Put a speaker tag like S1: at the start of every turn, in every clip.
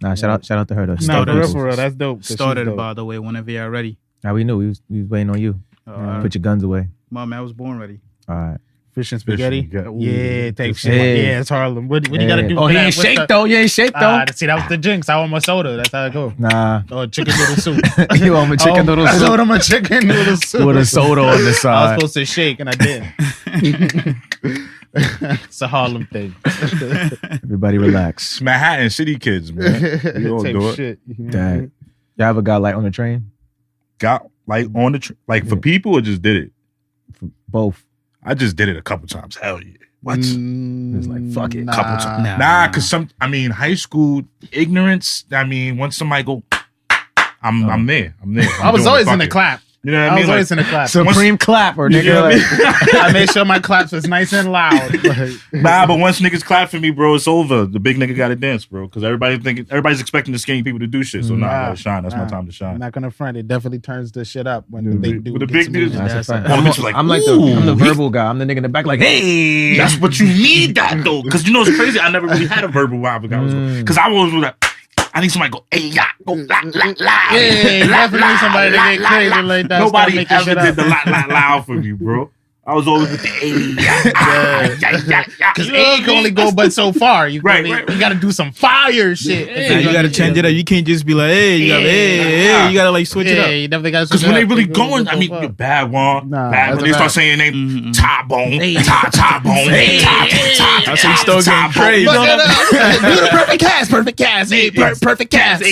S1: Nah, shout out to her.
S2: Nah, for real, that's dope.
S3: Started, by the way, whenever y'all ready.
S1: Nah, we knew we was waiting on you. Put your guns away.
S3: Mom, I was born ready.
S1: All right.
S2: Fish and spaghetti. Yeah, type shit.
S1: Yeah.
S2: Yeah, it's Harlem. What you gotta do?
S1: Oh, he ain't shake though. You ain't shake though.
S2: See, that was the jinx. I want my soda. That's how it go.
S1: Nah.
S2: Oh, chicken noodle soup.
S1: You want my chicken noodle soup?
S2: I told him a chicken noodle soup
S1: with a soda on the side.
S2: I was supposed to shake and I didn't. It's a Harlem thing.
S1: Everybody relax.
S4: Manhattan City kids, man. We all do it.
S2: Shit.
S1: Dang. Y'all ever got light on the train?
S4: Got light on the train? Like for people or just did it?
S1: For both.
S4: I just did it a couple times. Hell yeah. What?
S1: It's like, fuck it.
S4: Couple times. Nah, because high school ignorance, once somebody go, I'm there.
S2: I was always in the clap.
S4: You know what I mean?
S2: I was always in the clap.
S1: Supreme clapper, nigga.
S4: You know what I mean?
S2: I made sure my claps was nice and loud.
S4: Nah, but once niggas clap for me, bro, it's over. The big nigga got to dance, bro. Because everybody's expecting the skinny people to do shit. So I gotta shine. That's my time to shine.
S2: I'm not gonna front. It definitely turns the shit up when the big dude.
S4: With the big dudes,
S1: I'm
S4: I'm
S1: the verbal guy. I'm the nigga in the back, like, hey.
S4: That's what you need, that though. Because you know it's crazy. I never really had a verbal vibe guy. Because I always was like, I need somebody to go, hey, yeah, go, la, la, la.
S2: Yeah, definitely somebody to get crazy like that.
S4: Nobody ever did the la, la, loud for me, bro. I was always with the A.
S2: Because A can only go but so far. You
S4: right.
S2: You got to do some fire shit.
S3: Nah, you got to change it up. You can't just be like, hey, you got to like switch it up.
S2: You definitely got to switch
S4: it up. Because when they really going, you're bad one. Bad when they start saying their name, Top Bone, Top Bone,
S3: I say you still getting crazy.
S2: Do the perfect cast. Perfect cast. Perfect cast.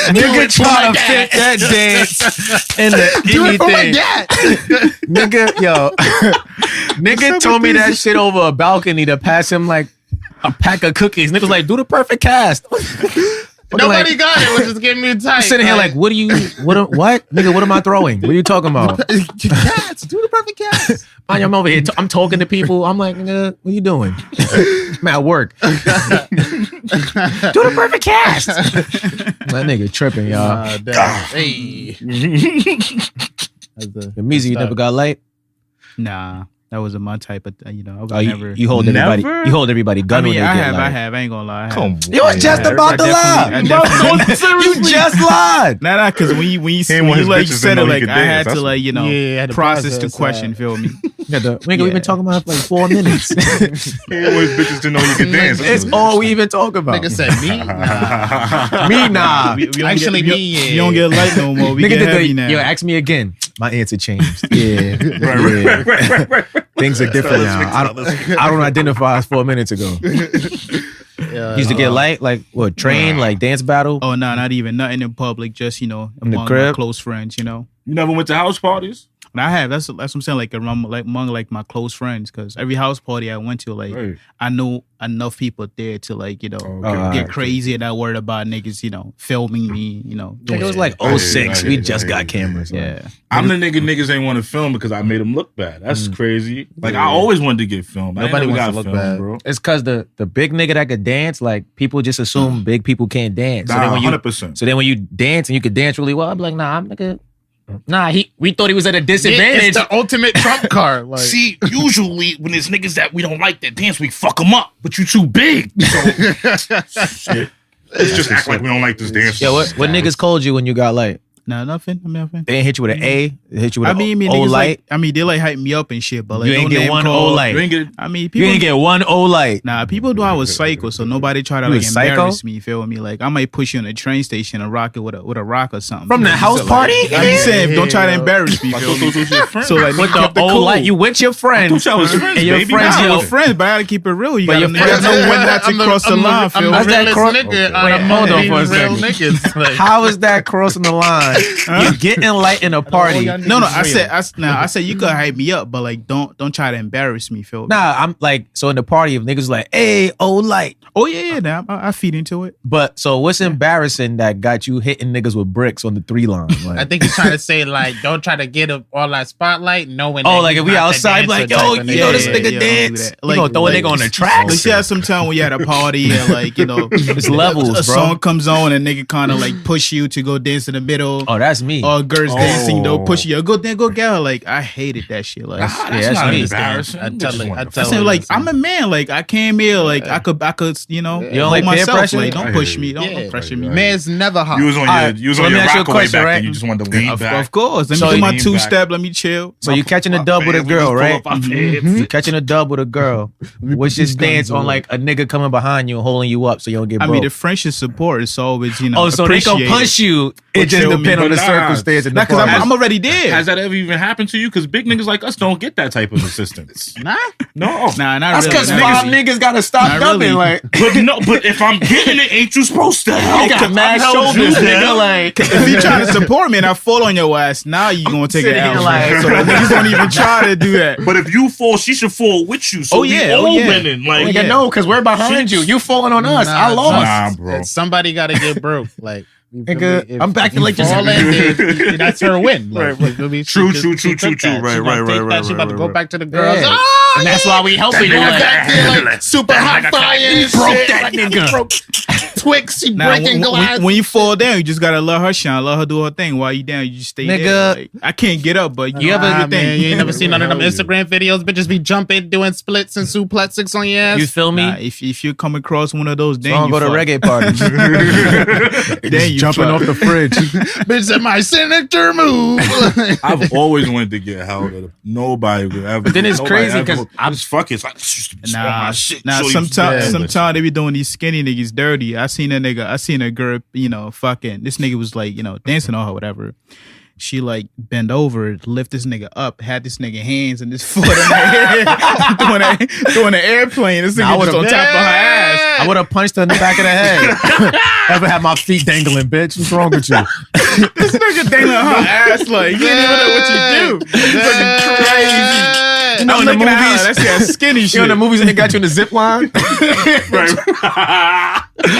S1: Nigga trying to fit that dance in the
S2: do it for my dad.
S1: Nigga, yo. Nigga told me that shit over a balcony to pass him like a pack of cookies. Nigga was like, do the perfect cast.
S2: Nobody got it, which is getting me tight.
S1: I'm sitting here like, what? Nigga, what am I throwing? What are you talking about?
S2: Cats, do the perfect cats.
S1: I'm over here. I'm talking to people. I'm like, nigga, what are you doing? I'm at work. Do the perfect cast. That nigga tripping, y'all.
S2: Hey.
S1: Omeezy, you never got light?
S3: Nah. That wasn't my type of, I was never.
S1: You hold everybody. You hold everybody gun when they get light.
S3: I have. I ain't gonna lie.
S4: Come on.
S1: You were just about to lie. You just lied.
S3: Nah, because when you said it, like I had to like process the question. Feel me?
S1: Nigga, we've been talking about it for like 4 minutes.
S4: He always bitches to know you can dance.
S1: It's all we even talk about.
S2: Nigga said me.
S1: Me nah.
S2: Actually, me.
S3: You don't get light no more. We get heavy now.
S1: Yo, ask me again. My answer changed. Yeah. Right. Things are different now. I don't identify as 4 minutes ago. Used to get light, like what, train, like dance battle?
S3: Oh, no, not even. Nothing in public, just, among my close friends,
S4: You never went to house parties?
S3: I have. That's what I'm saying. Like among like my close friends, because every house party I went to, like I know enough people there to like get crazy and not worried about niggas, filming me.
S1: It was like 06. We just got cameras.
S3: Yeah,
S4: I'm the niggas ain't want to film because I made them look bad. That's crazy. Like I always wanted to get filmed.
S2: Nobody wants to look bad,
S4: bro.
S1: It's because the big nigga that could dance, like people just assume big people can't dance. So then when
S4: 100%.
S1: So then when you dance and you could dance really well, I'm like, nah, I'm nigga. Nah, we thought he was at a disadvantage.
S2: It's the ultimate trump card. Like.
S4: See, usually when there's niggas that we don't like that dance, we fuck them up. But you too big. So, shit. Let's just act like we don't like this dance.
S1: Yeah, what niggas called you when you got light?
S3: Nah, nothing. Nothing.
S1: They ain't hit you with an A. They hit you with an O light.
S3: Like, they like hype me up and shit, but like
S1: you ain't get one O light.
S4: You ain't
S1: get one O light.
S3: Nah, people knew I was psycho, so nobody try to like embarrass me. Feel me? Like I might push you on a train station and rock it with a rock or something.
S1: From the house party?
S3: I'm saying, don't try to embarrass me. Feel me?
S1: So like with the O light, you with your friends.
S4: I thought y'all was friends,
S1: and your
S4: baby.
S1: friends,
S3: your friends, but I gotta keep it real. You gotta
S1: friends
S3: know when not to cross the line.
S2: I'm the realest nigga.
S1: Wait, hold on for a
S2: real
S1: second.
S2: niggas.
S1: How is that crossing the line? You getting light in a party?
S3: No. I said you could hype me up, but like don't try to embarrass me, Phil.
S1: Nah, I'm like, so in the party, if niggas like, hey, oh light.
S3: Oh yeah. Nah, I feed into it.
S1: But so what's embarrassing that got you hitting niggas with bricks on the 3 line? Like,
S2: I think he's trying to say like, don't try to get all that spotlight, knowing.
S1: Oh, like if we outside, like yo, you know this nigga dance. You gonna throw a nigga on the track?
S3: Like, yeah, sometime when you at a party and like it's
S1: levels,
S3: a
S1: bro.
S3: song comes on and nigga kind of like push you to go dance in the middle.
S1: Oh, that's me.
S3: All girls dancing, pushing you. Go there, go get her. Like I hated that shit. Like
S4: that's not
S1: me.
S4: embarrassing.
S2: I tell
S3: her
S2: her,
S3: like I'm a man. Like I came here. Like I could
S1: You don't
S3: hold
S1: like peer
S3: myself.
S1: pressure?
S3: Like don't push me. Don't pressure me.
S2: Man's never hot.
S4: You was on your Rockaway back then. You just wanted to lean back.
S3: Of course. Let me do my 2-step. Let me chill.
S1: So you catching a dub with a girl, right? You catching a dub with a girl. What's your stance on like a nigga coming behind you and holding you up so you don't get broke?
S3: I mean, the friendship support is always,
S1: Oh, so they can push you. It just depends on the circumstance.
S3: Because I'm already there.
S4: Has that ever even happened to you? Because big niggas like us don't get that type of assistance.
S3: Nah,
S4: not
S1: That's
S4: really.
S1: because 5 niggas gotta stop dubbing. Like,
S4: but if I'm getting it, ain't you supposed to help?
S1: you got mad shoulders, nigga. Like,
S3: if you trying to support me and I fall on your ass, now you gonna take it out.
S1: Like,
S3: so niggas don't even try to do that.
S4: But if you fall, she should fall with you. So winning. Like,
S1: no, because we're behind you. You falling on us. I lost.
S4: Bro.
S2: Somebody got to get broke. Like,
S1: nigga, I'm back to like just
S2: that's her win. Like,
S4: True. Right.
S2: She about to go back to the girls.
S1: Yeah.
S2: Oh,
S1: and that's why we helping you.
S2: like, super hot fire.
S1: You broke that nigga.
S2: Twix, she
S3: Now,
S2: breaking glass.
S3: when you fall down, you just gotta let her shine, let her do her thing. While you down, you just stay
S1: Nigga.
S3: there. Like, I can't get up, but you ever
S2: Man,
S3: thing.
S2: you ain't never seen none of them Instagram videos. Bitches be jumping, doing splits and suplexes on your ass.
S1: You feel me?
S3: Nah, if you come across one of those, then
S1: Don't
S3: you
S1: go to
S3: fuck.
S1: reggae parties.
S3: Then you
S1: jumping
S3: fuck.
S1: off the fridge.
S2: Bitch said my signature move.
S4: I've always wanted to get held. Nobody would ever.
S1: But then it's crazy because
S4: I just fuck it. It's like this used to be my shit.
S3: Nah,
S4: So
S3: sometimes
S4: you-
S3: they be doing these skinny niggas dirty. I seen a girl, fucking, this nigga was like, dancing on her, whatever. She like bent over, lift this nigga up, had this nigga hands and this foot in the air, doing an airplane. This nigga was on top of her ass.
S1: I would have punched her in the back of the head. Ever had my feet dangling, bitch? What's wrong with you?
S3: This nigga dangling her ass like, you didn't even know what you do. It's fucking crazy.
S1: You know, in the movies,
S3: that's that skinny shit.
S1: you know, in the movies, when they got you in the zip line.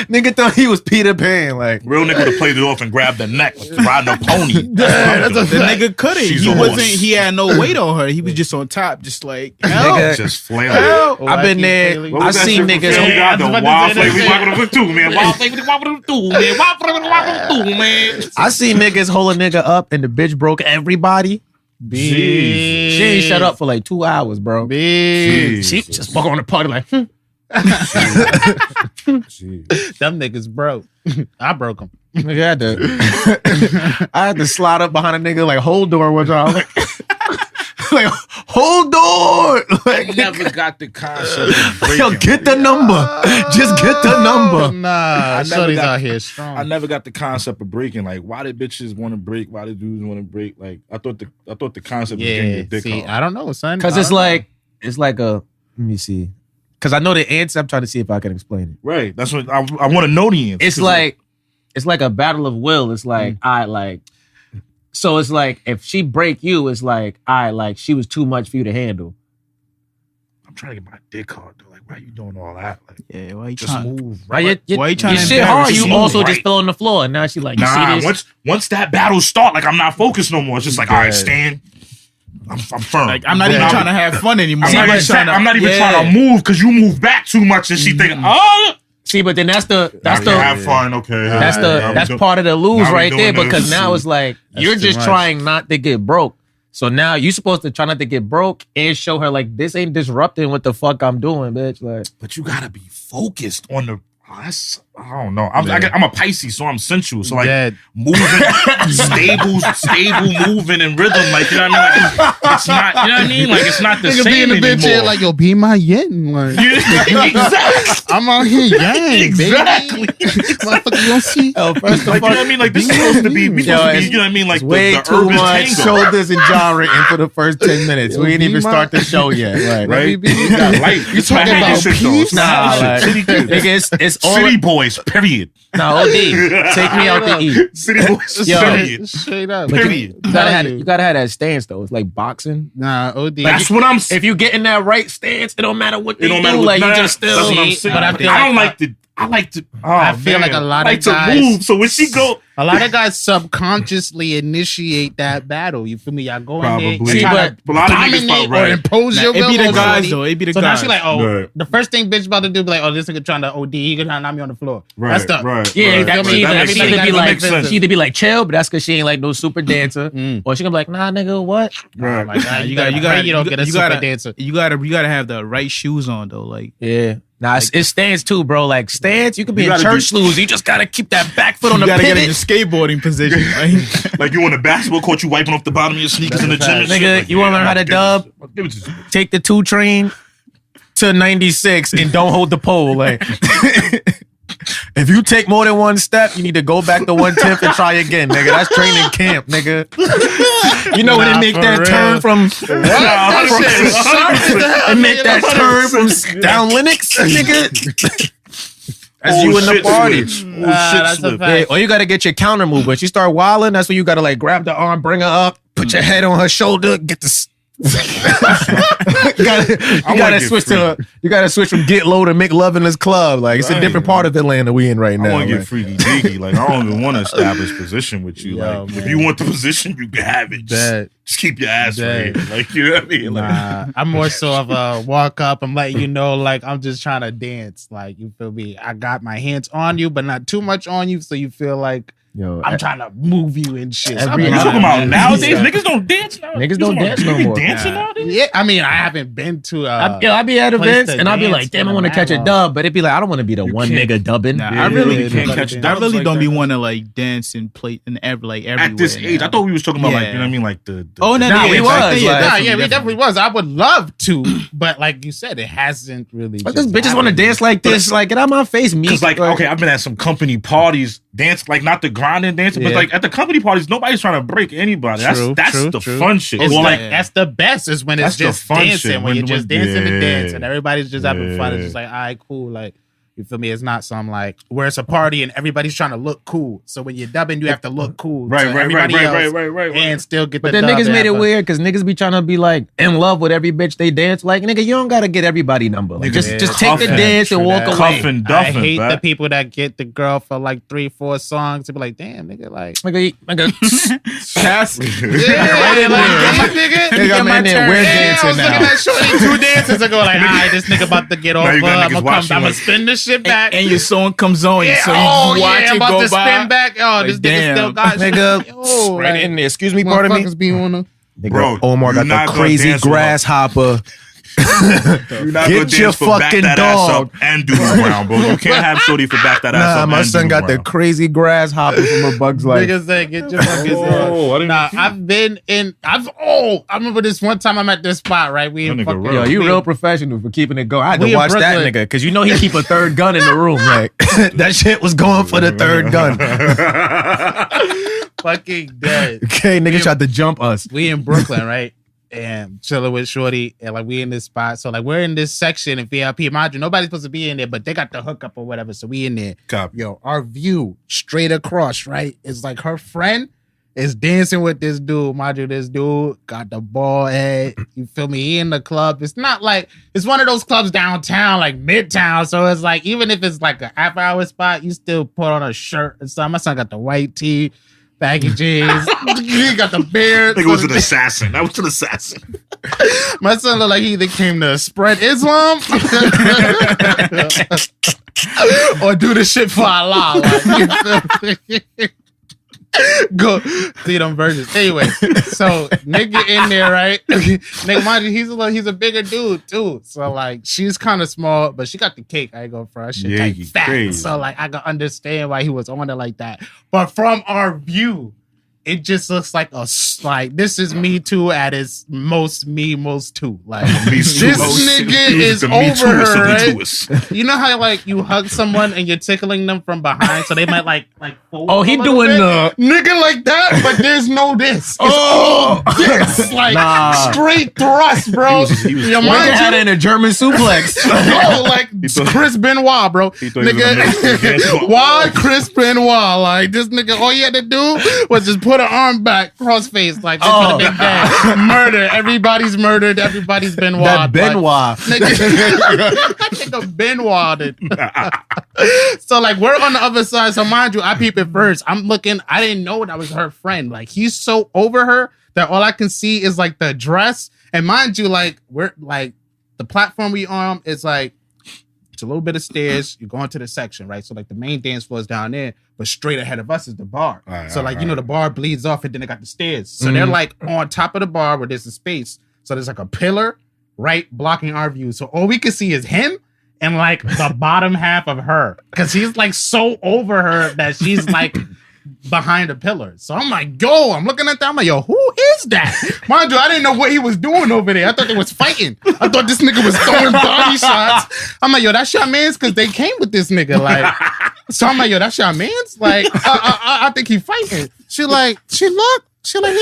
S1: Nigga thought he was Peter Pan. Like,
S4: real nigga would have played it off and grabbed the neck like riding a pony.
S3: The nigga couldn't.
S4: She's a horse.
S3: He had no weight on her. He was just on top, just like,
S1: Nigga.
S4: Just flailing.
S3: hell.
S1: I've been there. I seen niggas.
S4: You got the wild flavor. We walking them too, man. Wild flavor. We walking them too, man. Wild flavor. We walking them too, man.
S1: I seen niggas hold a nigga up and the bitch broke everybody. She ain't shut up for like 2 hours, bro.
S2: Bitch.
S1: She just walk on the party like,
S2: Them niggas broke. I broke them.
S1: Nigga, I had to slide up behind a nigga like, hold door, what y'all like, like, hold door.
S4: I
S1: Like,
S4: never got the concept of breaking.
S1: yo, get the number. Just get the number.
S2: Nah,
S4: never
S2: shorty's
S4: got-
S2: out here strong.
S4: I never got the concept of breaking. Like, why did bitches want to break? Why did dudes want to break? Like, I thought the concept was getting your dick
S2: see,
S4: hard.
S2: I don't know, son.
S1: Because it's like a, let me see. Because I know the answer. I'm trying to see if I can explain it.
S4: Right. That's what I want to know the answer.
S1: It's like a battle of will. It's like, so it's like, if she break you, it's like, she was too much for you to handle.
S4: I'm trying to get my dick hard though. Like, why you doing all that? Like,
S3: Yeah, why you
S4: just
S3: trying?
S4: move.
S1: Right?
S3: Why you trying
S1: Your
S3: to
S1: shit hard.
S3: embarrass
S1: You
S3: me?
S1: also
S4: Right.
S1: just fell on the floor, and now she like, you
S4: Nah,
S1: see this?
S4: once that battle start, like I'm not focused no more. It's just like, all right, stand. I'm firm.
S3: Like, I'm not even trying to have fun anymore.
S4: I'm not even trying to move because you move back too much, and she thinking, oh.
S1: See, but then that's the
S4: have fun, okay.
S1: that's part of the lose
S4: now we
S1: right there,
S4: doing
S1: because
S4: this.
S1: now it's like you're
S2: too
S1: just
S2: much.
S1: trying not to get broke. So now you're supposed to try not to get broke and show her like, this ain't disrupting what the fuck I'm doing, bitch. Like,
S4: But you gotta be focused on the. I don't know. I'm a Pisces, so I'm sensual. So like
S2: Dead.
S4: moving, stable moving and rhythm. Like, you know what I mean? Like, it's not. You know what I mean? Like, it's not the
S2: Nigga
S4: same
S2: being a bitch
S4: anymore.
S2: here like, yo, be my yin. Like,
S4: Exactly.
S2: I'm out here yang,
S4: Exactly.
S2: baby. Motherfucker, you don't see?
S1: first
S4: Like, you know what I mean? Like, this is supposed to be. We supposed to be. You know what I mean? Like,
S1: way
S4: the
S1: too
S4: urban
S1: much
S4: tango.
S1: shoulders and jaw written for the first 10 minutes. We ain't
S2: Be
S1: even
S2: my-
S1: start the show yet. Like,
S4: Right?
S2: You
S4: You got life.
S2: You talking
S4: Nah,
S2: about
S4: shit, though.
S2: peace?
S4: It's not
S1: Nah,
S4: shit.
S1: like,
S4: City kids.
S1: nigga, it's all.
S4: City boys. Period.
S1: Nah, OD. Take me out to eat.
S4: City boys.
S1: Yo.
S4: Period.
S2: Straight up.
S1: But
S4: Period.
S1: you gotta have that stance though. It's like boxing.
S2: Nah, OD.
S4: That's what I'm.
S1: If you get in that right stance, it don't matter what they
S4: It don't
S1: do.
S4: matter what.
S1: Like,
S4: Nah,
S1: you just still.
S4: That's what I'm saying.
S1: But I feel
S4: I don't like the. I like to.
S2: I feel like a lot of guys
S4: move. So when she go,
S2: a lot of guys subconsciously initiate that battle. You feel me? Y'all go in there,
S4: Probably.
S2: try to
S4: But a lot of niggas
S2: dominate
S4: right.
S2: or impose your
S3: It
S2: will
S3: be the
S2: on
S3: guys
S2: shorty.
S3: though. It be the
S2: So
S3: guys.
S2: now she like,
S4: Right.
S2: the first thing bitch about to do be like, this nigga trying to OD. He gonna try to knock me on the floor.
S4: Right,
S2: That's the
S4: right.
S1: Yeah,
S4: right,
S1: that
S4: right.
S1: she
S4: That
S1: either,
S4: makes
S1: she
S4: sense.
S1: either be
S4: That
S1: like,
S4: makes sense.
S1: she either be like chill, but that's because she ain't like no super dancer, or she gonna be like, nah, nigga, what?
S4: Right.
S2: Like, you don't get a super dancer.
S3: You gotta have the right shoes on though. Like
S1: Yeah. Nah, it's stance too, bro. Like stance, you could be
S4: You
S1: in
S4: gotta
S1: church
S4: do-
S1: shoes. You just gotta keep that back foot on
S3: you
S1: the
S3: gotta get in
S1: pivot.
S3: the skateboarding position. Like,
S4: Like you on the basketball court, you wiping off the bottom of your sneakers in the gym. And
S1: Nigga,
S4: shit. Like,
S1: you wanna learn how to dub?
S4: Give it to me.
S1: Take the 2 train to 96 and don't hold the pole. Like, if you take more than one step, you need to go back to 1/10 and try again, nigga. That's training camp, nigga. You know when they make
S2: for
S1: that
S2: real.
S1: turn from and make that turn from down Linux, nigga. That's you in the party.
S2: That's a fact.
S1: Yeah, or you gotta get your counter move. When she start wilding, that's when you gotta like grab the arm, bring her up, put your head on her shoulder, get the. you gotta switch from get low to make love in this club. Like it's a different part of Atlanta we in right
S4: I
S1: now.
S4: want to
S1: like.
S4: get freaky deaky. Like I don't even want to establish position with you.
S2: Yo,
S4: Like
S2: man.
S4: if you want the position, you can have it. Just keep your ass right. Like you know what I mean? Like,
S2: Nah, I'm more so of a walk up. I'm letting you know, like I'm just trying to dance. Like you feel me? I got my hands on you, but not too much on you, so you feel like
S1: Yo,
S2: I'm trying to move you and shit. So
S1: Every
S2: I'm
S4: you
S2: like,
S4: talking
S2: nah,
S4: about
S2: man.
S4: nowadays?
S2: Yeah.
S4: Niggas don't dance now.
S1: Niggas
S4: You
S1: don't
S4: talking about
S1: dance no
S4: niggas be
S1: more.
S4: dancing nowadays?
S2: Yeah, I mean, I haven't been to.
S1: I be at
S2: place
S1: events
S2: to
S1: and I'll be
S2: dance
S1: like, damn, I
S2: in
S1: want to
S2: a
S1: catch a
S2: mad
S1: dub, but it'd be like, I don't want to be the one
S3: can't-
S1: nigga dubbing.
S3: Nah,
S2: Yeah,
S3: I really
S2: yeah,
S4: can't
S2: yeah.
S4: catch
S2: I
S3: I
S4: dubs
S3: really
S4: like
S3: don't be
S4: that.
S3: want to like dance and play in everywhere.
S4: At this age, I thought we was talking about like, you know what I mean, like the
S3: Oh, no,
S1: Nah,
S3: yeah,
S1: we
S3: back
S1: was,
S3: then, yeah,
S1: like-
S2: Nah, yeah, we definitely was. I would love to, but like you said, it hasn't really.
S1: But this
S2: just
S1: bitches want to
S2: happened.
S1: dance like this, like get out my face, me.
S4: Because like, okay, I've been at some company parties, dance like not the grinding dancing, but
S1: Yeah.
S4: like at the company parties, nobody's trying to break anybody. That's
S2: True,
S4: the
S2: true.
S4: fun shit.
S2: It's
S4: Or
S2: like
S3: Yeah.
S2: that's the best is when it's
S4: That's the
S2: just
S4: fun
S2: dancing.
S4: shit.
S2: When you're just dancing to dance
S4: yeah.
S2: and everybody's just having fun. It's
S4: Yeah.
S2: just like, all right, cool. Like, you feel me? It's not some like where it's a party and everybody's trying to look cool. So when you're dubbing, you have to look cool,
S4: Right,
S2: to
S4: right,
S2: everybody
S4: right,
S2: else
S4: right.
S2: and still get
S1: But
S2: the
S1: then
S2: dub
S1: niggas
S2: and
S1: made it
S2: have fun.
S1: weird because niggas be trying to be like in love with every bitch they dance. Like nigga, you don't gotta get everybody number. Like,
S4: Niggas
S1: just take the
S4: cuffing,
S1: dance and
S2: true
S1: walk
S2: that.
S1: away.
S4: Cuffing,
S2: I
S4: duffing,
S2: hate
S4: bruh.
S2: the people that get the girl for like 3-4 songs to be like, damn, nigga, like.
S1: Nigga,
S3: Pass.
S2: Yeah, like, my nigga.
S1: Nigga, I'm in there, we're
S2: Yeah, I was
S1: dancing
S2: looking
S1: now.
S2: at shorty 2 dances ago, like, all right, this nigga about to get over.
S4: you got
S2: I'm
S4: niggas
S2: gonna
S4: watching
S2: I'm
S4: like-
S2: spin this shit back.
S3: And your song comes on,
S2: Yeah,
S3: so you watch
S2: I'm
S3: it
S2: about
S3: go
S2: to
S3: by.
S2: spin back. Oh, this
S3: Like,
S2: nigga
S3: damn.
S2: still got
S1: Nigga,
S2: Yo,
S1: right
S2: like,
S1: in there. Excuse me, pardon me.
S2: motherfuckers be on the.
S1: Nigga,
S4: Bro,
S1: Omar
S4: you're
S1: got
S4: not
S1: the
S4: gonna
S1: crazy
S4: dance with her.
S1: grasshopper.
S4: You're not
S1: Get
S4: gonna
S1: your
S4: dance for back
S1: fucking
S4: that
S1: dog.
S4: ass up and do around, bro. You can't have shorty for back that ass
S1: Nah,
S4: up
S1: my
S4: and
S1: son
S4: do
S1: got the
S4: around.
S1: crazy grasshopper from a Bug's Life.
S2: Niggas say, get your fucking
S4: Oh, I didn't
S2: Nah,
S4: see
S2: I've been in. I remember this one time I'm at this spot, right? We in
S4: That nigga
S2: fucking.
S4: real.
S1: Yo, you
S2: we-
S1: real professional for keeping it going. I had
S2: We
S1: to
S2: in
S1: watch that
S2: Brooklyn.
S1: nigga because you know he keep a third gun in the room. Like that shit was going for the third gun.
S2: fucking dead.
S1: Okay, nigga tried to jump us.
S2: We in Brooklyn, right? And chilling with Shorty, and like we in this spot. So like we're in this section in VIP. Mind you, nobody's supposed to be in there, but they got the hookup or whatever. So we in there.
S4: Copy.
S2: Yo, our view straight across, right? Is like her friend is dancing with this dude. Mind you, this dude got the ball head. You feel me? He in the club. It's not like it's one of those clubs downtown, like Midtown. So it's like even if it's like a half-hour spot, you still put on a shirt and stuff. My son got the white tee. Baggy jeans. He got the beard.
S4: Nigga was an assassin. That was an assassin.
S2: My son looked like he either came to spread Islam or do the shit for Allah. Like, go see them versions. Anyway, so nigga in there, right? Nigga, mind you, he's a bigger dude too. So like, she's kind of small, but she got the cake. I ain't go for her shit.
S4: Yeah,
S2: Like,
S4: you
S2: fat.
S4: crazy.
S2: So like, I can understand why he was on it like that. But from our view, it just looks like like this is Me Too at its most too. Like
S4: Me
S2: this
S4: Too.
S2: nigga
S4: He's
S2: is
S4: the
S2: over
S4: Me Too-ist
S2: her,
S4: of the
S2: right?
S4: Too-ist.
S2: You know how like you hug someone and you're tickling them from behind, so they might like fold
S1: Oh,
S2: a
S1: he
S2: little
S1: doing
S2: bit?
S1: the
S2: nigga like that, but there's no this. It's
S1: Oh.
S2: all this, like
S1: Nah.
S2: straight thrust, bro.
S4: He was
S2: Your
S1: Nigga
S2: mind
S1: had it in a German suplex.
S2: Yo, like
S4: thought-
S2: Chris Benoit, bro.
S4: He thought he was a Mexican
S2: Nigga,
S4: gangster.
S2: why Chris Benoit? Like this nigga, all he had to do was just put put her arm back, cross face, like this would have been dead. Murder. Everybody's murdered. Everybody's been
S1: That
S2: wild.
S1: Benoit.
S2: That nigga been wilded. So like we're on the other side. So mind you, I peep it first. I'm looking. I didn't know that was her friend. Like he's so over her that all I can see is like the dress. And mind you, like we're like the platform we on is like it's a little bit of stairs. You go into the section, right? So like the main dance floor is down there, but straight ahead of us is the bar. So like you know the bar bleeds off, and then they got the stairs. So they're like on top of the bar where there's a space. So there's like a pillar right blocking our view. So all we can see is him and like the bottom half of her, because he's like so over her that she's like behind a pillar. So I'm like, yo, I'm looking at that. I'm like, yo, who is that? Mind you, I didn't know what he was doing over there. I thought they was fighting. I thought this nigga was throwing body shots. I'm like, yo, that's your man's, because they came with this nigga. Like, so I'm like, yo, that's your man's? Like, I think he fighting. She like, he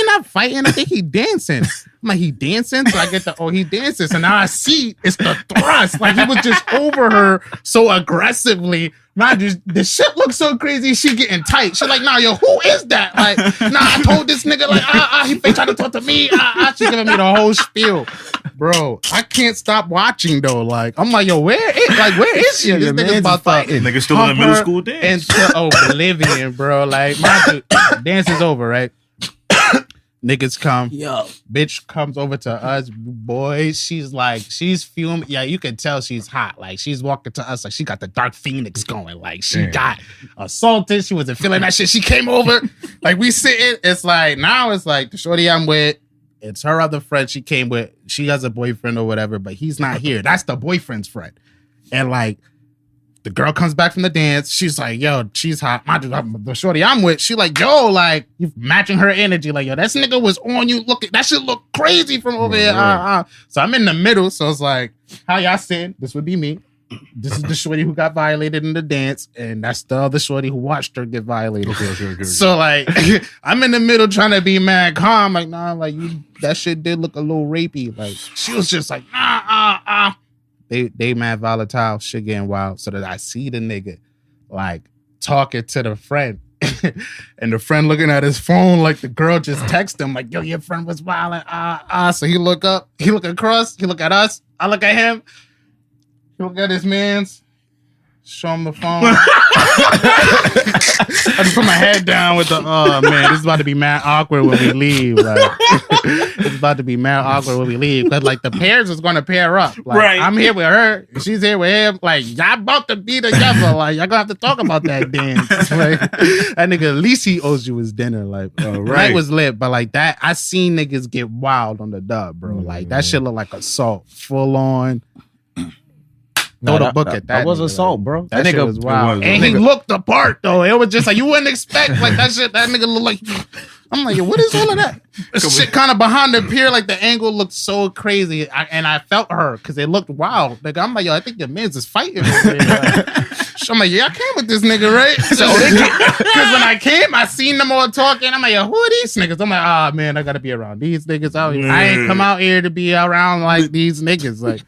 S2: not fighting. I think he dancing. I'm like, he dancing? So I get he dancing. So now I see it's the thrust. Like he was just over her so aggressively. Man, the shit looks so crazy. She getting tight. She like, nah, yo, who is that? Like, nah, I told this nigga, like, he trying to talk to me. She giving me the whole spiel. Bro, I can't stop watching though. Like, I'm like, yo, where is she? This nigga's about fighting.
S4: Nigga still in the middle school dance.
S2: Oblivion, bro. Like, my dance is over, right? Niggas come. Yo. Bitch comes over to us, boys. She's fuming. Yeah, you can tell she's hot. Like, she's walking to us like she got the Dark Phoenix going. Like, she got assaulted. She wasn't feeling that shit. She came over. Like, we sitting. It's like, now it's like the shorty I'm with. It's her other friend she came with. She has a boyfriend or whatever, but he's not here. That's the boyfriend's friend. And like, the girl comes back from the dance. She's like, yo, she's hot. The shorty I'm with, she like, yo, like, you matching her energy. Like, yo, that nigga was on you. Look, that shit look crazy from over here. So I'm in the middle. So it's like, how y'all sitting? This would be me. This is the shorty who got violated in the dance. And that's the other shorty who watched her get violated. Okay. So like, I'm in the middle trying to be mad calm. Like, nah, like, that shit did look a little rapey. Like, she was just like, They mad volatile, shit getting wild. So that I see the nigga like talking to the friend, and the friend looking at his phone like the girl just texted him like, yo, your friend was violent. So he look up, he look across, he look at us, I look at him, he look at his man's, show him the phone. I just put my head down with the, oh man, this is about to be mad awkward when we leave. Like, it's about to be mad awkward when we leave. Because like the pairs is going to pair up. Like, right. I'm here with her, she's here with him. Like, y'all about to be together. Like, y'all going to have to talk about that dance. Like, that nigga, at least he owes you his dinner. Like, night was lit. But like that, I seen niggas get wild on the dub, bro. Like, that shit look like assault. Full on. Throw the book at that.
S1: That was assault, bro.
S2: That nigga was wild. And he looked the part, though. It was just like, you wouldn't expect like that shit. That nigga looked like, I'm like, yo, what is all of that? Shit kind of behind the pier, like the angle looked so crazy. And I felt her because it looked wild. Like, I'm like, yo, I think your man's is fighting over there. Like, I'm like, yeah, I came with this nigga, right? Because when I came, I seen them all talking. I'm like, yo, who are these niggas? I'm like, man, I got to be around these niggas out here. I ain't come out here to be around like these niggas. Like,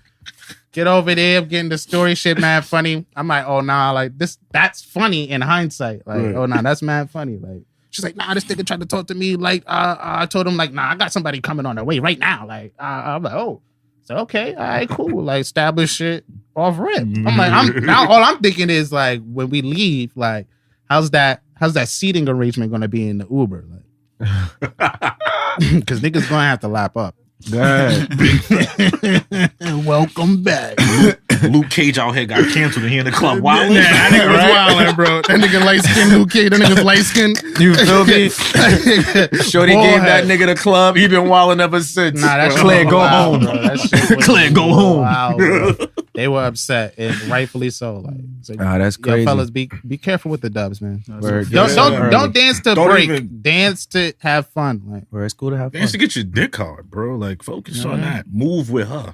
S2: get over there. I'm getting the story shit mad funny. I'm like, oh nah, like this, that's funny in hindsight. Like, oh nah, that's mad funny. Like, she's like, nah, this nigga tried to talk to me. Like, I told him, like, nah, I got somebody coming on their way right now. Like, I'm like, oh, so okay, all right, cool. Like, establish shit off rip. I'm like, now all I'm thinking is like, when we leave, like, how's that seating arrangement gonna be in the Uber? Like, because niggas gonna have to lap up. Welcome back.
S4: Luke Cage out here got canceled and he in the club wilding.
S2: Yeah, that nigga was wilding, bro. That nigga light skinned Luke Cage. That nigga's light skinned.
S1: You feel me? Shorty gave that nigga the club. He been wilding ever since.
S2: Nah, that's
S1: Claire, go home.
S2: Claire, go home. Wow, they were upset, and rightfully so. Like,
S1: that's crazy.
S2: Yo, fellas, be careful with the dubs, man.
S1: Don't
S2: dance to break. Dance to have fun. Like,
S1: where it's cool to have fun.
S4: Dance to get your dick hard, bro. Like, focus on that. Move with her.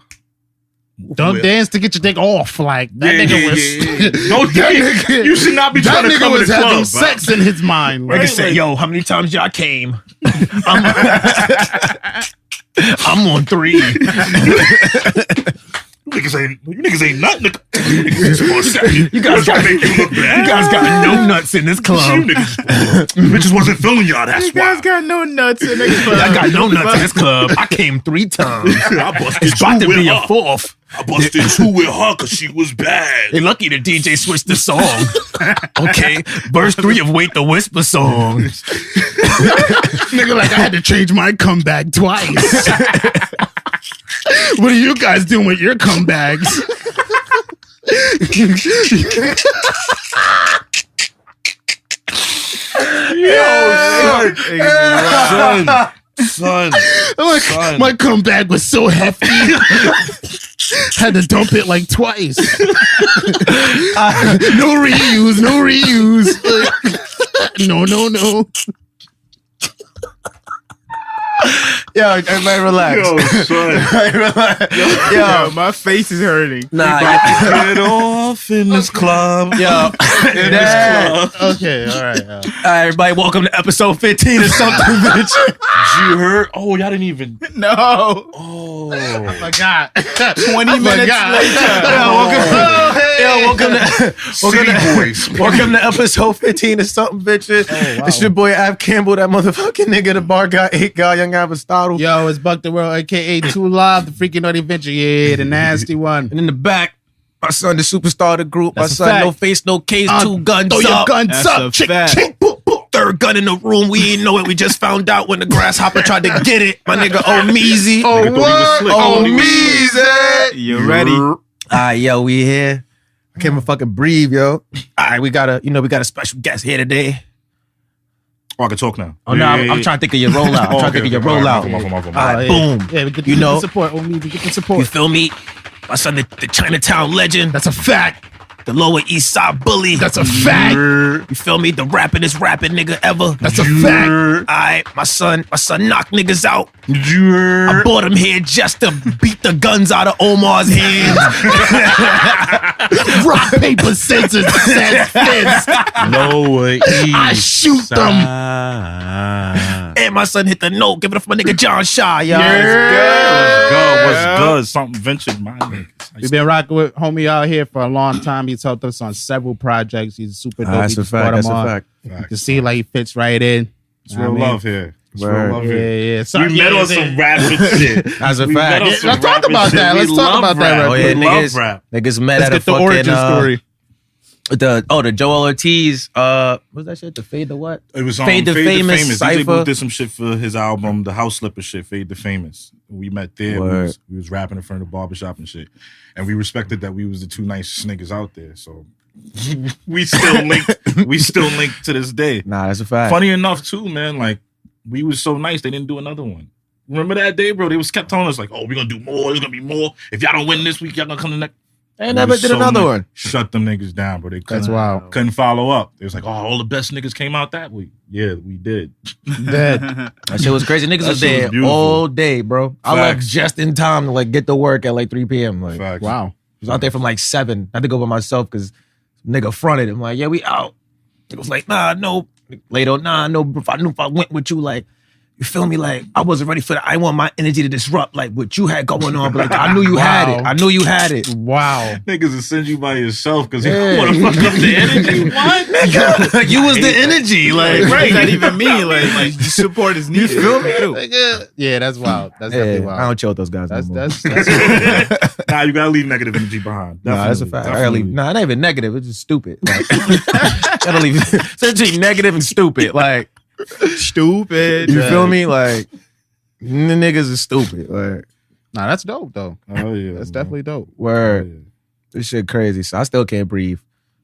S2: Don't dance to get your dick off. Like, that nigga was.
S4: Don't dance. You should not be trying to come to the club. That nigga was having
S2: sex in his mind.
S1: Nigga said, yo, how many times y'all came? I'm on 3.
S4: You niggas ain't nothing. You
S1: guys
S4: got make you look bad.
S1: You guys got no nuts in this club.
S4: You bitches wasn't feeling y'all. That's
S3: You
S4: why.
S3: guys got no nuts in this club.
S1: I got no nuts in this club. I came 3 times.
S4: I busted
S1: It's about to
S4: two
S1: be
S4: with
S1: a
S4: her.
S1: 4th.
S4: I busted 2 with her because she was bad.
S1: They lucky the DJ switched the song. Okay, verse 3 of Wait the Whisper song.
S2: Nigga, like I had to change my comeback twice. What are you guys doing with your comebacks?
S4: Son.
S2: Like, my comeback was so hefty. Had to dump it like twice. No reuse. No.
S1: Yo, everybody relax.
S4: Yo, son.
S3: Yo, my face is hurting.
S1: Nah,
S4: Get off in this club.
S1: yo.
S2: Okay, all right.
S1: All right, everybody, welcome to episode 15 of something, bitch.
S4: You heard? Oh, y'all didn't even.
S3: No.
S4: Oh.
S2: I forgot.
S3: 20 minutes later.
S1: Welcome to episode 15 of something, bitches.
S2: Oh, wow.
S1: It's your boy Ave Campbell, that motherfucking nigga, the bar guy, 8 guy, young Aristotle.
S2: Yo, it's BukDaWorld, aka 2 Live, the freaking naughty adventure. Yeah, the nasty one.
S1: And in the back, my son, the superstar of the group.
S2: That's
S1: my
S2: a
S1: son,
S2: fact.
S1: no face, no case, 2 guns
S2: Throw your
S1: up.
S2: guns
S3: That's
S2: up.
S3: a
S2: Chick,
S3: fact.
S2: chick, boop, boop.
S1: 3rd gun in the room. We ain't know it. We just found out when the grasshopper tried to get it. My nigga Omeezy.
S2: Oh,
S4: Nigga thought he was
S2: what?
S4: slick.
S1: Omeezy.
S3: You ready?
S1: Alright, yo, we here. I can't even fucking breathe, yo. Alright, we got a special guest here today.
S4: Oh, I can talk now.
S1: Oh no, I'm trying to think of your rollout. I'm trying to think of your rollout. Alright, boom.
S2: Yeah, we get
S1: You know-
S2: the support. We get the
S1: You
S2: support.
S1: feel me? My son, the Chinatown legend.
S2: That's a fact.
S1: The Lower East Side bully.
S2: That's a fact.
S1: You feel me? The rappingest rapping nigga ever.
S2: That's a fact.
S1: Alright, my son knocked niggas out. I brought him here just to beat the guns out of Omar's hands.
S2: Rock, paper, scissors, says fist.
S4: Lower
S2: I shoot them.
S1: And my son hit the note. Give it up for my nigga John Sha, y'all.
S4: What's good? Something ventured my niggas.
S2: We've been rocking with homie out here for a long time. He's helped us on several projects. He's super dope.
S1: That's
S2: We
S1: a
S2: just brought
S1: fact.
S2: him
S1: That's a
S2: on.
S1: fact.
S2: You can see like he fits right in.
S4: It's real love here. It's real
S1: Word.
S4: love
S2: Yeah,
S4: here.
S2: yeah. So,
S4: We met on some rapping shit.
S1: That's a
S4: We met
S1: fact.
S4: on
S2: Yeah,
S4: some
S2: let's talk
S4: rapping
S2: about
S4: shit.
S2: that.
S4: We
S2: Let's talk
S4: love
S2: about that
S4: rap.
S1: Oh yeah,
S4: We love
S1: niggas
S4: rap.
S1: met
S2: Let's
S1: at a
S2: get the
S1: fucking
S2: origin story.
S1: the Joel Ortiz what's that shit? The Fade to what?
S4: It was on
S1: Fade to Famous
S4: DJ
S1: Cypher.
S4: Boo did some shit for his album, the House Slipper shit, Fade to Famous. We met there.
S1: Word.
S4: We was rapping in front of the barbershop and shit. And we respected that we was the 2 nicest niggas out there. So we still linked to this day.
S1: Nah, that's a fact.
S4: Funny enough too, man, like we was so nice they didn't do another one. Remember that day, bro? They was kept telling us like, oh, we're gonna do more, there's gonna be more. If y'all don't win this week, y'all gonna come the next.
S1: They never did another one.
S4: Shut them niggas down, bro. They
S2: That's wild.
S4: couldn't follow up. They was like, oh, all the best niggas came out that week. Yeah, we did.
S2: Dead.
S1: That shit was crazy. Niggas
S4: That
S1: was
S4: shit was
S1: there
S4: beautiful.
S1: all day, bro. I left
S4: Facts.
S1: just in time to like get to work at like 3 p.m. Like,
S4: Facts.
S2: Wow.
S1: I was out there from like 7. I had to go by myself because nigga fronted. I'm like, yeah, we out. It was like, nah, no. Later, nah, no. If I knew if I went with you, like, you feel me? Like, I wasn't ready for that. I want my energy to disrupt like what you had going on. But like, I knew you had it. I knew you had it.
S2: Wow.
S4: Niggas will send you by yourself because you
S1: Yeah.
S4: want to fuck up the energy. What?
S1: Nigga, like, you was the energy. Like,
S3: Right, not even me. Like support is needed. You feel me?
S2: Yeah, that's wild. That's
S1: yeah,
S2: definitely
S1: I
S2: wild.
S1: don't chill with those guys.
S2: That's
S1: no more.
S2: that's
S4: Nah, you gotta leave negative energy behind.
S1: Nah, that's a
S4: Definitely,
S1: fact. I gotta leave.
S4: definitely.
S1: Nah, it ain't even negative. It's just stupid. Like, gotta leave. It's between negative and stupid. Like,
S3: Stupid.
S1: you feel me? Like, the niggas is stupid. Like,
S2: nah, that's dope though.
S4: Oh yeah,
S2: That's
S4: man.
S2: definitely dope.
S1: word. This shit crazy. So I still can't breathe.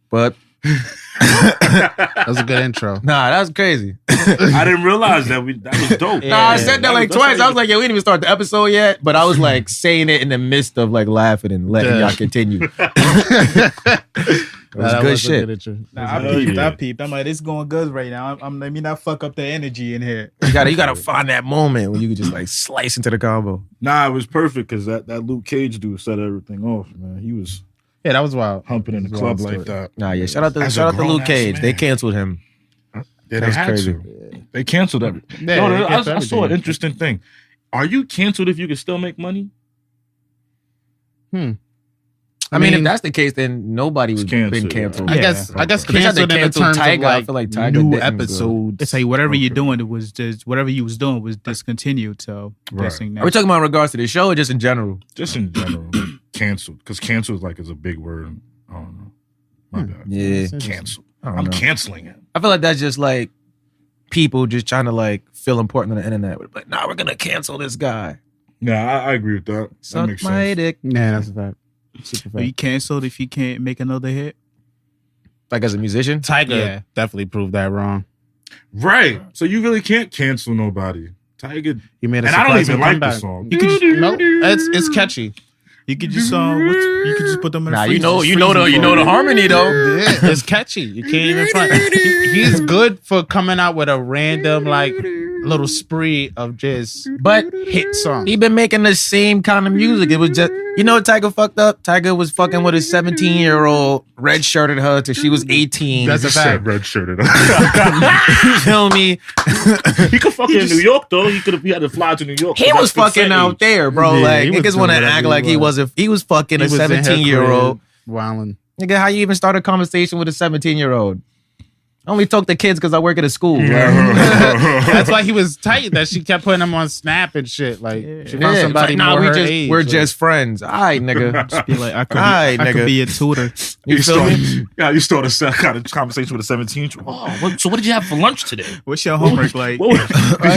S1: But
S2: That was a good intro.
S1: nah, that was crazy.
S4: I didn't realize that was dope.
S1: Nah, I said that like
S4: That's
S1: twice.
S4: how
S1: I was like, yeah, we didn't even start the episode yet. But I was like saying it in the midst of like laughing and letting
S2: Yeah.
S1: y'all continue. It was
S2: That
S1: good
S2: was a
S1: shit.
S2: good intro.
S3: Nah,
S4: Hell
S3: I peeped.
S4: yeah.
S3: I peeped. I'm like, it's going good right now. Let me not fuck up the energy in here.
S1: You gotta find that moment when you could just like slice into the combo.
S4: Nah, it was perfect because that Luke Cage dude set everything off, man. He was
S2: Yeah, that was wild.
S4: humping in the
S2: That's a
S4: club
S2: wild
S4: like
S2: story.
S4: that.
S1: Nah, yeah. Shout out to
S4: As a
S1: Luke
S4: grown-ass
S1: Cage.
S4: man.
S1: They canceled him.
S4: Yeah, they
S1: That's
S4: had
S1: crazy.
S4: to. They canceled everything.
S2: Yeah,
S4: Yo,
S2: they
S4: I
S2: canceled
S4: saw an
S2: everything.
S4: interesting thing. Are you canceled if you can still make money?
S1: I mean, if that's the case, then nobody was been canceled.
S2: I guess
S1: canceled in terms
S2: Tiger,
S1: of like, I feel like Tiger
S2: new
S1: didn't
S2: episodes.
S3: It's like whatever you're doing, it was just whatever you was doing was discontinued. So guessing that.
S1: Are we talking about in regards to the show or just in general?
S4: Just in general, canceled. Because canceled is a big word. I don't know. My bad.
S1: Yeah,
S4: Canceled. I'm canceling it.
S1: I feel like that's just like people just trying to like feel important on the internet. Like, nah, we're gonna cancel this guy.
S4: Yeah, I agree with that. That makes sense.
S1: Dick.
S2: Yeah, that's a fact.
S3: Are you canceled if you can't make another hit?
S1: Like as a musician?
S2: Tiger definitely proved that wrong.
S4: Right. So you really can't cancel nobody. Tiger.
S2: He made a
S4: and I don't even like
S2: comeback.
S4: the song.
S2: You could just, it's catchy.
S3: You could just you could just put them in.
S1: Nah, you know the harmony though.
S2: Yeah, it's catchy. You can't even front. He's good for coming out with a random like little spree of just hit songs.
S1: He been making the same kind of music. It was just, you know, Tiger fucked up. Tiger was fucking with his 17-year-old, red shirted her till she was 18.
S2: That's a fact.
S4: Red shirted.
S1: You feel me?
S4: He could fuck in New York though. He had to fly to New York.
S1: He was fucking out there, bro.
S2: Yeah,
S1: like
S2: he was
S1: niggas want to
S2: doing
S1: act
S2: whatever
S1: like
S2: he
S1: he
S2: was.
S1: wasn't. He was fucking a
S2: He was in her
S1: 17-year-old.
S2: crib, wilding.
S1: Nigga, how you even start a conversation with a 17-year-old? I only talk to kids because I work at a school.
S2: That's why he was tight that she kept putting him on Snap and shit. Like she found somebody
S1: like,
S2: more her
S1: just,
S2: age.
S1: we're
S2: like,
S1: just friends. All right, nigga.
S3: Just be like, I
S1: Alright,
S3: could
S1: nigga.
S3: be a tutor.
S1: You feel me?
S4: Yeah, you started a kind of conversation with a 17-year-old. Oh, so what did you have for lunch today?
S3: What's your homework like?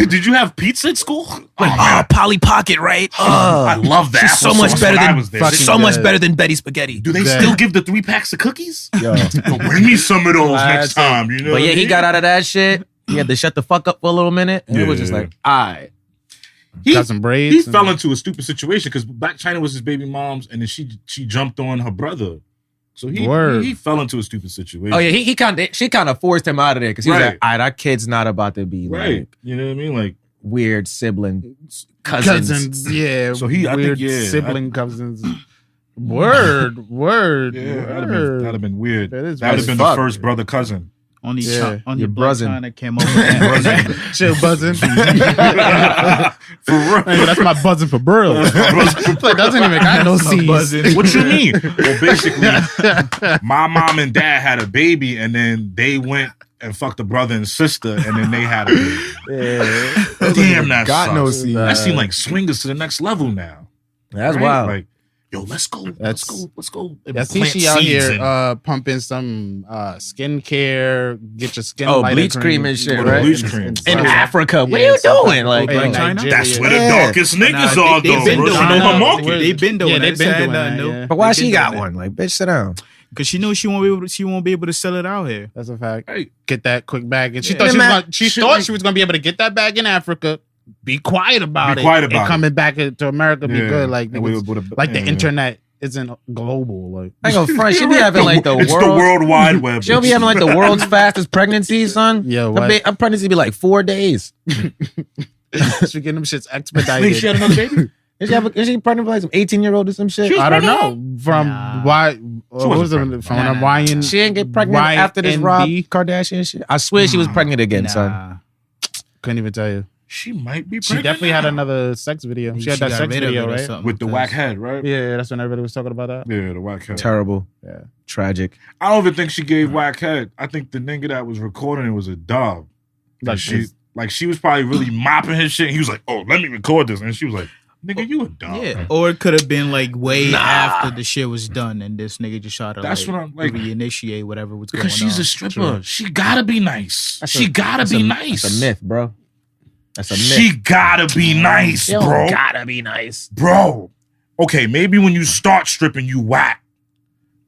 S4: Did you have pizza at school?
S1: Oh, Polly Pocket, right?
S4: I love that.
S1: She's so much better than much better than Betty Spaghetti.
S4: Do they still give the 3 packs of cookies?
S1: Yo.
S4: Well, bring me some of those next time. You know.
S1: But yeah,
S4: what I
S1: he
S4: mean?
S1: got out of that shit. He had to shut the fuck up for a little minute, and it was just like, all right.
S2: got some braids.
S4: He fell into a stupid situation because Black China was his baby mom's, and then she jumped on her brother. So he fell into a stupid situation.
S1: Oh yeah, she kind of forced him out of there because he was
S4: Right.
S1: like, all right, our kid's not about to be
S4: Right.
S1: like
S4: You know what I mean? Like
S1: weird sibling cousins.
S2: Yeah.
S4: So I
S2: weird
S4: think, yeah,
S2: sibling cousins. Word.
S4: yeah, that'd have been weird.
S2: That is
S4: That would have
S2: weird.
S4: been
S1: Fuck.
S4: the first brother cousin.
S3: Only
S2: Yeah.
S3: only
S1: You're
S3: Black
S1: buzzing.
S3: China came over. And
S2: Chill buzzing.
S4: For real.
S2: Hey, that's my buzzing for bro. Like, doesn't even got no C's.
S4: What you mean? Well, basically, my mom and dad had a baby, and then they went and fucked a brother and sister, and then they had a baby.
S2: Yeah.
S4: Damn, that
S1: Got
S4: sucks.
S1: no C's.
S4: That seemed like swingers to the next level now.
S1: That's
S4: Right?
S1: wild.
S4: Like, yo, let's go. Let's go.
S2: I see
S4: plant
S2: she out
S4: seeds
S2: here
S4: and-
S2: pumping some skincare, get your skin
S1: Oh,
S2: lighter
S1: bleach cream and shit,
S4: Go
S1: right?
S4: to bleach cream.
S1: In
S2: South-
S1: Africa, what
S2: Yeah,
S1: are you
S2: South
S1: doing? Like,
S2: Africa,
S3: like China?
S2: Nigeria.
S4: That's where the
S1: Yeah.
S4: darkest niggas
S3: Nah,
S4: are,
S3: they
S4: though.
S3: been
S4: Bro.
S3: doing
S4: She know
S3: that.
S4: her market.
S3: They've been doing
S2: Yeah,
S3: that.
S2: they've been
S3: It's
S2: doing
S3: nothing
S2: that,
S3: new.
S2: yeah.
S1: but why
S3: They've
S1: she
S3: been
S1: got
S3: doing
S1: one? Like, bitch, sit down.
S3: Because she knew she won't be able to sell it out here.
S2: That's a fact.
S4: Hey.
S2: Get that quick bag, and she
S3: Yeah.
S2: thought
S1: Yeah,
S2: she was gonna be able to get that bag in Africa. Be quiet about
S4: Be
S2: it.
S4: quiet
S2: and
S4: about it.
S2: coming back to America, be
S4: Yeah.
S2: good. Like
S4: And we
S2: niggas-
S4: would've-
S2: like the
S4: yeah.
S2: internet isn't global. Like
S1: I ain't gonna front. She be having like the
S4: It's
S1: world.
S4: the World Wide Web.
S1: She'll be having like the world's fastest pregnancy, son.
S2: Yeah,
S1: Her
S2: what?
S1: her pregnancy be like 4 days.
S2: she getting them shits
S4: Wait,
S2: expedited.
S4: she had another baby?
S1: Is she pregnant for like some 18-year-old or some shit?
S2: I don't know. From
S3: Nah.
S2: why? What
S4: wasn't
S2: was it?
S4: pregnant.
S2: From
S3: Nah,
S2: a Hawaiian.
S1: She didn't get pregnant after this Rob
S2: YNB?
S1: Kardashian shit. I swear she was pregnant again, son.
S3: Nah.
S2: Couldn't even tell you.
S4: She might be pregnant.
S2: She definitely had
S4: now.
S2: another sex video. She had
S3: got
S2: that sex
S3: rid of
S2: video,
S3: it or
S2: right?
S3: something,
S4: With the
S3: 'cause-
S4: whack head, right?
S2: Yeah, that's when everybody was talking about that.
S4: Yeah, the whack head.
S1: Terrible.
S2: Yeah.
S1: Tragic.
S4: I don't even think she gave whack head. I think the nigga that was recording it was a dog.
S2: Like
S4: She was probably really mopping his shit. He was like, "Oh, let me record this," and she was like, "Nigga, you a dog."
S3: Yeah, or it could have been like way after the shit was done, and this nigga just tried to
S4: That's what I'm like.
S3: reinitiate whatever was going on.
S4: Because she's a stripper.
S3: True.
S4: She gotta be nice. She gotta be nice.
S1: That's a myth, bro. That's a myth.
S4: She gotta be nice,
S1: She don't
S4: bro.
S1: gotta be nice.
S4: Bro. Okay, maybe when you start stripping, you whack.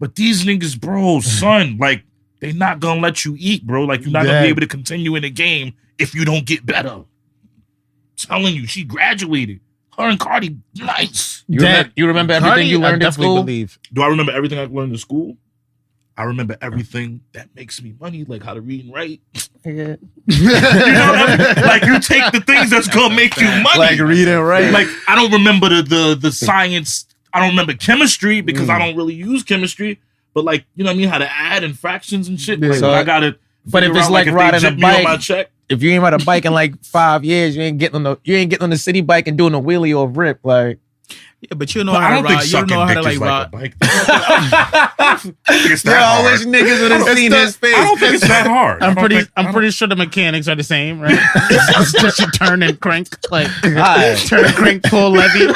S4: But these niggas, bro, son, like, they not gonna let you eat, bro. Like, you're not gonna be able to continue in the game if you don't get better. I'm telling you, she graduated. Her and Cardi, nice.
S1: You remember everything you learned in school?
S2: Believe.
S4: Do I remember everything I learned in school? I remember everything that makes me money, like how to read and write. You know what I mean? Like, you take the things that's gonna make you money.
S1: Like read and write.
S4: Like, I don't remember the science. I don't remember chemistry because I don't really use chemistry. But like, you know what I mean? How to add and fractions and shit. Like,
S1: So-
S4: I gotta.
S1: But if
S4: figure
S1: it's
S4: out,
S1: like
S4: if
S1: riding
S4: they
S1: a
S4: jip me on
S1: bike-
S4: my check.
S1: if you ain't ride a bike in like 5 years, you ain't getting on the city bike and doing a wheelie or a rip. Like,
S3: Yeah, but you know
S4: But
S3: how
S4: I
S3: to
S4: don't think
S3: ride. You don't
S4: sucking
S3: know how
S4: dick
S3: to
S4: is
S3: like
S4: like a
S3: ride.
S4: bike. I think it's that
S1: I
S4: hard.
S1: wish niggas would have seen his face.
S4: I don't think it's that hard.
S2: I'm pretty sure the mechanics are the same, right? It's just you turn and crank, like turn, crank, pull, levy,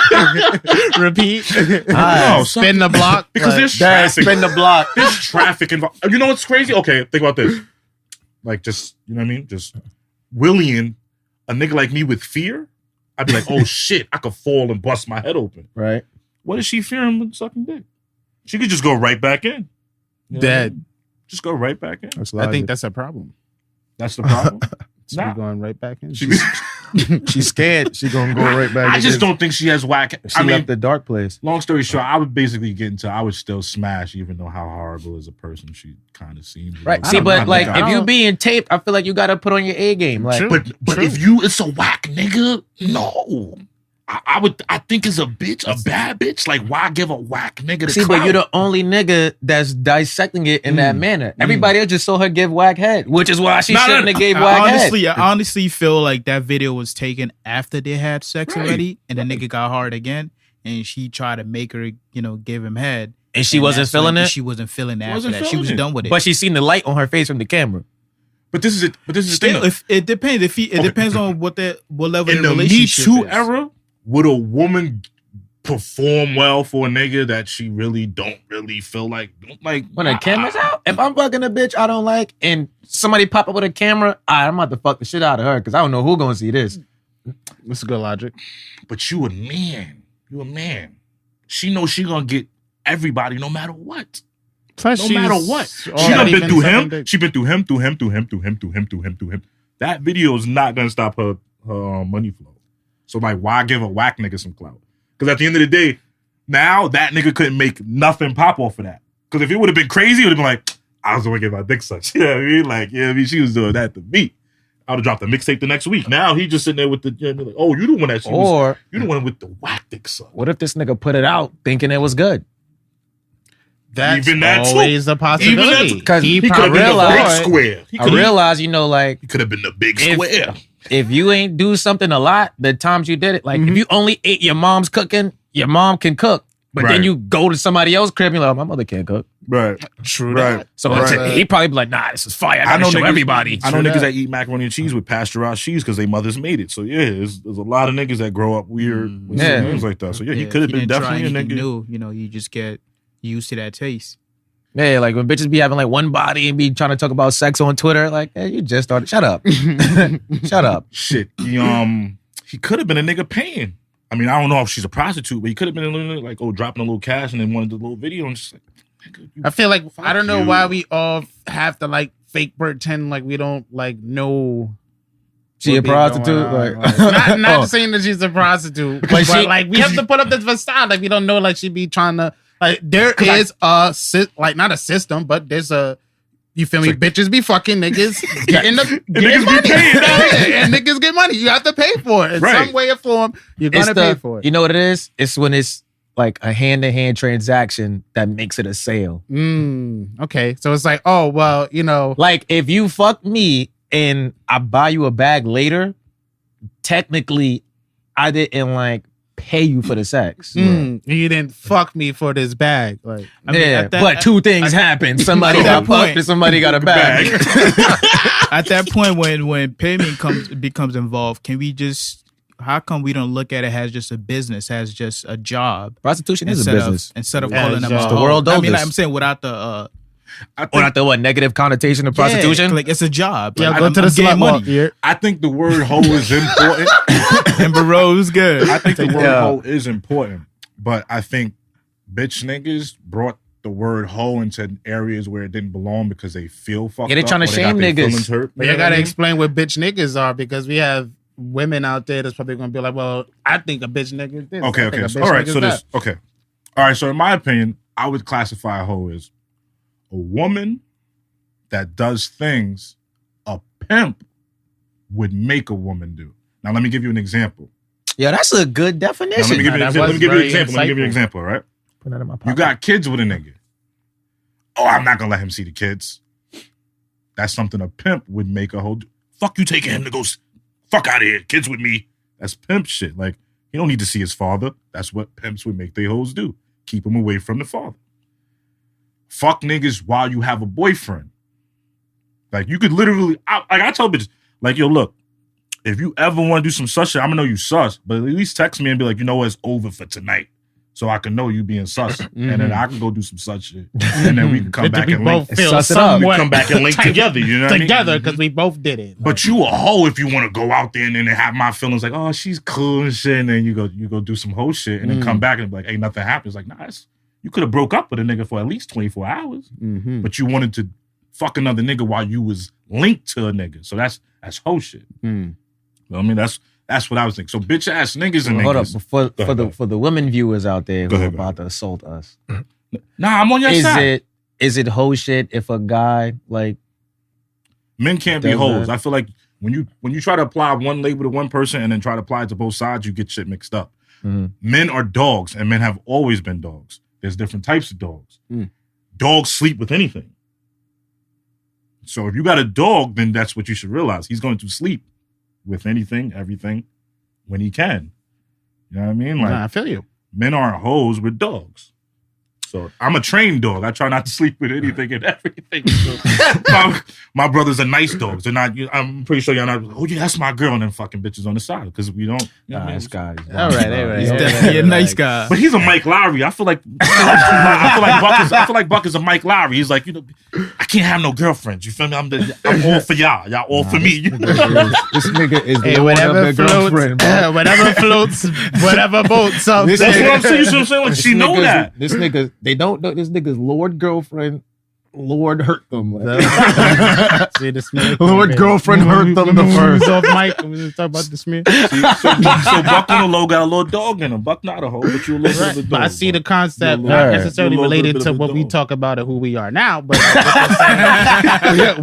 S2: repeat.
S4: No,
S2: Spin the block
S4: because
S2: like,
S4: there's traffic.
S1: Spin the block.
S4: There's traffic involved. You know what's crazy? Okay, think about this. Like, just, you know what I mean? Just willying a nigga like me with fear. I'd be like, oh shit, I could fall and bust my head open.
S1: Right.
S4: What is she fearing with sucking dick? She could just go right back in. You know what I
S2: dead.
S4: mean? Just go right back in.
S2: I think that's a problem.
S4: That's the problem.
S2: She's
S4: Nah.
S2: going right back in.
S1: She's scared. She gonna go right back.
S4: I just don't think she has whack.
S1: She left the dark place.
S4: Long story short, I would basically get into, I would still smash, even though how horrible as a person she kind of seems.
S1: Right.
S4: I
S1: See,
S4: don't-
S1: but
S4: I don't
S1: like
S4: think I-
S1: if you being taped, I feel like you gotta put on your A game. Like,
S2: True.
S4: But if you, it's a whack nigga, no. I think it's a bitch, a bad bitch. Like, why give a whack nigga the
S1: see,
S4: clout?
S1: but you're the only nigga that's dissecting it in that manner. Everybody else just saw her give whack head, which is why she shouldn't have gave whack head.
S3: I honestly feel like that video was taken after they had sex
S4: Right.
S3: already, and the nigga got hard again, and she tried to make her, give him head.
S1: And she wasn't
S3: that's
S1: feeling
S3: when
S1: it?
S3: She wasn't feeling that
S4: Wasn't
S3: after that. She
S4: feeling
S3: was
S4: it.
S3: done with it.
S1: But she seen the light on her face from the camera.
S4: But this is it. But this is the
S3: Still,
S4: thing.
S3: if it depends. It depends on what level
S4: In
S3: of
S4: the Me
S3: relationship
S4: Too
S3: is.
S4: era, would a woman perform well for a nigga that she really don't really feel like
S1: When the camera's out, if I'm fucking a bitch I don't like and somebody pop up with a camera, I'm about to fuck the shit out of her because I don't know who gonna see this.
S2: That's good logic.
S4: But you a man. You a man. She knows she gonna get everybody no matter what.
S2: Plus,
S4: No matter what. She done been through him. She been through him, through him. That video is not gonna stop her money flow. So like, why give a whack nigga some clout? Because at the end of the day, now that nigga couldn't make nothing pop off of that. Because if it would have been crazy, it would have been like, I was gonna get my dick sucked. You know what I mean? Like, yeah, I mean, she was doing that to me. I would have dropped the mixtape the next week. Now he just sitting there with the, like, oh, you the one that she was,
S1: Or
S4: you the one with the whack dick suck.
S1: what if this nigga put it out thinking it was good?
S2: That's
S4: Even that too.
S2: always a possibility.
S1: Because
S4: He could have been the
S1: realized-
S4: big square. He
S1: I
S4: could
S1: realize, like,
S4: have been the big
S1: If-
S4: square.
S1: if you ain't do something a lot, the times you did it, like
S2: Mhm.
S1: if you only ate your mom's cooking, your mom can cook. But
S4: Right.
S1: then you go to somebody else's crib, you're like, my mother can't cook.
S4: Right.
S2: True.
S4: Right.
S1: So
S2: Right.
S1: he probably be like, nah, this is fire. I
S4: I
S1: gotta
S4: know
S1: show
S4: niggas,
S1: everybody.
S4: I know
S2: True
S4: niggas
S2: that.
S4: that eat macaroni and cheese with pasteurized cheese because their mothers made it. So yeah, there's a lot of niggas that grow up weird with
S1: Yeah.
S4: things like that. So yeah, he
S3: if
S4: could have
S3: you
S4: been
S3: didn't try
S4: definitely a
S3: anything
S4: nigga.
S3: new. You just get used to that taste.
S1: Yeah, like when bitches be having like one body and be trying to talk about sex on Twitter, like, hey, you just started. Shut up. Shut up.
S4: Shit, he could have been a nigga paying. I mean, I don't know if she's a prostitute, but he could have been a little, like, dropping a little cash and then wanted the little video and just like, nigga, you
S2: I feel like I don't know
S4: you.
S2: why we all have to like fake pretend like we don't like know.
S1: She
S2: what
S1: a
S2: be
S1: prostitute?
S2: going on.
S1: Like,
S2: not
S1: Oh.
S2: saying that she's a prostitute,
S1: But
S2: but
S1: she-
S2: like we have to put up this facade. Like we don't know. Like she be trying to. Like there is like not a system, but there's a. You feel me?
S4: Like-
S2: Bitches be fucking niggas getting
S4: niggas
S2: getting
S4: be
S2: money.
S4: paying.
S2: And niggas get money. You have to pay for it in
S4: Right.
S2: some way or form. You're
S1: it's
S2: gonna pay for it.
S1: You know what it is? It's when it's like a hand-to-hand transaction that makes it a sale.
S2: Okay, so it's like, oh well,
S1: Like if you fuck me and I buy you a bag later, technically I didn't like pay you for the sex.
S2: you didn't fuck me for this bag. Like,
S3: I mean,
S1: Yeah,
S3: at that-
S1: but two things happened. Somebody
S3: at
S1: got
S3: that point-
S1: fucked and somebody got a bag.
S3: At that point, when payment becomes involved, can we just? How come we don't look at it as just a business, as just a job?
S1: Prostitution is a business.
S3: Instead of
S2: Yeah,
S3: calling
S2: it's
S3: them
S2: just
S3: a
S2: the
S3: hoe.
S1: world
S3: I mean,
S1: oldest.
S3: I'm saying without the
S1: Or not the what negative connotation of prostitution.
S3: yeah, like it's a job.
S2: yeah,
S3: Like,
S2: go
S3: I'm
S2: to the
S3: getting
S2: slut
S3: money.
S2: walk. Here.
S4: I think the word hoe is important.
S3: Amber Rose, good.
S4: I think the word
S1: Yeah.
S4: hoe is important, but I think bitch niggas brought the word hoe into areas where it didn't belong because they feel fucked
S1: Yeah, they
S4: up.
S1: tryna
S4: or they got
S1: shame
S4: their
S1: niggas.
S4: feelings hurt.
S2: But you gotta explain what bitch niggas are because we have women out there that's probably gonna be like, well, I think a bitch nigga is this. I
S4: Okay,
S2: think
S4: okay.
S2: a
S4: So,
S2: bitch
S4: all right,
S2: nigga
S4: so
S2: is
S4: this
S2: that.
S4: okay. All right, so in my opinion, I would classify a hoe as a woman that does things a pimp would make a woman do. Now let me give you an example.
S1: Yeah, that's a good
S4: Now,
S1: definition.
S4: let me give you an
S2: that
S4: example.
S2: was
S4: Let me give you an
S2: very
S4: example. Let me give you an
S2: insightful.
S4: example, all right?
S1: Put that in my
S4: You
S1: pocket.
S4: got kids with a nigga. Oh, I'm not gonna let him see the kids. That's something a pimp would make a whole. Fuck you taking him to go. Fuck out of here. Kids with me. That's pimp shit. Like He don't need to see his father. That's what pimps would make their hoes do. Keep him away from the father. Fuck niggas while you have a boyfriend. Like, you could literally, I tell bitches, like, yo, look, if you ever want to do some sus shit, I'm gonna know you sus, but at least text me and be like, you know what, it's over for tonight. So I can know you being sus. And then I can go do some sus shit. And then we can come back and link.
S2: We come
S4: back and link together, you know what I mean?
S2: Together, because we both did it.
S4: But you a hoe if you want to go out there and then have my feelings like, oh, she's cool and shit. And then you go do some hoe shit and then come back and be like, hey, nothing happens. Like, nah, you could have broke up with a nigga for at least 24 hours. But you wanted to fuck another nigga while you was linked to a nigga. So that's hoe shit. I mean, that's what I was thinking. So bitch ass niggas and niggas.
S1: Hold up, for the women viewers out there who are about to assault us.
S4: Nah, I'm on your side.
S1: Is it hoe shit if a guy like
S4: men can't be hoes? I feel like when you try to apply one label to one person and then try to apply it to both sides, you get shit mixed up. Men are dogs, and men have always been dogs. There's different types of dogs. Dogs sleep with anything. So if you got a dog, then that's what you should realize. He's going to sleep with anything, everything, when he can. You know what I mean? Like,
S2: I feel you.
S4: Men aren't hoes with dogs. So I'm a trained dog. I try not to sleep with anything and everything. So, my brothers are nice dogs. They're not. I'm pretty sure y'all not. Oh yeah, that's my girl, and then fucking bitches on the side because we don't.
S1: Nice guy.
S2: All right.
S3: He's definitely a nice guy.
S4: But he's a Mike Lowry. I feel like Buck is a Mike Lowry. He's like, you know, I can't have no girlfriends. You feel me? I'm all for y'all. Y'all all for me.
S1: This nigga is the one of the girlfriend.
S2: Whatever floats, whatever boats.
S4: That's what I'm saying. You see what I'm saying? Like, she know that.
S1: This nigga. They don't know this nigga's Lord girlfriend. Lord hurt them.
S2: See the smear.
S1: Lord girlfriend hurt them the first.
S2: Off mic. We just talk about the smear.
S4: So Buck on the low got a little dog in him. Buck not a hoe, but you a little bit of a dog.
S2: But I see the concept not necessarily related to what we talk about and who we are now, but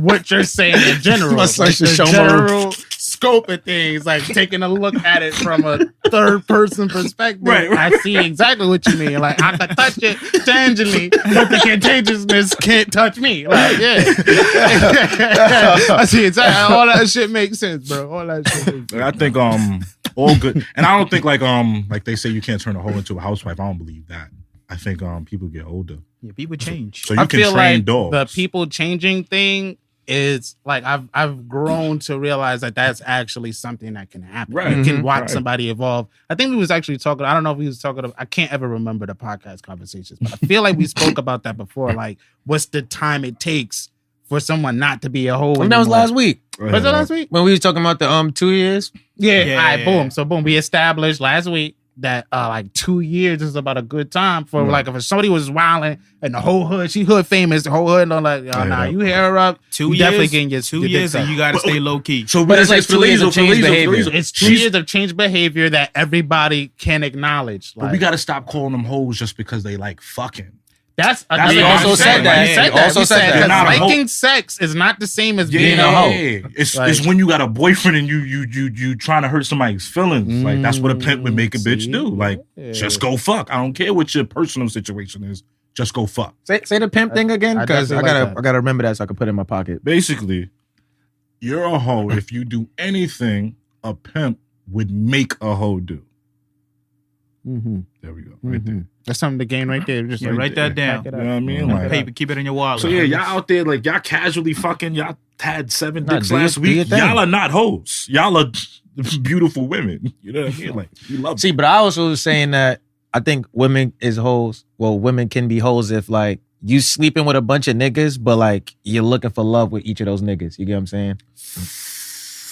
S2: what you're saying in general.
S1: My son should show
S2: general scope of things, like taking a look at it from a third person perspective.
S4: Right.
S2: I see exactly what you mean. Like, I can touch it tangibly, but the contagiousness can't touch me. Like, yeah. I see exactly. All that shit makes sense, bro. All that shit makes sense.
S4: I think all good. And I don't think like they say you can't turn a hoe into a housewife. I don't believe that. I think people get older.
S3: Yeah, people change.
S4: So you can train dogs.
S2: The people changing thing is like I've grown to realize that that's actually something that can happen.
S4: Right.
S2: You can watch somebody evolve. I think we was actually talking. I don't know if we was talking. I can't ever remember the podcast conversations, but I feel like we spoke about that before. Like, what's the time it takes for someone not to be a hoe?
S1: That was last week.
S2: Was it last week
S1: when we was talking about the 2 years?
S2: Yeah. All right. Boom. So boom. We established last week that like 2 years is about a good time for like if somebody was wilding and the whole hood, she hood famous, the whole hood, and like, you hear her up,
S3: 2 years,
S2: definitely getting your
S3: 2 years, and you got to stay low key.
S4: So,
S1: but it's like 2 years of changed behavior.
S2: It's 2 years of changed behavior that everybody can acknowledge.
S4: But we got to stop calling them hoes just because they like fucking.
S2: He also said that. Liking sex is not the same as being a hoe.
S4: It's when you got a boyfriend and you trying to hurt somebody's feelings. Like, that's what a pimp would make a bitch do. Like, just go fuck. I don't care what your personal situation is. Just go fuck.
S1: Say the pimp thing again, because I gotta remember that so I can put it in my pocket.
S4: Basically, you're a hoe if you do anything a pimp would make a hoe do. There we go. Right there.
S2: That's something to gain right there. Just
S3: write that down.
S4: You know what I mean? Like,
S3: paper, keep it in your wallet.
S4: So yeah, y'all out there like y'all casually fucking. Y'all had 7 dicks last week. Y'all are not hoes. Y'all are beautiful women. You know what I mean? Like, you love.
S1: See, but I also was saying that I think women is hoes. Well, women can be hoes if like you sleeping with a bunch of niggas, but like you're looking for love with each of those niggas. You get what I'm saying?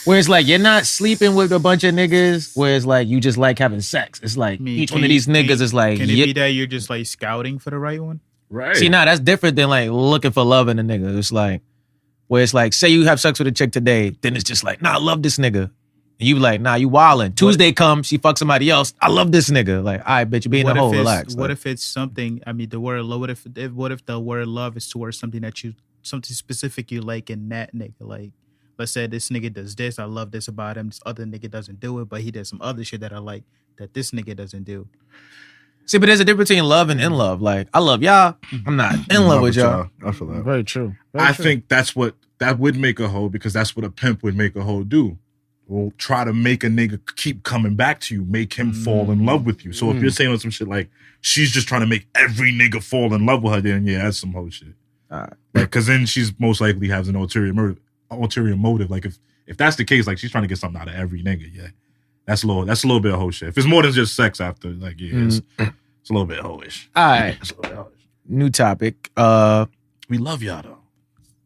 S1: Where it's like you're not sleeping with a bunch of niggas, where it's like you just like having sex. It's like each one of these niggas is like.
S3: Can it be that you're just like scouting for the right one?
S4: Right.
S1: See, that's different than like looking for love in a nigga. It's like, where it's like, say you have sex with a chick today, then it's just like, nah, I love this nigga. And you like, nah, you wildin'. Tuesday comes, she fucks somebody else. I love this nigga. Like, all right, bitch, you being a hoe, relax.
S3: What if it's something, I mean, the word love, what if the word love is towards something something specific you like in that nigga? Like, let's say this nigga does this, I love this about him. This other nigga doesn't do it, but he does some other shit that I like that this nigga doesn't do.
S1: See, but there's a difference between love and in love. Like, I love y'all. I'm not in love with y'all.
S4: I feel that.
S2: Very true.
S4: I think that would make a hoe because that's what a pimp would make a hoe do. will try to make a nigga keep coming back to you, make him fall in love with you. So if you're saying some shit like she's just trying to make every nigga fall in love with her, then yeah, that's some whole shit. Like, because then she's most likely has an ulterior motive. Like if that's the case, like she's trying to get something out of every nigga. Yeah, that's a little bit of whole shit. If it's more than just sex after, like it's a little bit hoish.
S1: All right, new topic.
S4: We love y'all though.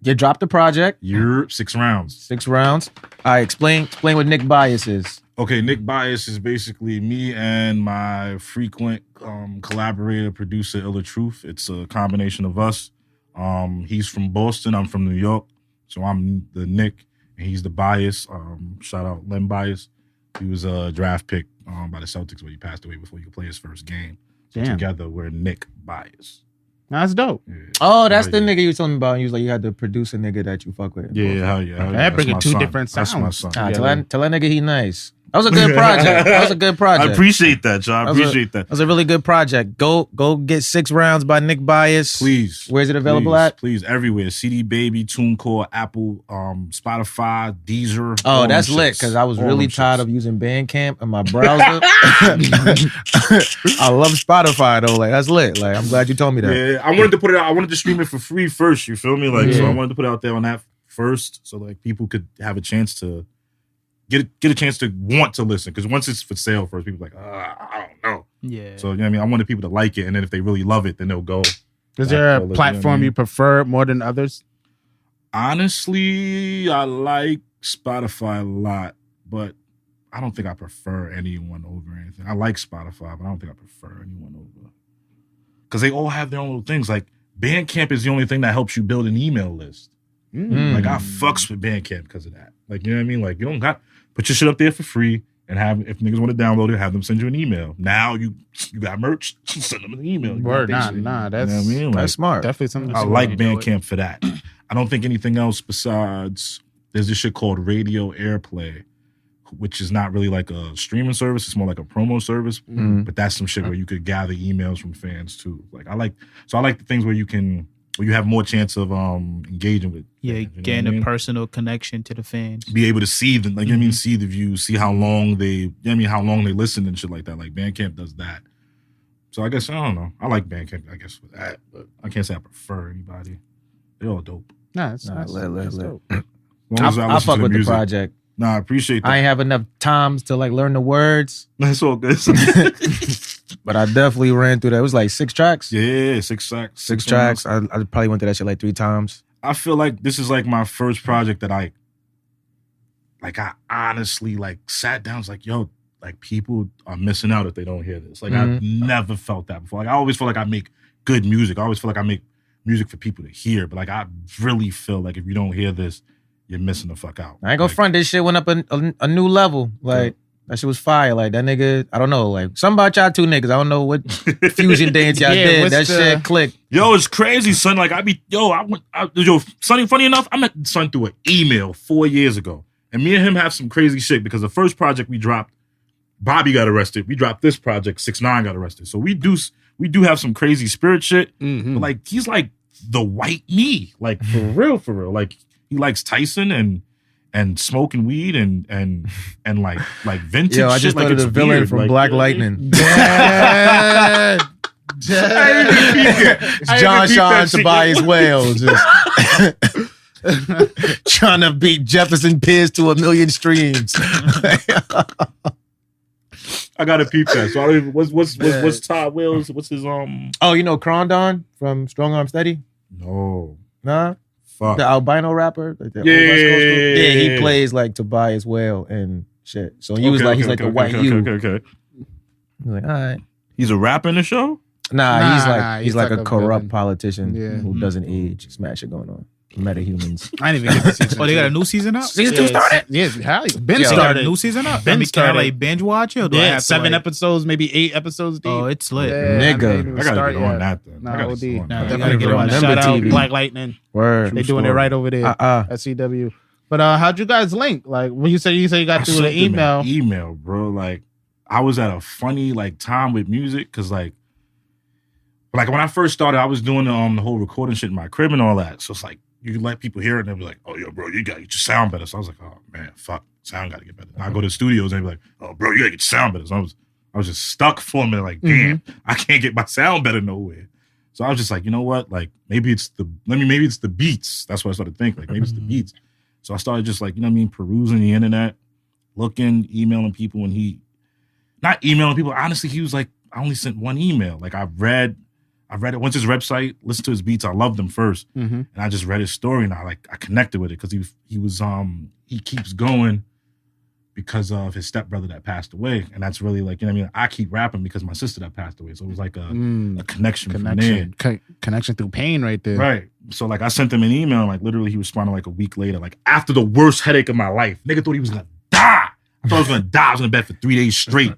S1: You dropped the project.
S4: You're 6 rounds.
S1: 6 rounds. All right, explain what Nick Bias is.
S4: Okay, Nick Bias is basically me and my frequent collaborator, producer, Illa Truth. It's a combination of us. He's from Boston. I'm from New York. So I'm the Nick, and he's the Bias. Shout out Len Bias. He was a draft pick by the Celtics, but he passed away before he could play his first game. So together, we're Nick Bias.
S2: That's dope.
S4: Yeah.
S1: Oh, that's the nigga you was telling me about. You was like, you had to produce a nigga that you fuck with.
S4: Yeah, hell yeah.
S2: That bringing 2 different sounds.
S4: That's my son.
S1: Tell that nigga he nice. That was a good project.
S4: I appreciate that, y'all. I appreciate that.
S1: That was a really good project. Go get 6 rounds by Nick Bias.
S4: Please.
S1: Where's it available at?
S4: Please, everywhere. CD Baby, TuneCore, Apple, Spotify, Deezer.
S1: Oh, that's lit, because I was really tired of using Bandcamp in my browser. I love Spotify, though. Like, that's lit. Like, I'm glad you told me that.
S4: Yeah, I wanted to put it out. I wanted to stream it for free first, you feel me? Like, so I wanted to put it out there on that first, so like people could have a chance to get a chance to want to listen. Because once it's for sale first, people are like, I don't know.
S3: Yeah.
S4: So, you know what I mean? I wanted people to like it, and then if they really love it, then they'll go.
S2: Is there a platform you prefer more than others?
S4: Honestly, I like Spotify a lot, but I don't think I prefer anyone over anything. I like Spotify, but I don't think I prefer anyone over. Because they all have their own little things. Like, Bandcamp is the only thing that helps you build an email list. Like, I fucks with Bandcamp because of that. Like, you know what I mean? Like, you don't got... Put your shit up there for free and have, if niggas want to download it, have them send you an email. Now you got merch, send them an email.
S2: Word, nah, that's,
S4: you know what I mean? Like,
S1: that's smart.
S2: Definitely something.
S4: I like Bandcamp for that. I don't think anything else besides, there's this shit called Radio Airplay, which is not really like a streaming service. It's more like a promo service. But that's some shit where you could gather emails from fans too. Like, I like the things where you have more chance of engaging with.
S3: Yeah,
S4: fans,
S3: getting a personal connection to the fans.
S4: Be able to see them, like, you know what I mean, see the views, see how long they, you know what I mean, how long they listen and shit like that. Like, Bandcamp does that. So I guess, I don't know. I like Bandcamp, I guess, for that, but I can't say I prefer anybody. They're all dope.
S2: Nah, it's dope.
S1: I fuck with the project.
S4: Nah, I appreciate that.
S1: I ain't have enough times to like learn the words.
S4: That's all good.
S1: But I definitely ran through that. It was like 6 tracks.
S4: Yeah, 6 tracks.
S1: 6 tracks. I probably went through that shit like 3 times.
S4: I feel like this is like my first project that I honestly like sat down. It's like, yo, like people are missing out if they don't hear this. Like I've never felt that before. Like I always feel like I make good music. I always feel like I make music for people to hear. But like I really feel like if you don't hear this, you're missing the fuck out.
S1: I ain't gonna front. This shit went up a new level. Like that shit was fire. Like that nigga, I don't know. Like something about y'all 2 niggas. I don't know what fusion dance y'all did. That shit clicked.
S4: Yo, it's crazy, son. Like Sonny, funny enough, I met Son through an email 4 years ago. And me and him have some crazy shit because the first project we dropped, Bobby got arrested. We dropped this project, 6ix9ine got arrested. So we do have some crazy spirit shit. But like he's like the white me. Like for real. Like he likes Tyson and smoking weed and like vintage.
S1: Yo, I just
S4: shit.
S1: thought
S4: Like
S1: of the villain
S4: weird.
S1: from
S4: Like,
S1: Black Lightning.
S2: Dead.
S1: John Sha and Tobias Whale just trying to beat Jefferson Pierce to 1 million streams.
S4: I gotta peep that. So I don't even. What's Todd Wills? What's his
S1: Oh, you know Crondon from Strong Arm Steady?
S4: No.
S1: Nah.
S4: Fuck.
S1: The albino rapper? Like the old
S4: Yeah,
S1: West Coast
S4: yeah,
S1: group?
S4: yeah,
S1: He
S4: yeah.
S1: plays like Tobias Whale and shit. So he was like, he's like the white you.
S4: Okay.
S1: He's like, all right.
S4: He's a rapper in the show?
S1: Nah, he's like a corrupt
S2: villain.
S1: politician
S2: Yeah.
S1: who doesn't age. Smash shit going on. Metahumans.
S2: I didn't even get to season
S3: Oh, they got a
S2: 2.
S3: new season out?
S1: Season 2 started?
S2: Yeah, hell, Ben
S3: They got a
S2: started.
S3: new season out?
S2: Ben
S3: Can I
S2: started.
S3: like binge watch it? Or do I
S2: Yeah,
S3: have to,
S2: 7
S3: like-
S2: episodes, maybe 8 episodes deep.
S3: Oh, it's lit.
S1: Nigga.
S4: I gotta get on that then.
S2: Nah,
S4: I gotta
S2: OD.
S4: get on
S2: Nah,
S4: that.
S2: they
S3: gotta
S2: gotta
S3: get
S2: get
S3: on
S2: on.
S3: that.
S2: Shout out
S1: TV.
S2: Black Lightning.
S1: Word.
S2: They doing it right over there at CW. But how'd you guys link? Like when you say you got through the email.
S4: Email, bro. Like I was at a funny like time with music because like when I first started, I was doing the whole recording shit in my crib and all that. So it's like you could let people hear it and they'll be like, "Oh, yo, bro, you got to get your sound better." So I was like, "Oh man, fuck." sound got to get better. I go to the studios and they be like, oh, bro, you got to get sound better. So I was just stuck for a minute, like, damn, I can't get my sound better nowhere. So I was just like, you know what? Like, maybe it's the beats. That's what I started thinking. Like, maybe it's the beats. So I started just like, you know what I mean, perusing the internet, looking, emailing people, and not emailing people. Honestly, he was like, I only sent one email. Like, I read it, went to his website, listened to his beats. I loved them first. And I just read his story and I connected with it because he keeps going because of his stepbrother that passed away. And that's really like, you know what I mean? I keep rapping because my sister that passed away. So it was like a connection from there.
S2: Connection through pain right there.
S4: Right. So like I sent him an email and like literally he responded like a week later, like after the worst headache of my life. Nigga thought he was gonna die. I thought I was gonna die. I was in bed for 3 days straight.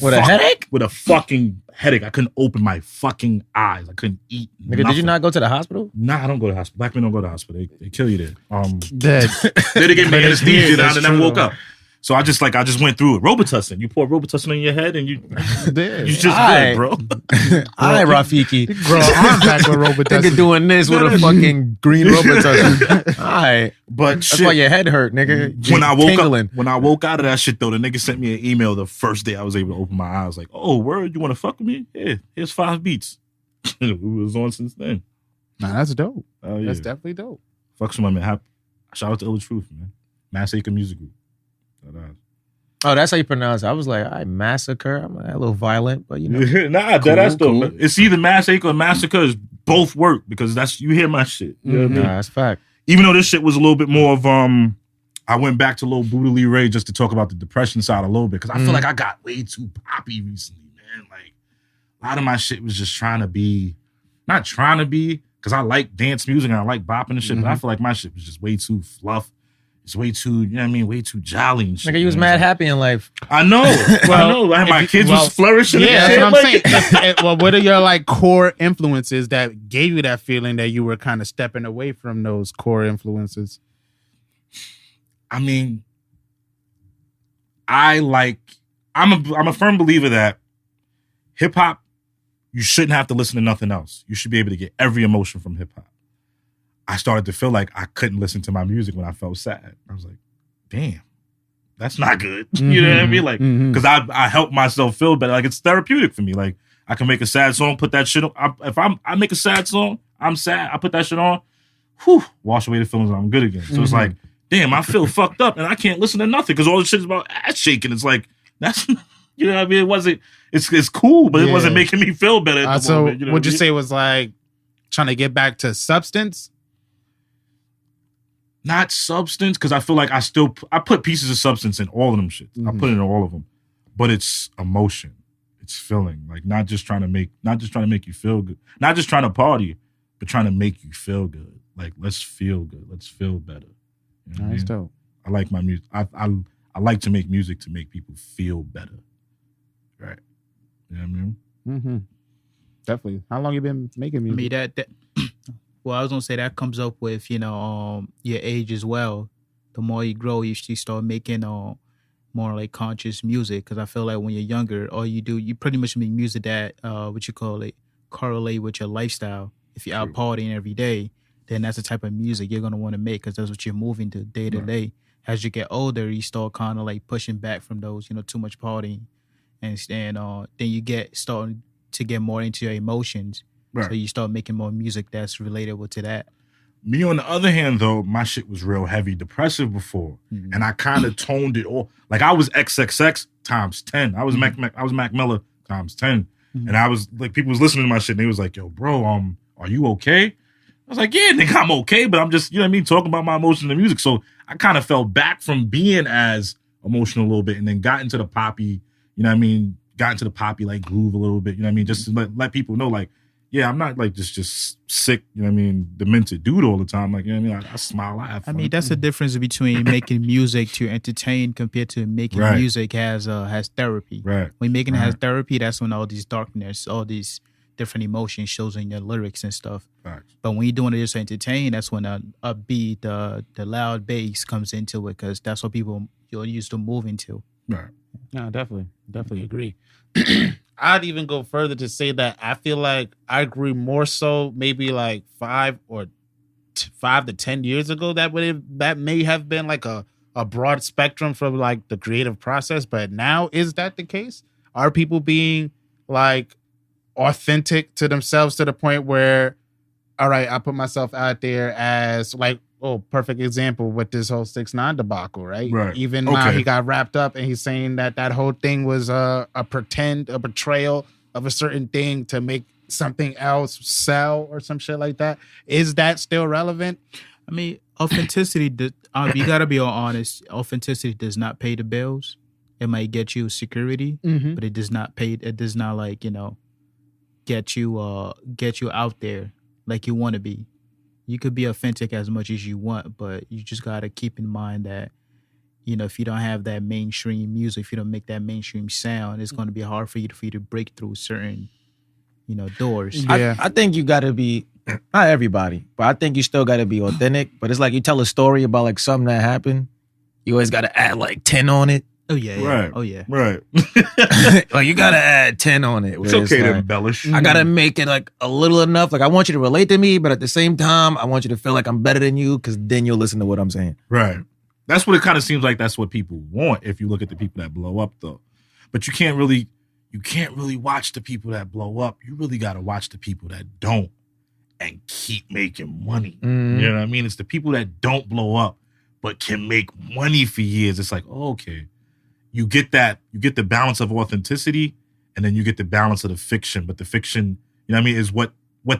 S1: With a headache?
S4: With a fucking headache. I couldn't open my fucking eyes. I couldn't eat.
S1: Nigga, did you not go to the hospital?
S4: Nah, I don't go to the hospital. Black men don't go to the hospital. They kill you there.
S2: Dead.
S4: They gave me anesthesia and I never woke up. So I just went through it. Robitussin. You pour Robitussin in your head and you just good, bro. All
S1: right, Rafiki.
S2: Bro, I'm back with Robitussin.
S1: Nigga doing this with a fucking green Robitussin. All right.
S4: But
S1: that's why your head hurt, nigga.
S4: When I woke out of that shit though, the nigga sent me an email the first day I was able to open my eyes. Like, oh, word, you want to fuck with me? Yeah, here's 5 beats. We was on since then.
S2: Nah, that's dope.
S4: Oh, yeah.
S2: That's definitely dope.
S4: Fuck some man. Shout out to Ill Truth, man. Massacre Music Group.
S1: Oh, that's how you pronounce it. I was like, all right, massacre. I'm like, a little violent, but you know.
S4: Nah, that's dope. Cool. It's either massacre or massacre. Both work because you hear my shit. You know what I mean?
S1: Nah, that's fact.
S4: Even though this shit was a little bit more of I went back to Lil Buddha Lee Ray just to talk about the depression side a little bit because I feel like I got way too poppy recently, man. Like a lot of my shit was just not trying to be because I like dance music and I like bopping and shit, but I feel like my shit was just way too fluff. It's way too, you know what I mean, way too jolly and shit.
S1: Nigga, you was mad happy in life.
S4: I know. I know. My kids was flourishing.
S2: Yeah, that's what I'm saying. Well, what are your like core influences that gave you that feeling that you were kind of stepping away from those core influences?
S4: I mean, I'm a firm believer that hip hop, you shouldn't have to listen to nothing else. You should be able to get every emotion from hip hop. I started to feel like I couldn't listen to my music when I felt sad. I was like, damn, that's not good. You know what I mean? Like, because I help myself feel better. Like, it's therapeutic for me. Like, I can make a sad song, put that shit on. If I make a sad song, I'm sad, I put that shit on, wash away the feelings and I'm good again. So it's like, damn, I feel fucked up and I can't listen to nothing because all the shit is about ass shaking. It's like, that's, you know what I mean? It's cool, but it wasn't making me feel better at the moment. You know
S2: would you say was like trying to get back to substance?
S4: Not substance, because I feel like I put pieces of substance in all of them shit. I put it in all of them. But it's emotion. It's feeling. Like not just trying to make you feel good. Not just trying to party, but trying to make you feel good. Like, let's feel good. Let's feel better. You know
S2: That's dope.
S4: I like my music. I like to make music to make people feel better. Right. You know what I mean?
S2: Mm-hmm. Definitely. How long you been making music?
S3: I mean, well, I was gonna say that comes up with, you know, your age as well. The more you grow, you start making more like conscious music. Because I feel like when you're younger, all you do, you pretty much make music that correlate with your lifestyle. If you're out partying every day, then that's the type of music you're gonna want to make because that's what you're moving to day to day. As you get older, you start kind of like pushing back from those, you know, too much partying, and then you starting to get more into your emotions. Right. So you start making more music that's relatable to that.
S4: Me, on the other hand, though, my shit was real heavy depressive before, and I kind of toned it all. Like I was XXX times 10. I was Mac Miller times 10, and I was like, people was listening to my shit, and they was like, "Yo, bro, are you okay?" I was like, "Yeah, nigga, I'm okay," but I'm just, you know what I mean, talking about my emotions in music. So I kind of fell back from being as emotional a little bit, and then got into the poppy, you know what I mean, like groove a little bit, you know what I mean, just to let people know, like, yeah, I'm not like just sick, you know what I mean, demented dude all the time. Like, you know what I mean? I smile, I have fun.
S3: I mean, that's the difference between making music to entertain compared to making music has therapy.
S4: Right.
S3: When making it has therapy, that's when all these darkness, all these different emotions shows in your lyrics and stuff.
S4: Right.
S3: But when you're doing it just to entertain, that's when the upbeat, the loud bass comes into it because that's what people you're used to moving to.
S4: Right.
S2: No, definitely agree. I'd even go further to say that I feel like I grew more so maybe like 5 to 10 years ago. That may have been like a a broad spectrum for like the creative process. But now, is that the case? Are people being like authentic to themselves to the point where, all right, I put myself out there as like, perfect example with this whole 6ix9ine debacle, right?
S4: Right.
S2: Even now he got wrapped up and he's saying that whole thing was a betrayal of a certain thing to make something else sell or some shit like that. Is that still relevant?
S3: I mean, authenticity, you gotta be all honest. Authenticity does not pay the bills. It might get you security, but it does not pay. It does not like, get you out there like you want to be. You could be authentic as much as you want, but you just gotta keep in mind that, if you don't have that mainstream music, if you don't make that mainstream sound, it's going to be hard for you to break through certain, doors.
S1: Yeah. I think you gotta be, not everybody, but I think you still gotta be authentic. But it's like you tell a story about like something that happened, you always gotta add like 10 on it.
S3: Oh yeah.
S4: Right.
S3: Oh yeah.
S4: Right.
S1: Like you gotta add 10 on it.
S4: It's okay to embellish.
S1: I gotta make it like a little enough. Like I want you to relate to me, but at the same time, I want you to feel like I'm better than you, because then you'll listen to what I'm saying.
S4: Right. That's what it kind of seems like. That's what people want. If you look at the people that blow up, though, but you can't really watch the people that blow up. You really gotta watch the people that don't and keep making money.
S1: Mm-hmm.
S4: You know what I mean? It's the people that don't blow up but can make money for years. It's like, okay. You get the balance of authenticity, and then you get the balance of the fiction. But the fiction, is what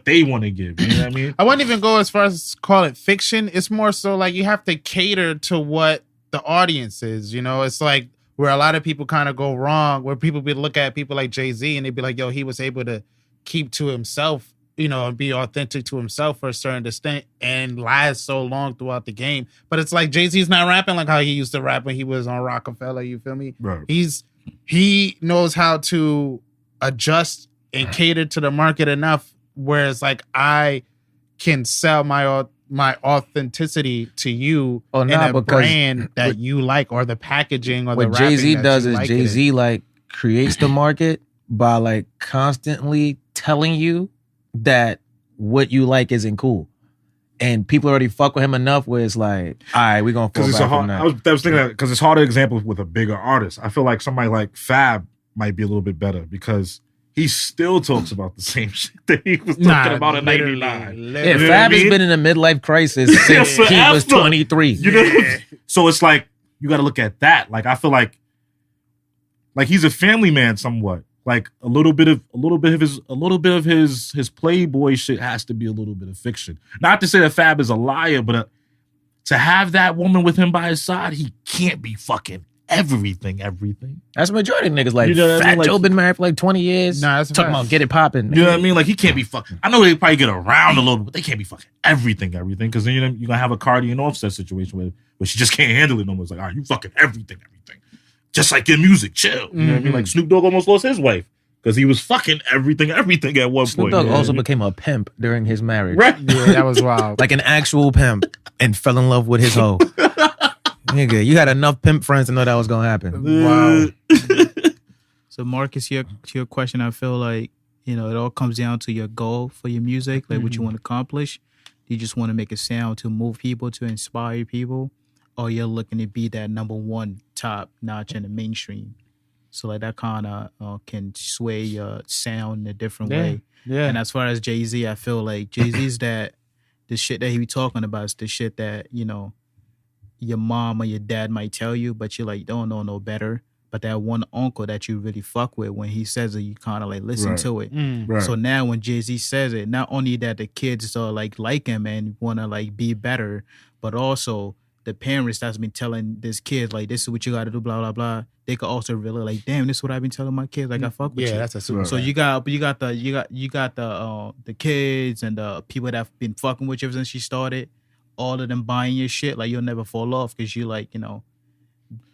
S4: they want to give. You know what I mean?
S2: I wouldn't even go as far as call it fiction. It's more so like you have to cater to what the audience is. It's like where a lot of people kind of go wrong, where people be look at people like Jay-Z and they'd be like, yo, he was able to keep to himself, and be authentic to himself for a certain extent and last so long throughout the game. But it's like Jay-Z's not rapping like how he used to rap when he was on Rockefeller, you feel me?
S4: Right.
S2: He knows how to adjust and cater to the market enough, whereas like I can sell my authenticity to you in a brand that you like, or the packaging, or
S1: what
S2: the
S1: Jay-Z does is
S2: like
S1: Jay-Z like creates the market by like constantly telling you that what you like isn't cool, and people already fuck with him enough where it's like, all right, we're gonna fall back from that.
S4: I was thinking that because it's harder examples with a bigger artist. I feel like somebody like Fab might be a little bit better because he still talks about the same shit that he was talking about in '99.
S1: Yeah, Fab has been in a midlife crisis since he was 23.
S4: So it's like you got to look at that. Like I feel like he's a family man somewhat. Like a little bit of his Playboy shit has to be a little bit of fiction. Not to say that Fab is a liar, but to have that woman with him by his side, he can't be fucking everything.
S1: That's the majority of niggas. Like,
S4: you know what
S1: Fat
S4: I mean?
S1: Joe been married for like 20 years.
S2: Nah, that's
S1: talking about get it popping.
S4: You know what I mean? Like he can't be fucking. I know they probably get around a little bit, but they can't be fucking everything. Because then you're gonna have a Cardi and Offset situation where she just can't handle it no more. It's like, all right, you fucking everything. Just like your music, chill. You know what I mean? Like Snoop Dogg almost lost his wife because he was fucking everything at one point.
S1: Snoop Dogg also became a pimp during his marriage.
S4: Right.
S2: Yeah, that was wild.
S1: Like an actual pimp, and fell in love with his hoe. Nigga, you had enough pimp friends to know that was gonna happen.
S2: Wow.
S3: So Marcus, to your question, I feel like, it all comes down to your goal for your music, like what you want to accomplish. Do you just want to make a sound to move people, to inspire people? Or you're looking to be that number one top notch in the mainstream. So like that kind of can sway your sound in a different way.
S2: Yeah.
S3: And as far as Jay-Z, I feel like Jay-Z's the shit that he be talking about is the shit that, your mom or your dad might tell you, but you like don't know no better. But that one uncle that you really fuck with, when he says it, you kind of like listen to it.
S4: Right.
S3: So now when Jay-Z says it, not only that the kids are like him and want to like be better, but also the parents that's been telling this kid like, this is what you got to do, blah blah blah. They could also really like, damn, this is what I've been telling my kids. Like I fuck with you.
S2: Yeah, that's a super.
S3: So you got the kids and the people that have been fucking with you ever since she started. All of them buying your shit. Like you'll never fall off because you like bridging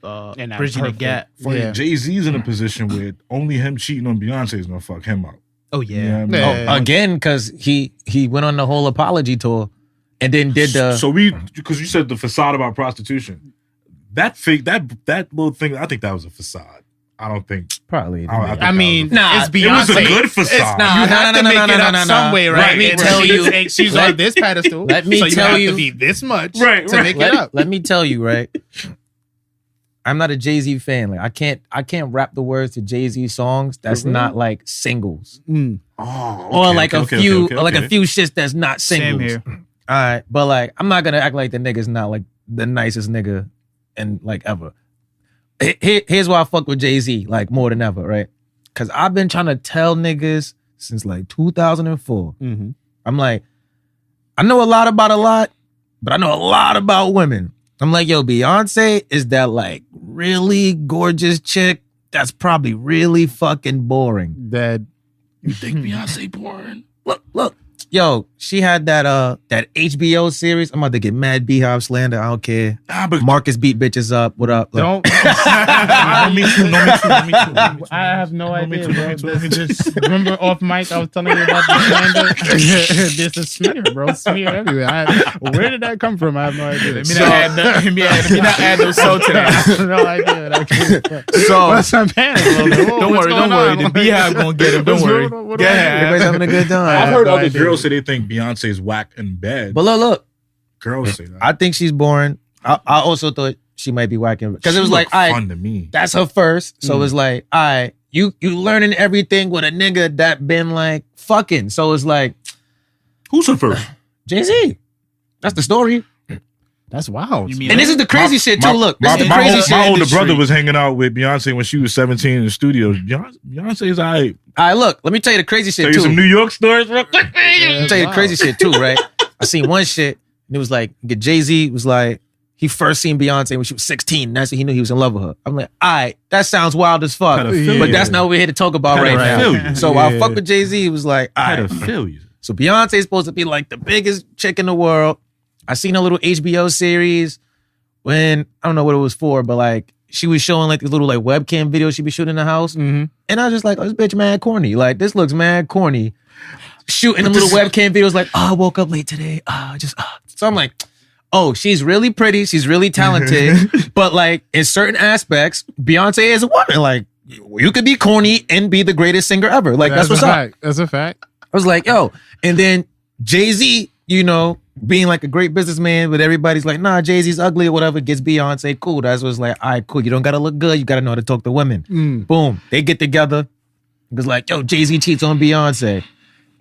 S3: the gap.
S4: Yeah. Jay-Z's in a position where only him cheating on Beyonce is gonna fuck him up.
S3: Oh yeah.
S4: You know what I mean?
S1: Again, because he went on the whole apology tour. And then did
S4: because you said the facade about prostitution. That little thing, I think that was a facade. I don't think.
S1: Probably.
S2: It's Beyonce.
S4: It was a good facade.
S2: You have to make it up some way, right?
S1: Let me tell you.
S2: She's on this pedestal.
S1: Let me tell you.
S2: to be this much
S1: to
S2: make it up.
S1: Let me tell you, right? I'm not a Jay-Z fan. Like I can't rap the words to Jay-Z songs that's not like singles.
S4: Oh,
S1: Or like a few shits that's not singles.
S3: Same here.
S1: All right, but like I'm not gonna act like the nigga's not like the nicest nigga and like ever. Here's why I fuck with Jay-Z like more than ever, right? Because I've been trying to tell niggas since like 2004. I'm like, I know a lot about a lot, but I know a lot about women. I'm like, yo, Beyonce is that like really gorgeous chick that's probably really fucking boring.
S2: That
S4: You think Beyonce boring?
S1: Look. Yo, she had that HBO series. I'm about to get mad Beehive slander. I don't care.
S4: But
S1: Marcus beat bitches up. What up? Look.
S2: don't.
S4: me too.
S2: I have no idea, bro. Just remember off mic, I was telling you about the slander. There's a smear, bro. Smear everywhere. Where did that come from? I have no idea.
S3: Let me not add no soul to that.
S2: I have no idea.
S1: So
S2: What's I'm panicking?
S3: Don't worry. The Beehive gonna get him. Don't worry. Go ahead.
S1: everybody's having a good time.
S4: I've heard
S2: no
S4: other
S2: idea.
S4: girls say they think Beyonce's whack in bed.
S1: But look.
S4: Girls say that.
S1: I think she's boring. I also thought she might be whacking because it was like, all right,
S4: fun to me.
S1: that's her first. So it was like, all right, you learning everything with a nigga that been like fucking. So it's like,
S4: Who's her first?
S1: Jay-Z. That's the story.
S2: That's wild.
S3: You mean
S1: And this is the crazy shit too. Look, this is the
S4: my
S1: crazy
S4: older-
S1: shit.
S4: my older
S3: industry.
S4: brother was hanging out with Beyonce when she was 17 in the studio. Beyonce's all right.
S1: All right, look, let me tell you the crazy shit
S4: Tell you
S1: too.
S4: some New York stories real quick.
S1: Let me tell you the crazy shit too, right? I seen one shit, and it was like, Jay-Z was like, he first seen Beyonce when she was 16. That's when he knew he was in love with her. I'm like, all right, that sounds wild as fuck.
S4: Pedophilia.
S1: But that's not what we're here to talk about right now.
S4: Pedophilia.
S1: So I fuck with Jay-Z. He was like, all right.
S4: Pedophilia.
S1: So Beyonce's supposed to be like the biggest chick in the world. I seen a little HBO series when, I don't know what it was for, but like, she was showing like these little like webcam videos she be shooting in the house. And I was just like, oh, this bitch mad corny. Like, this looks mad corny. Shooting them little webcam videos like, oh, I woke up late today. So I'm like, oh, she's really pretty. She's really talented. But like, in certain aspects, Beyonce is a woman. Like, you could be corny and be the greatest singer ever. Like, that's what's up.
S2: That's a fact.
S1: I was like, yo. And then Jay-Z, you know, being like a great businessman, but everybody's like, nah, Jay-Z's ugly or whatever, gets Beyonce, cool. That's what's like, all right, cool. You don't gotta look good. You gotta know how to talk to women. Boom. They get together. It was like, yo, Jay-Z cheats on Beyonce.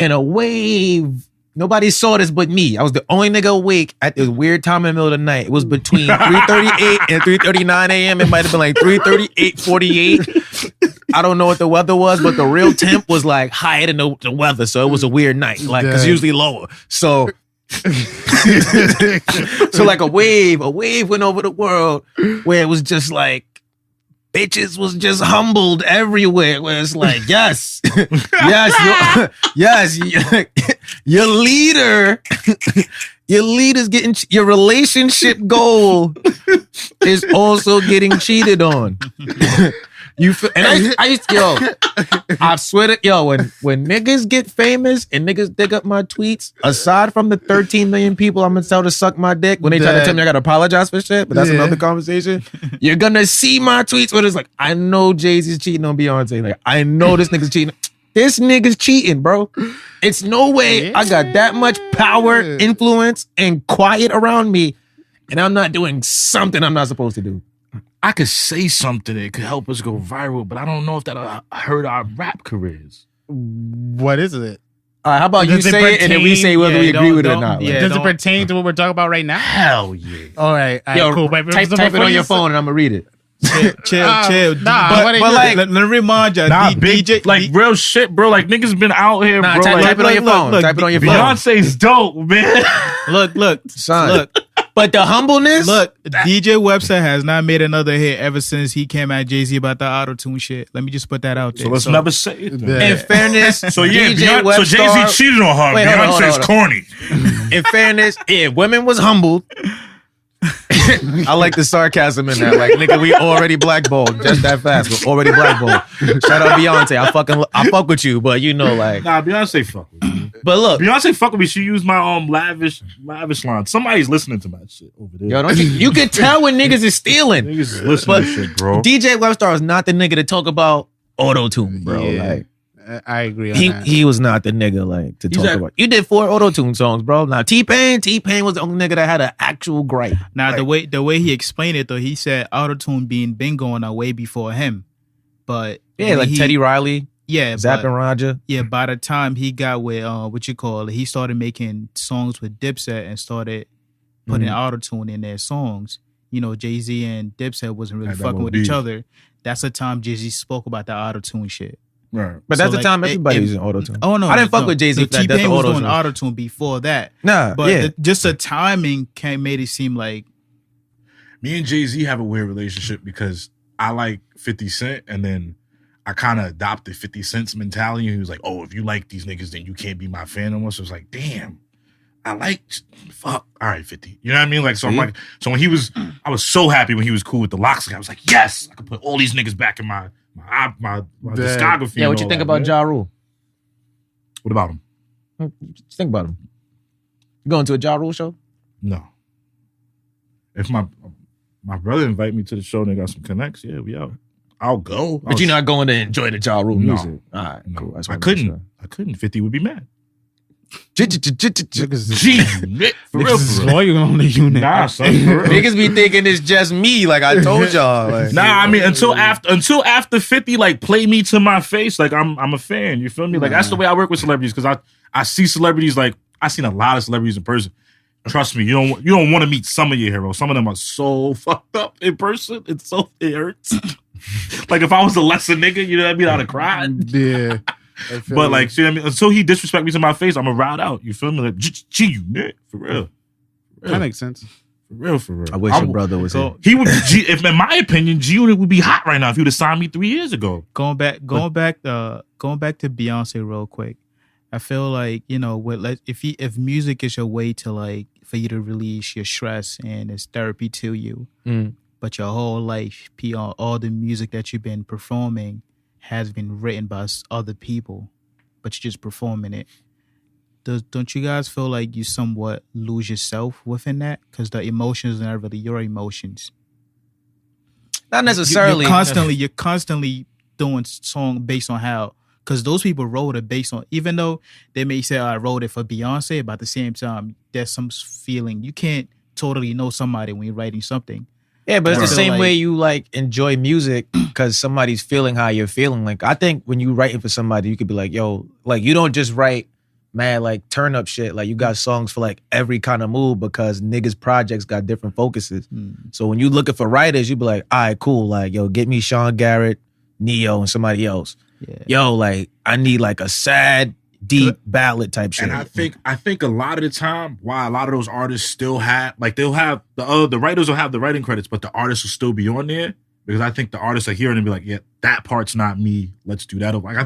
S1: And a wave. Nobody saw this but me. I was the only nigga awake at this weird time in the middle of the night. It was between 3:38 and 3:39 a.m. It might have been like 3:38:48. I don't know what the weather was, but the real temp was like higher than the weather. So it was a weird night. Like, because usually lower. So so like a wave went over the world where it was just like bitches was just humbled everywhere. Where it's like, yes, your leader, your leader's getting your relationship goal is also getting cheated on. You feel, and I used to, I swear to when niggas get famous and niggas dig up my tweets, aside from the 13 million people I'm gonna tell to suck my dick when they try to tell me I gotta apologize for shit, but that's another conversation. You're gonna see my tweets where it's like, I know Jay-Z's cheating on Beyonce. Like, I know this nigga's cheating. This nigga's cheating, bro. It's no way I got that much power, influence, and quiet around me, and I'm not doing something I'm not supposed to do.
S4: I could say something that could help us go viral, but I don't know if that'll hurt our rap careers.
S2: What is it?
S1: All right, how about you say it and then we say whether we agree with it or not?
S3: Yeah,
S2: Does it pertain to what we're talking about right now?
S4: Hell yeah.
S2: All right.
S1: Yo,
S2: Cool. But
S1: type it on your phone and I'm gonna read it.
S3: Chill.
S2: Nah,
S3: but like, let me remind you, DJ,
S4: like real shit, bro. Like niggas been out here,
S1: Nah,
S4: bro.
S1: type it on your phone. Type it on your phone.
S4: Beyonce's dope, man.
S3: Look,
S1: Son.
S3: look.
S1: But the humbleness.
S3: Look, DJ Webster has not made another hit ever since he came at Jay-Z about the auto-tune shit. Let me just put that out there.
S4: So let's never say it.
S1: In fairness,
S4: So yeah,
S1: DJ
S4: so Jay-Z cheated on her.
S1: Wait, hold on,
S4: Beyonce's corny.
S1: In fairness, if women was humbled. I like the sarcasm in that. Like, nigga, we already blackballed just that fast. We're already blackballed. Shout out Beyonce. I fuck with you, but you know, like.
S4: Nah, Beyonce fuck with me.
S1: But look,
S4: Beyonce fuck with me. She used my lavish line. Somebody's listening to my shit over there.
S1: yo, don't you can tell when niggas is stealing.
S4: Niggas is listening
S1: But
S4: to shit, bro.
S1: DJ Webstar is not the nigga to talk about auto-tune, bro.
S2: Yeah.
S1: Like,
S2: I agree on that.
S1: He was not the nigga like to talk about. You did 4 auto-tune songs, bro. Now T-Pain was the only nigga that had an actual gripe.
S3: Now the way he explained it though, he said auto-tune been going on way before him. But
S1: like Teddy Riley.
S3: Yeah,
S1: Zapp and Roger.
S3: Yeah, by the time he got with he started making songs with Dipset and started putting auto-tune in their songs. You know, Jay-Z and Dipset wasn't really fucking with each other. That's the time Jay-Z spoke about that auto-tune shit.
S4: Right.
S1: But that's the time everybody was using auto-tune.
S3: Oh no,
S1: I didn't fuck with Jay-Z.
S3: T-Pain was doing auto-tune before that.
S1: Nah,
S3: but just the timing made it seem like.
S4: Me and Jay-Z have a weird relationship because I like 50 Cent, and then I kind of adopted 50 Cent's mentality. And he was like, "Oh, if you like these niggas, then you can't be my fan no more." So it's like, damn, fuck. All right, 50. You know what I mean? Like, so I'm like, so when I was so happy when he was cool with the Locks. I was like, yes, I could put all these niggas back in my discography.
S1: Yeah, what you think about Ja Rule?
S4: What about him?
S1: What you think about him? You going to a Ja Rule show?
S4: No. If my brother invite me to the show and they got some connects, yeah, we out. I'll go.
S1: But you're not going to enjoy the Ja Rule music? All right, cool.
S4: I couldn't. 50 would be mad.
S2: Niggas for real. Loyal on the unit.
S4: Nah, son.
S1: Niggas be thinking it's just me. Like I told y'all. Like,
S4: nah, I mean until after 50, like play me to my face. Like I'm a fan. You feel me? Like that's the way I work with celebrities because I see celebrities like I seen a lot of celebrities in person. Trust me, you don't want to meet some of your heroes. Some of them are so fucked up in person. It hurts. Like if I was a lesser nigga, you know what I mean? I'd have cried.
S2: Yeah.
S4: But like, see what I mean? Until he disrespect me to my face, I'm gonna ride out. You feel me? Like, G unit for real.
S2: That makes sense.
S4: For real.
S1: I wish your brother was here.
S4: He would. If in my opinion, G Unit would be hot right now if he would have signed me 3 years ago.
S3: Going back to Beyonce real quick. I feel like if music is your way to like for you to release your stress and it's therapy to you, but your whole life, all the music that you've been performing has been written by other people, but you're just performing it. Don't you guys feel like you somewhat lose yourself within that? Because the emotions are not really your emotions.
S1: Not necessarily.
S3: You're constantly doing song based on how, because those people wrote it based on, even though they may say, I wrote it for Beyonce, but at the same time, there's some feeling. You can't totally know somebody when you're writing something.
S1: Yeah, but it's the same way you like enjoy music because somebody's feeling how you're feeling. Like I think when you writing for somebody, you could be like, yo, like you don't just write mad like turn up shit. Like you got songs for like every kind of mood because niggas projects got different focuses. So when you looking for writers, you be like, all right, cool. Like, yo, get me Sean Garrett, Neo, and somebody else. Yeah. Yo, like I need like a sad, deep ballad type shit.
S4: And I think a lot of the time, why a lot of those artists still have like they'll have the writers will have the writing credits, but the artists will still be on there because I think the artists are hearing and be like, yeah, that part's not me. Let's do that. Like I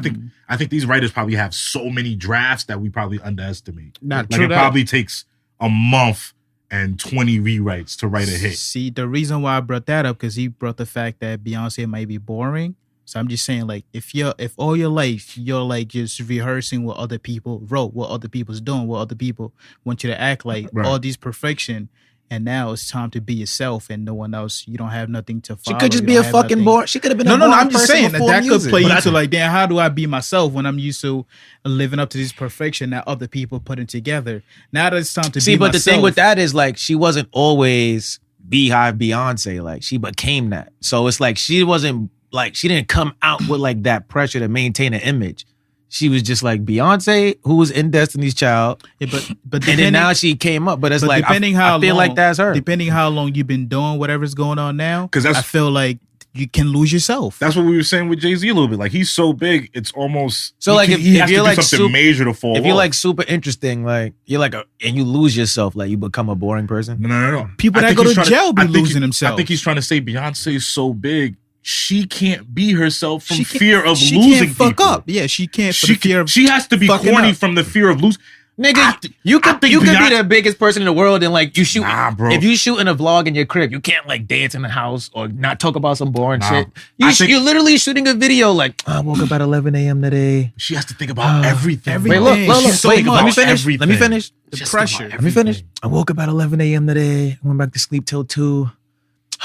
S4: think these writers probably have so many drafts that we probably underestimate.
S2: Not
S4: like
S2: true.
S4: It probably takes a month and 20 rewrites to write a hit.
S3: See, the reason why I brought that up because he brought the fact that Beyonce might be boring. So I'm just saying, like, if all your life you're like just rehearsing what other people wrote, what other people's doing, what other people want you to act like, all these perfection, and now it's time to be yourself and no one else. You don't have nothing to follow.
S1: She could just be a fucking boring. She could have been a boring
S3: I'm just saying that
S1: music.
S3: could play into like, damn, how do I be myself when I'm used to living up to this perfection that other people putting together? Now that it's time to be myself.
S1: The thing with that is like she wasn't always Beehive Beyonce. Like she became that. So it's like she wasn't. Like, she didn't come out with, like, that pressure to maintain an image. She was just, like, Beyonce, who was in Destiny's Child.
S3: Yeah, but
S1: and then now she came up. But it's like, I feel like that's her.
S3: Depending how long you've been doing whatever's going on now, I feel like you can lose yourself.
S4: That's what we were saying with Jay-Z a little bit. Like, he's so big, it's almost...
S1: So, like, if you're, like,
S4: something major to fall
S1: if you're, like, super interesting, like, you're, like, and you lose yourself, like, you become a boring person?
S4: No.
S3: People that go to jail be losing themselves.
S4: I think he's trying to say Beyonce is so big, she can't be herself from fear of losing people. She can't fuck up.
S3: Yeah, she can't.
S4: She has to be corny from the fear of losing.
S1: Nigga, you could be the biggest person in the world and like you shoot.
S4: Nah, bro.
S1: If you shooting a vlog in your crib, you can't like dance in the house or not talk about some boring shit. You're literally shooting a video like, I woke up at 11 a.m. today.
S4: She has to think about everything.
S1: Wait, look. Let me finish.
S3: The pressure.
S1: Let me finish. I woke up at 11 a.m. today. I went back to sleep till 2.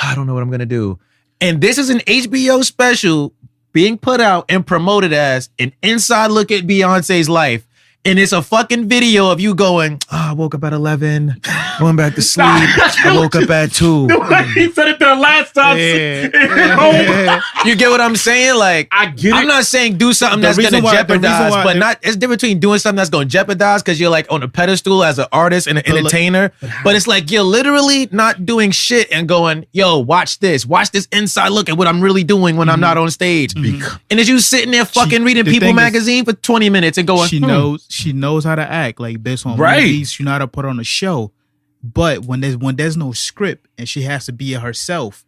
S1: I don't know what I'm going to do. And this is an HBO special. being put out and promoted as an inside look at Beyonce's life. And it's a fucking video of you going, I woke up at 11, went back to sleep. I woke up at 2.
S4: He said it there last time.
S1: You get what I'm saying? Like,
S4: I get it.
S1: I'm not saying do something that's going to jeopardize, but not. It's different between doing something that's going to jeopardize because you're like on a pedestal as an artist and an entertainer. But it's like you're literally not doing shit and going, yo, watch this inside look at what I'm really doing when I'm not on stage. And it's you sitting there fucking reading People magazine for 20 minutes and going,
S3: She knows how to act, like based on movies. She know how to put on a show. But when there's no script and she has to be herself,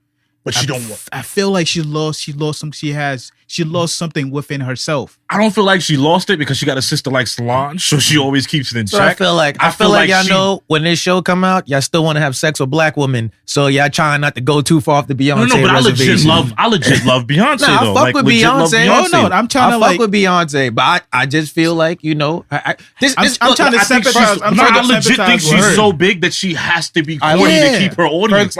S4: but
S3: I feel like she lost something within herself.
S4: I don't feel like she lost it because she got a sister like Solange, so she always keeps it in check.
S1: I feel like y'all know when this show come out, y'all still want to have sex with black women, so y'all trying not to go too far off the Beyonce
S4: but
S1: reservation.
S4: I legit love Beyonce though.
S1: I fuck with Beyonce.
S3: I'm trying to
S1: fuck with Beyonce, but I just feel like I'm
S3: trying to sympathize.
S4: I legit think she's so big that she has to be corny to keep her audience.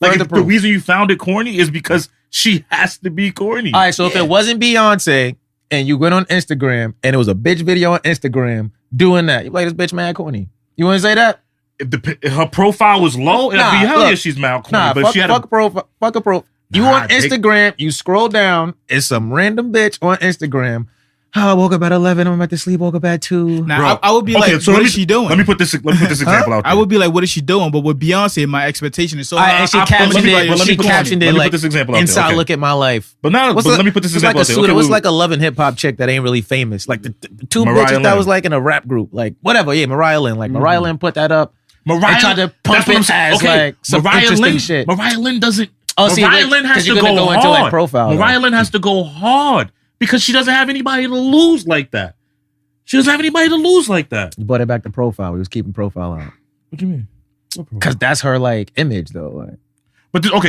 S4: The reason you found it corny is because she has to be corny.
S1: All right, so if it wasn't Beyonce and you went on Instagram and it was a bitch video on Instagram doing that, you like this bitch mad corny. You want to say that?
S4: If her profile was low, it'd be hell yeah, she's mad corny. But she had
S1: fuck a profile. You on Instagram, you scroll down, it's some random bitch on Instagram. I woke up at 11. I'm about to sleep. Woke up at 2.
S3: Now, I would be what is she doing?
S4: Let me put this example out there.
S3: I would be like, what is she doing? But with Beyonce, my expectation is so high.
S1: And she captioned it like, inside look at my life.
S4: But let me put this example out there.
S1: It was like a Love and Hip Hop chick that ain't really famous. Like the two bitches that was like in a rap group. Like, whatever. Yeah, Mariah Lynn. Like, Mariah Lynn put that up. Mariah tried to pump it as like some interesting shit.
S4: Mariah Lynn doesn't. Mariah Lynn has to go hard. Mariah Lynn has to go hard. Because she doesn't have anybody to lose like that. You
S1: brought it back to profile. We was keeping profile out.
S4: What do you mean?
S1: Because that's her like image though. Like.
S4: But
S1: no,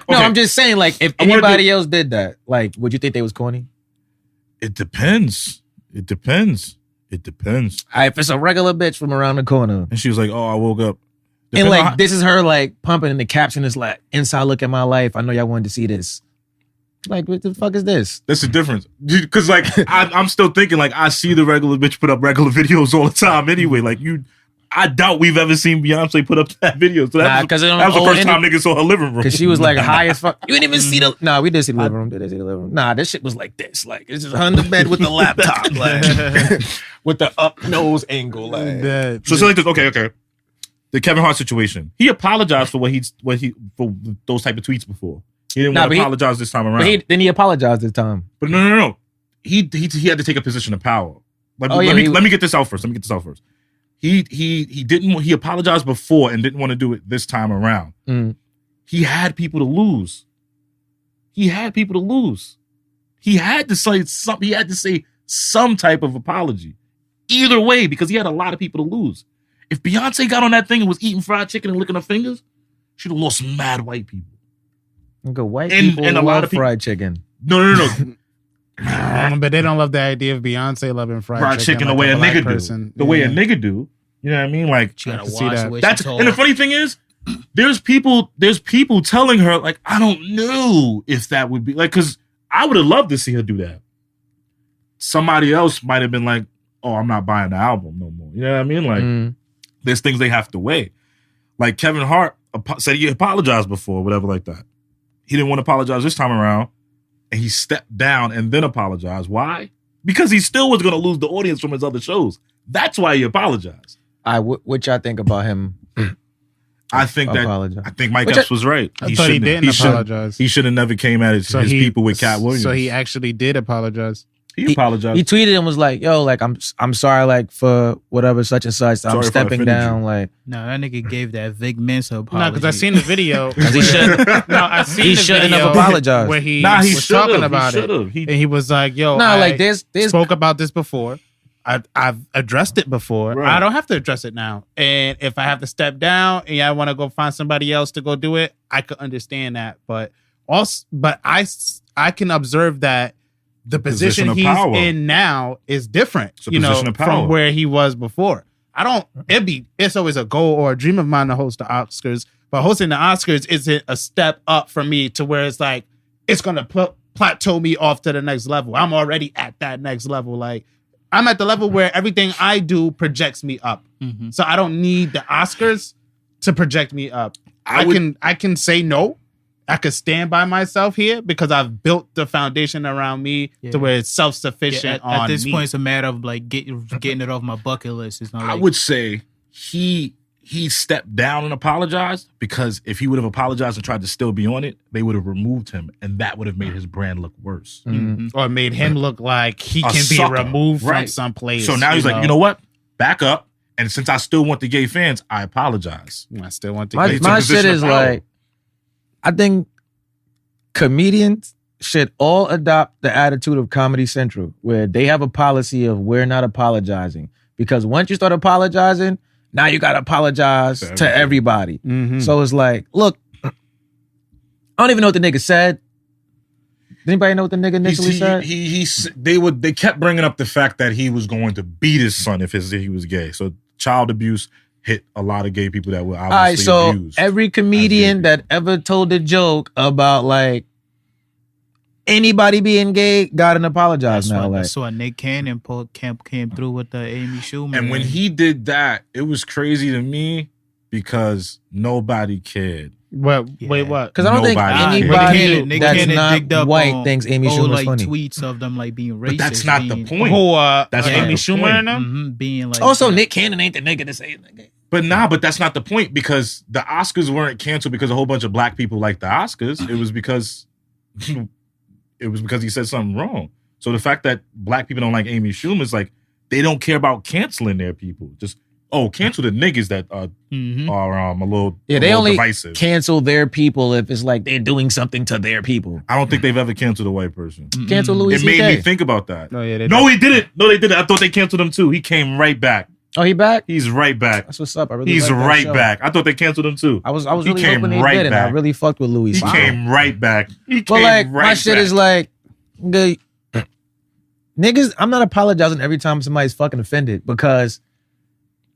S1: I'm just saying like if anybody else did that, like would you think they was corny?
S4: It depends. All right,
S1: if it's a regular bitch from around the corner,
S4: and she was like, "Oh, I woke up,"
S1: and like this is her like pumping, and the caption is like, "Inside look at my life. I know y'all wanted to see this." Like, what the fuck is this?
S4: That's the difference. Because, like, I'm still thinking, like, I see the regular bitch put up regular videos all the time anyway. Like, I doubt we've ever seen Beyonce put up that video. So that was the first time niggas saw her living room.
S1: Because she was, like, high as fuck. You didn't even see the... Nah, we did see the living room. Did they see the living room? Nah, this shit was like this. Like, it's just on the bed with the laptop. Like, with the up nose angle. Like.
S4: So it's like this. Okay. The Kevin Hart situation. He apologized for for those type of tweets before. He didn't want to apologize this time around.
S1: But then he apologized this time.
S4: But no. He had to take a position of power. Let me get this out first. He apologized before and didn't want to do it this time around. He had people to lose. He had to say something. He had to say some type of apology. Either way, because he had a lot of people to lose. If Beyonce got on that thing and was eating fried chicken and licking her fingers, she'd have lost mad white people.
S1: White people and a lot of fried chicken.
S4: No.
S2: But they don't love the idea of Beyonce loving fried chicken
S4: the way a nigga do. The way a nigga do. You know what I mean? Like,
S3: you gotta watch the way
S4: that's and the funny thing is, there's people telling her like, I don't know if that would be like, because I would have loved to see her do that. Somebody else might have been like, oh, I'm not buying the album no more. You know what I mean? Like, there's things they have to weigh. Like Kevin Hart said he apologized before, whatever like that. He didn't want to apologize this time around, and he stepped down and then apologized. Why? Because he still was going to lose the audience from his other shows. That's why he apologized.
S1: What y'all think about him?
S4: I think Mike Epps was right.
S2: I thought he didn't apologize.
S4: He should have never came at his people with Cat Williams.
S2: So he actually did apologize.
S4: He apologized.
S1: He tweeted and was like, "Yo, like I'm sorry, like for whatever such and such. I'm stepping down." Like,
S3: no, that nigga gave that Vic Mensa apology.
S2: No, because I seen the video.
S1: Because he should.
S2: He shouldn't have apologized. Where he was talking about it, and he was like, "Yo, there's spoke about this before. I've addressed it before. Right. I don't have to address it now. And if I have to step down and I want to go find somebody else to go do it, I could understand that. But I can observe that the position he's in now is different, from where he was before. It's always a goal or a dream of mine to host the Oscars, but hosting the Oscars isn't a step up for me to where it's like, it's going to plateau me off to the next level. I'm already at that next level. Like, I'm at the level where everything I do projects me up.
S3: Mm-hmm.
S2: So I don't need the Oscars to project me up. I can say no. I could stand by myself here because I've built the foundation around me to where it's self-sufficient
S3: at this point, it's a matter of like getting it off my bucket list. It's not
S4: I would say he stepped down and apologized because if he would have apologized and tried to still be on it, they would have removed him, and that would have made his brand look worse.
S2: Mm-hmm. Or made him look like he can be removed from some place.
S4: So now he's like, you know what? Back up. And since I still want the gay fans, I apologize.
S2: I still want the gay fans.
S1: My shit is like, I think comedians should all adopt the attitude of Comedy Central, where they have a policy of we're not apologizing. Because once you start apologizing, now you got to apologize to everybody. Mm-hmm. So it's like, look, I don't even know what the nigga said. Does anybody know what the nigga initially said?
S4: They kept bringing up the fact that he was going to beat his son if he was gay. So child abuse hit a lot of gay people that were obviously abused.
S1: Every comedian that ever told a joke about like anybody being gay got an apologize now.
S3: That's why Nick Cannon came through with the Amy Schumer.
S4: And when he did that, it was crazy to me because nobody cared.
S2: Wait, what?
S1: Because I don't think anybody that's not white thinks Amy Schumer's funny.
S3: Tweets of them like being racist.
S4: But that's not the point.
S2: That's Amy Schumer and them?
S3: Mm-hmm, being like
S1: also, Nick Cannon ain't the nigga to say it.
S4: But that's not the point because the Oscars weren't canceled because a whole bunch of black people liked the Oscars. It was because he said something wrong. So the fact that black people don't like Amy Schumer is like they don't care about canceling their people. Just cancel the niggas that are a little divisive.
S1: Cancel their people if it's like they're doing something to their people.
S4: I don't think they've ever canceled a white person.
S1: Cancel Louis
S4: It
S1: C.K.
S4: made me think about that.
S2: No, he didn't.
S4: No, they didn't. I thought they canceled him too. He came right back.
S1: Oh, he back?
S4: He's right back.
S1: That's what's up. I really
S4: He's
S1: like that
S4: right
S1: show.
S4: back. I thought they canceled him too.
S1: I was really hoping they did, and I really fucked with Louis.
S4: He came right back.
S1: My shit is like, niggas, I'm not apologizing every time somebody's fucking offended because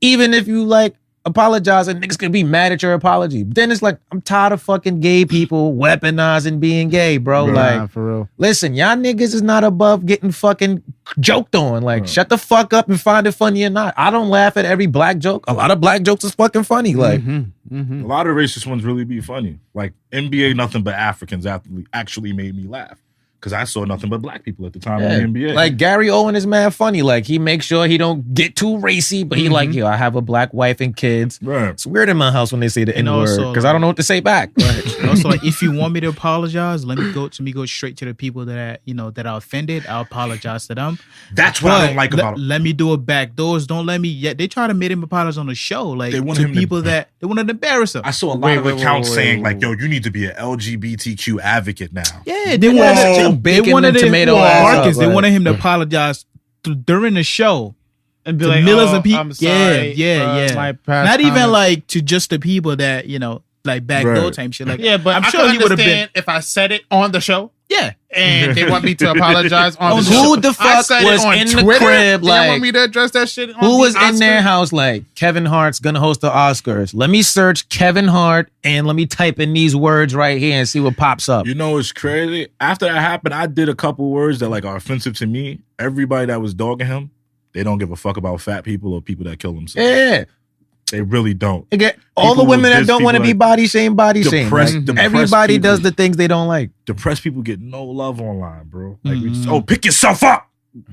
S1: even if you like apologizing, niggas can be mad at your apology. But then it's like, I'm tired of fucking gay people weaponizing being gay, bro. Like,
S2: for real.
S1: Listen, y'all niggas is not above getting fucking joked on. Like, shut the fuck up and find it funny or not. I don't laugh at every black joke. A lot of black jokes is fucking funny. Like,
S4: a lot of racist ones really be funny. Like, NBA Nothing But Africans actually made me laugh. Because I saw nothing but black people at the time in the NBA.
S1: Like Gary Owen is mad funny. Like he makes sure he don't get too racy, but he like, yo, I have a black wife and kids.
S4: Right.
S1: It's weird in my house when they say the N-word because I don't know what to say back.
S3: Right. And also, like, if you want me to apologize, let me go straight to the people that that are offended. I'll apologize to them.
S4: That's what I don't like about him.
S3: Let me do it back doors. Don't let me. Yet they try to make him apologize on the show. Like
S4: they want
S3: to people that they want to embarrass him.
S4: I saw a lot of accounts saying like, yo, you need to be an LGBTQ advocate now.
S3: Yeah, they wanted him to apologize during the show
S2: and be
S3: to
S2: like,
S3: millions of people.
S2: I'm sorry,
S3: Not even like to just the people that like backdoor type shit. Like,
S2: but I'm sure he would have been if I said it on the show.
S3: Yeah,
S2: and they want me to apologize on the show.
S1: Who the fuck was in the crib?
S2: They want me to address that shit.
S1: Who was in their house? Like Kevin Hart's gonna host the Oscars. Let me search Kevin Hart and let me type in these words right here and see what pops up.
S4: You know, it's crazy. After that happened, I did a couple words that like are offensive to me. Everybody that was dogging him, they don't give a fuck about fat people or people that kill themselves.
S1: Yeah.
S4: They really don't.
S1: Again, all the women that don't want to be body shame. Like, everybody does the things they don't like.
S4: Depressed people get no love online, bro. Like, pick yourself up.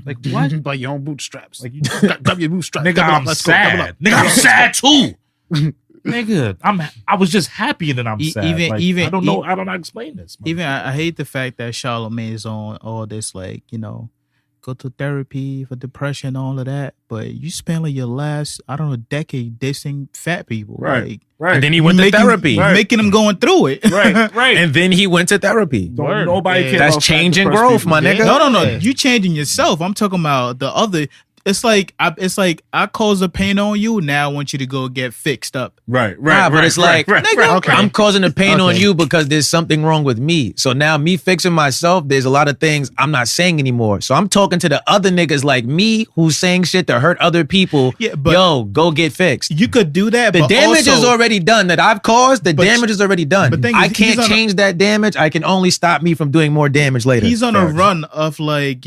S2: Like what? By your own bootstraps. Like you grab your bootstraps.
S4: Nigga, I'm sad. Nigga, I'm sad too. Nigga, I was just happy and then I'm sad. I don't know. I don't know how to explain this.
S3: Even I hate the fact that Charlamagne is on all this, like, go to therapy for depression and all of that, but you spend like your last, decade dissing fat people.
S4: Right.
S1: And then he went to therapy.
S3: Making them going through it.
S4: Right.
S1: And then he went to therapy.
S4: Nobody cares.
S1: That's changing growth, my nigga.
S3: No. You changing yourself. I'm talking about the other. it's like I caused a pain on you. Now I want you to go get fixed up.
S4: Right.
S1: But it's like, nigga,
S2: Okay.
S1: I'm causing the pain on you because there's something wrong with me. So now me fixing myself, there's a lot of things I'm not saying anymore. So I'm talking to the other niggas like me who's saying shit to hurt other people.
S3: Yeah, but
S1: yo, go get fixed.
S3: You could do that.
S1: The
S3: but
S1: damage
S3: also,
S1: is already done that I've caused. The damage is already done.
S3: but
S1: I can't change that damage. I can only stop me from doing more damage later.
S3: He's on a run of like,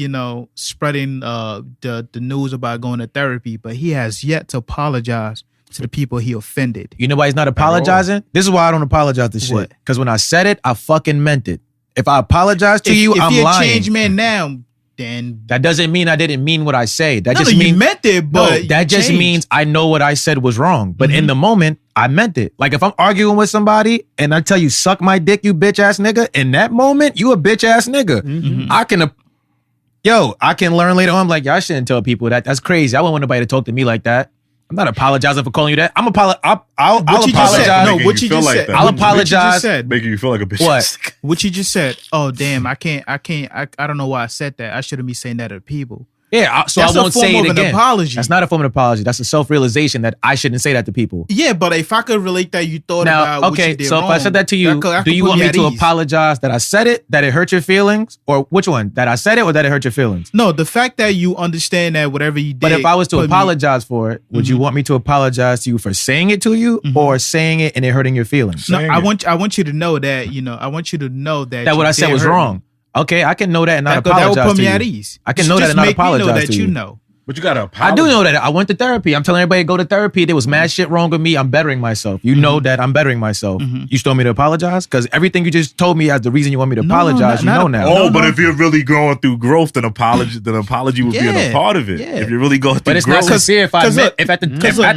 S3: spreading the news about going to therapy, but he has yet to apologize to the people he offended.
S1: You know why he's not apologizing? This is why I don't apologize to shit. Because when I said it, I fucking meant it. If I apologize to you, I'm lying. If you're a changed
S3: man now, then
S1: that doesn't mean I didn't mean what I say. That just
S3: means
S1: you
S3: meant it, but
S1: that just means I know what I said was wrong. But in the moment, I meant it. Like if I'm arguing with somebody and I tell you, suck my dick, you bitch ass nigga, in that moment, you a bitch ass nigga. I can learn later on, like, I shouldn't tell people that. That's crazy. I wouldn't want nobody to talk to me like that. I'm not apologizing for calling you that. I'll apologize.
S3: No, what you just said.
S1: I'll apologize.
S4: Making you feel like a bitch.
S1: What?
S3: What you just said. Oh, damn, I don't know why I said that. I shouldn't be saying that to people.
S1: Yeah, so
S3: that's
S1: I won't say it again.
S3: An apology.
S1: That's not a form of apology. That's a self-realization that I shouldn't say that to people.
S3: Yeah, but if I could relate that you thought about what you did
S1: so
S3: wrong,
S1: if I said that to you, do you want me to apologize that I said it, that it hurt your feelings? Or which one? That I said it or that it hurt your feelings?
S3: No, the fact that you understand that whatever you did.
S1: But if I was to apologize for it, would you want me to apologize to you for saying it to you or saying it and it hurting your feelings?
S3: No, I want you to know that, I want you to know that
S1: what I said was wrong. Okay, I can know that and not apologize to you.
S3: That would put me at ease.
S1: I can know that and not apologize to you.
S4: But you gotta apologize.
S1: I do know that. I went to therapy. I'm telling everybody to go to therapy. There was mad shit wrong with me. I'm bettering myself. You know that I'm bettering myself. You still want me to apologize? Because everything you just told me as the reason you want me to apologize, you know now.
S4: But if you're really going through growth, then apology would be a part of it. Yeah. If you're really going through growth.
S1: But it's not sincere if at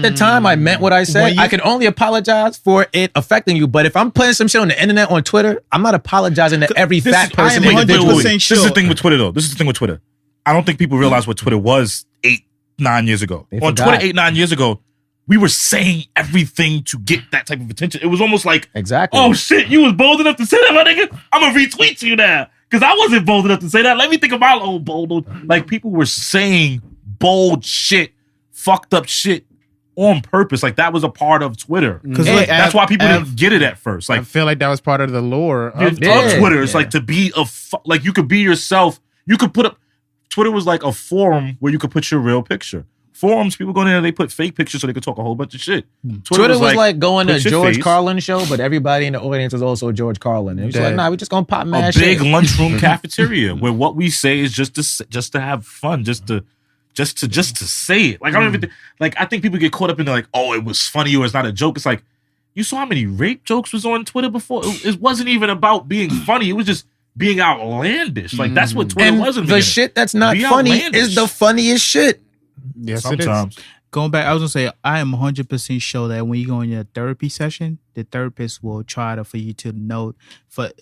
S1: the time I meant what I said, I can only apologize for it affecting you. But if I'm putting some shit on the internet, on Twitter, I'm not apologizing to every fat person individually.
S4: This is the thing with Twitter, though. I don't think people realize what Twitter was 8-9 years ago. On Twitter 8-9 years ago, we were saying everything to get that type of attention. It was almost like, oh shit, you was bold enough to say that, my nigga. I'm gonna retweet you now. Because I wasn't bold enough to say that. Let me think about old bold. Like people were saying bold shit, fucked up shit on purpose. Like that was a part of Twitter. Because that's why people didn't get it at first. Like
S2: I feel like that was part of the lore of
S4: Twitter. It's like to be like you could be yourself. You could put up. Twitter was like a forum where you could put your real picture. Forums, people go in there and they put fake pictures so they could talk a whole bunch of shit.
S1: Twitter was like going to George Carlin show, but everybody in the audience was also George Carlin. And it was like, nah, we just gonna pop mad shit.
S4: A big lunchroom cafeteria where what we say is just to have fun, just to say it. Like I don't even think, I think people get caught up in like, oh, it was funny or it's not a joke. It's like you saw how many rape jokes was on Twitter before. It wasn't even about being funny. It was just being outlandish. Like that's what Twitter was in the
S1: shit that's not funny is the funniest shit.
S2: Yes,
S4: sometimes.
S2: It is.
S3: Going back, I was gonna say I am 100% sure that when you go in your therapy session, the therapist will try to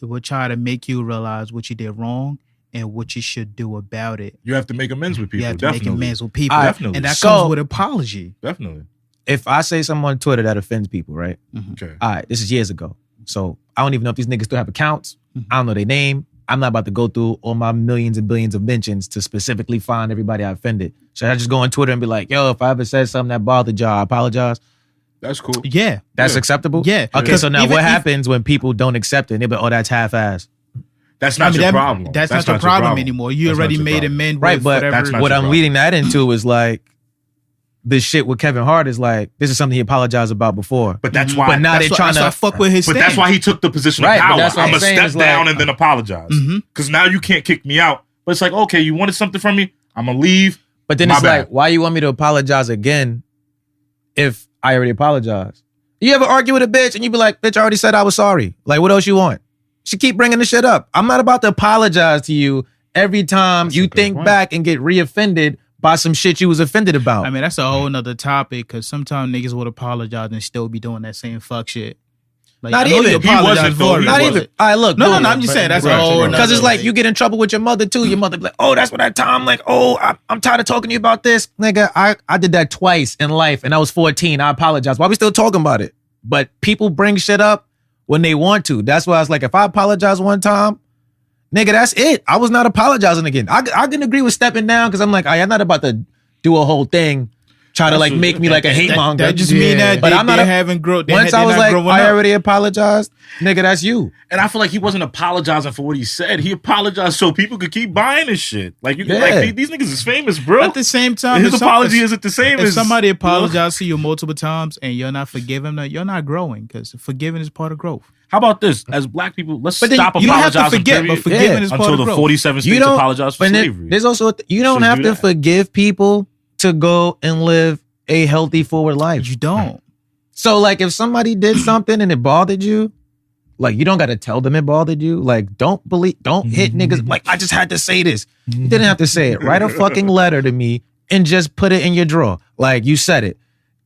S3: will try to make you realize what you did wrong and what you should do about it.
S4: You have to make amends with people.
S3: You have to
S4: definitely.
S3: make amends with people,
S4: definitely,
S3: and that comes with apology.
S4: Definitely.
S1: If I say something on Twitter that offends people, right?
S4: Okay.
S1: All right, this is years ago, so I don't even know if these niggas still have accounts. I don't know their name. I'm not about to go through all my millions and billions of mentions to specifically find everybody I offended. Should I just go on Twitter and be like, yo, if I ever said something that bothered y'all, I apologize?
S4: That's cool.
S3: Yeah.
S1: That's acceptable?
S3: Yeah.
S1: Okay, so now what happens when people don't accept it? They'll be like, oh, that's half-assed.
S4: That's not your problem.
S3: That's not your problem anymore. You already made amends with whatever.
S1: Right, but what I'm leading that into is like, this shit with Kevin Hart is like, this is something he apologized about before.
S4: But that's why.
S1: But now they're trying to
S3: fuck with his.
S4: But that's why he took the position of power. I'm gonna step down and then apologize. Because now you can't kick me out. But it's like, okay, you wanted something from me. I'm gonna leave.
S1: But then it's like, why you want me to apologize again if I already apologized? You ever argue with a bitch and you be like, bitch, I already said I was sorry. Like, what else you want? She keep bringing the shit up. I'm not about to apologize to you every time you think back and get reoffended by some shit you was offended about.
S3: I mean, that's a whole nother topic because sometimes niggas would apologize and still be doing that same fuck shit. Like,
S1: not even.
S4: He wasn't.
S1: Not even. All right, look.
S3: No, I'm just saying that's a whole.
S1: Because it's like you get in trouble with your mother too. Your mother be like, oh, that's what that time. Like, oh, I'm tired of talking to you about this, nigga. I did that twice in life, and I was 14. I apologize. Why we still talking about it? But people bring shit up when they want to. That's why I was like, if I apologize one time, nigga, that's it. I was not apologizing again. I can agree with stepping down because I'm like, I'm not about to do a whole thing, try to like make me like a hate monger.
S3: That just mean that
S1: but I'm not
S3: having growth.
S1: Once I was like, I already apologized, nigga, that's you.
S4: And I feel like he wasn't apologizing for what he said. He apologized so people could keep buying his shit. Like, like these niggas is famous, bro.
S3: At the same time,
S4: his apology isn't the same
S3: if
S4: as
S3: somebody apologizes to you multiple times and you're not forgiving them, you're not growing because forgiving is part of growth.
S4: How about this? As black people, let's stop
S3: you
S4: apologizing.
S3: Don't have to forget, but forgiving is part
S4: until
S3: of
S4: the
S3: growth.
S4: 47 states apologize for slavery.
S1: There's also you don't have to forgive people to go and live a healthy forward life.
S3: You don't.
S1: So like if somebody did something and it bothered you, like you don't got to tell them it bothered you. Like don't hit niggas. Like I just had to say this. You didn't have to say it. Write a fucking letter to me and just put it in your drawer. Like you said it.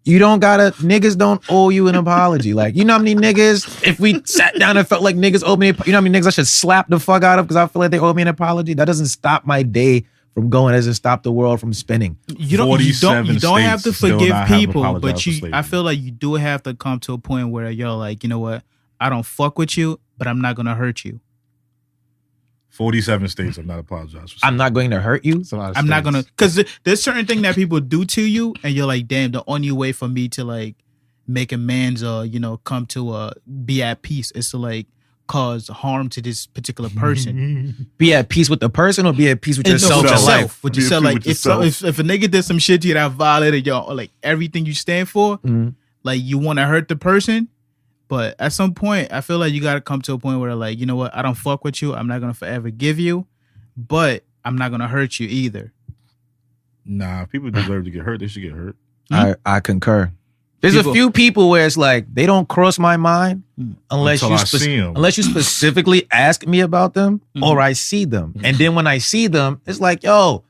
S1: You don't gotta, niggas don't owe you an apology. Like, you know how many niggas, if we sat down and felt like niggas owe me, you know how many niggas I should slap the fuck out of because I feel like they owe me an apology? That doesn't stop my day from going. It doesn't stop the world from spinning.
S3: You don't have to forgive people, but I feel like you do have to come to a point where you're like, you know what? I don't fuck with you, but I'm not gonna hurt you.
S4: 47 states have not apologized for.
S1: I'm not going to hurt you.
S3: I'm not gonna, because there's certain thing that people do to you, and you're like, damn, the only way for me to like make amends or come to be at peace is to like cause harm to this particular person.
S1: Be at peace with the person or be at peace with yourself.
S3: With yourself. Like if a nigga did some shit to you that violated your like everything you stand for, like you want to hurt the person. But at some point, I feel like you got to come to a point where like, you know what? I don't fuck with you. I'm not going to forever give you, but I'm not going to hurt you either.
S4: Nah, if people deserve to get hurt, they should get hurt.
S1: I concur. There's a few people where it's like, they don't cross my mind unless you specifically ask me about them or I see them. And then when I see them, it's like, yo,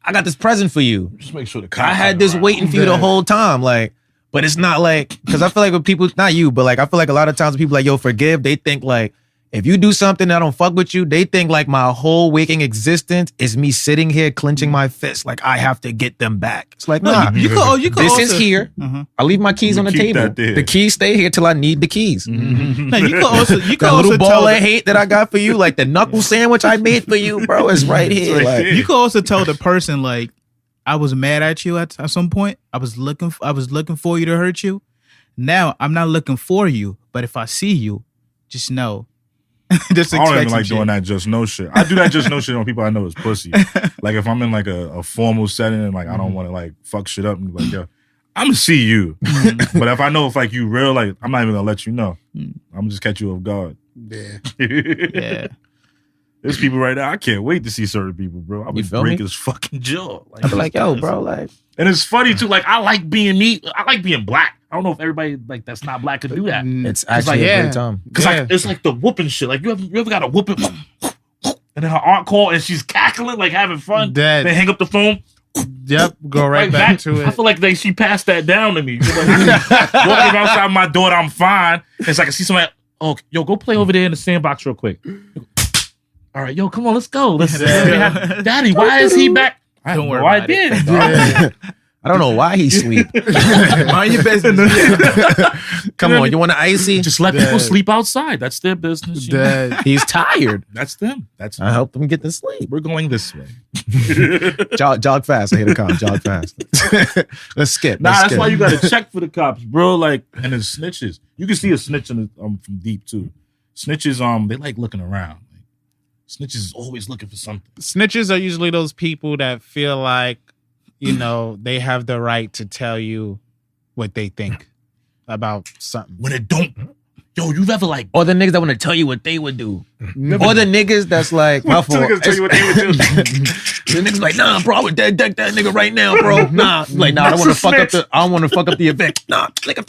S1: I got this present for you.
S4: Just make sure
S1: I had this waiting for you the whole time. Like, but it's not like, because I feel like when people, not you, but like I feel like a lot of times when people like, yo, forgive, they think like, if you do something that I don't fuck with you, they think like my whole waking existence is me sitting here clenching my fist. Like I have to get them back. It's like, nah,
S3: you could
S1: this is here. I leave my keys on the table. The keys stay here till I need the keys.
S3: No, you could also
S1: little ball of hate that I got for you, like the knuckle sandwich I made for you, bro, is right here. Like,
S3: you could also tell the person like, I was mad at you at some point. I was looking for you to hurt you. Now I'm not looking for you, but if I see you, just know. Just
S4: I don't even like doing that just no shit. I do that just no shit on people I know is pussy. Like if I'm in like a formal setting and like I don't want to like fuck shit up and be like, yo, I'm gonna see you. But if I know if like you real, like I'm not even gonna let you know. I'm gonna just catch you off guard.
S3: Yeah.
S4: There's people right now. I can't wait to see certain people, bro. I would break his fucking jaw.
S1: Like, I'd be like, yo, bro, like.
S4: And it's funny too. Like I like being me. I like being black. I don't know if everybody like that's not black could do that.
S1: It's actually a great time.
S4: Because like it's like the whooping shit. Like you ever got a whooping, and then her aunt called and she's cackling, like having fun. Then hang up the phone.
S2: Yep, go right back to it.
S4: I feel like she passed that down to me. Like, walking outside my door, I'm fine. It's like I see somebody. Oh, yo, go play over there in the sandbox real quick. All right, yo, come on, let's go. Daddy, why is he back? I don't worry. I did.
S1: I don't know why he sleep. Mind your business. Come on, you want an icy?
S4: Just let people sleep outside. That's their business.
S1: He's tired.
S4: That's them.
S1: I helped them get to sleep.
S4: We're going this way.
S1: Jog fast. I hate a cop. Jog fast. Let's skip.
S4: That's why you got to check for the cops, bro. Like, and the snitches. You can see a snitch from deep too. Snitches, they like looking around. Snitches is always looking for something.
S2: Snitches are usually those people that feel like, they have the right to tell you what they think about something.
S4: When it don't. Yo, you've ever like...
S1: Or the niggas that want to tell you what they would do. Or the niggas that's like... My fault.
S4: Niggas tell you what they would do.
S1: The niggas like, nah, bro, I would deck that nigga right now, bro. Nah. Like, nah, I don't want to fuck up the event. Nah, nigga,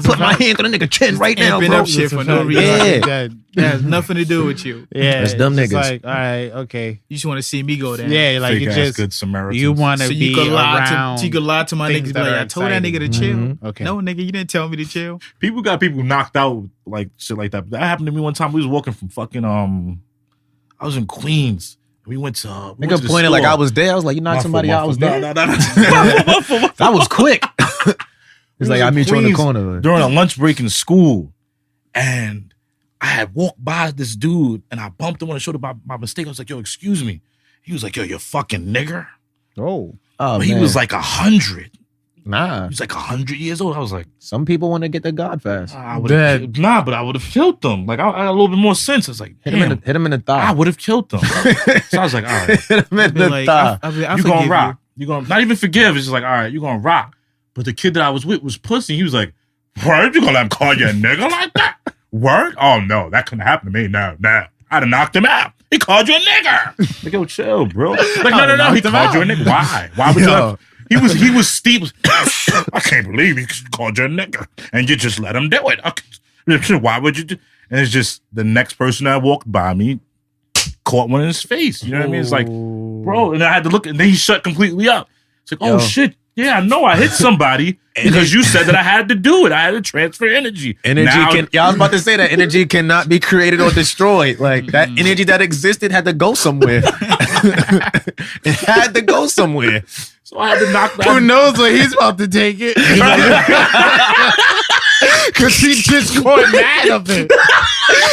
S1: put my hand on the nigga chin right now, bro.
S3: Up shit for no reason. That has nothing to do with you.
S2: Yeah.
S1: It's dumb niggas.
S2: Like, all right, okay.
S3: You just want to see me go down.
S2: Yeah, like you just...
S4: Good Samaritans.
S2: You want to be around...
S3: So you could lie to my niggas. Be like, I told that nigga to chill.
S2: Okay.
S3: No, nigga, you didn't tell me to chill.
S4: People got people knocked out, like shit like that. That happened to me one time. We was walking from fucking I was in Queens. We went to
S1: nigga pointed like I was there. I was like, you knocked somebody out. I was there.
S4: No.
S1: That was quick. He's like, I meet you on the corner
S4: during a lunch break in school, and I had walked by this dude and I bumped him on the shoulder by my mistake. I was like, yo, excuse me. He was like, yo, you fucking nigger.
S2: Oh.
S1: Oh,
S4: But he
S1: man.
S4: was like 100.
S1: Nah.
S4: He was like 100 years old. I was like,
S1: Some people want to get the God fast.
S4: I would have but I would have killed them. Like I had a little bit more sense. I was like,
S1: Hit him in the thigh.
S4: I would have killed them. So I was like, all right,
S1: Hit him in the
S3: Like,
S1: thigh.
S4: you gonna rock. You gonna not even forgive. It's just like, all right, you gonna rock. But the kid that I was with was pussy. He was like, word, you gonna let him call you a nigga like that? Word? Oh no, that couldn't happen to me. No. I'd have knocked him out. He called you a nigger. Like, yo, chill, bro. Like, no. He called you a nigga. Why? Why would you let He was steep. I can't believe he called you a nigga. And you just let him do it. Why would you do? And it's just the next person that walked by me caught one in his face. You know what I mean? It's like, bro. And I had to look, and then he shut completely up. It's like, oh shit. Yeah, I know I hit somebody because you said that I had to do it. I had to transfer energy.
S1: I was about to say that energy cannot be created or destroyed. Like that energy that existed had to go somewhere. It had to go somewhere.
S4: So I had to knock that.
S2: Who knows where he's about to take it? Because he just caught mad of it.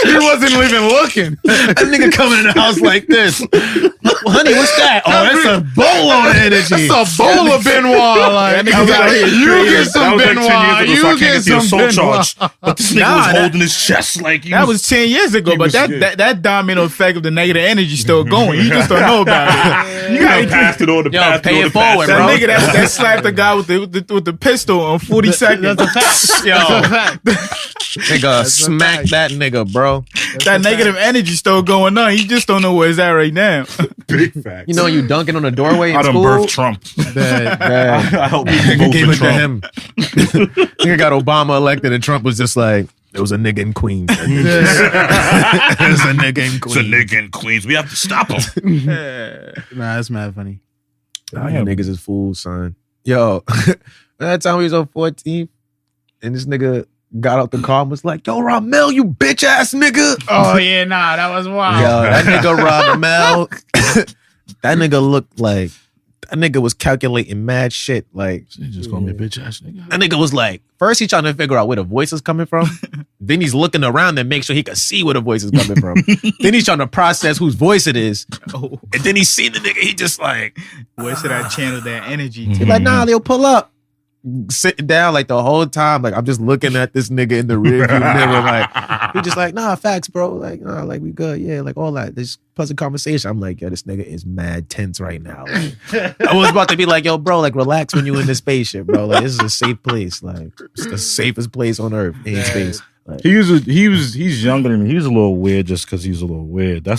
S2: He wasn't even looking.
S1: That nigga coming in the house like this. Honey, what's that? Oh, that's a bowl of energy.
S2: That's a bowl of Benoit. Like, you get some Benoit. You get some Benoit.
S4: But this nigga was holding his chest like
S3: that was 10 years ago. But that domino effect of the negative energy still going. You just don't know about it.
S4: You gotta pass it on the pass.
S1: Pay it forward, bro.
S3: That nigga that slapped the guy with the pistol on 40 seconds.
S2: That's a fact.
S1: Yo,
S2: That's a fact.
S1: nigga, smack that nigga, bro.
S3: That negative energy still going on. He just don't know where it's at right now.
S4: Big facts.
S1: You know you dunking on the doorway in
S4: I done
S1: school?
S4: birthed Trump.
S1: I
S4: hope
S1: nigga gave it to him. Nigga got Obama elected and Trump was just like, there was a nigga in Queens. There's a nigga in Queens.
S4: It's a nigga in Queens. We have to stop him.
S2: Nah, that's mad funny.
S1: Nah, you niggas is fools, son. Yo, that time we was on 14th and this nigga got out the car and was like, yo, Ramel, you bitch ass nigga.
S2: Oh, yeah, nah, that was wild.
S1: Yo, that nigga Ramel, that nigga looked like, that nigga was calculating mad shit. Like,
S4: You just call me a bitch ass nigga.
S1: that nigga was like, first he trying to figure out where the voice is coming from. Then he's looking around and make sure he can see where the voice is coming from. Then he's trying to process whose voice it is. And then he see the nigga, he just like,
S3: Where should I channel that energy
S1: he
S3: to?
S1: like, nah, they'll pull up. Sitting down like the whole time, like I'm just looking at this nigga in the rearview mirror, like he just like, nah, facts, bro, like, nah, like we good, yeah, like all that. This pleasant conversation. I'm like, yo, this nigga is mad tense right now. Like, I was about to be like, yo, bro, like relax when you in the spaceship, bro. Like this is a safe place, like it's the safest place on earth in space. Like,
S5: He's younger than me. He's a little weird just because he's a little weird. I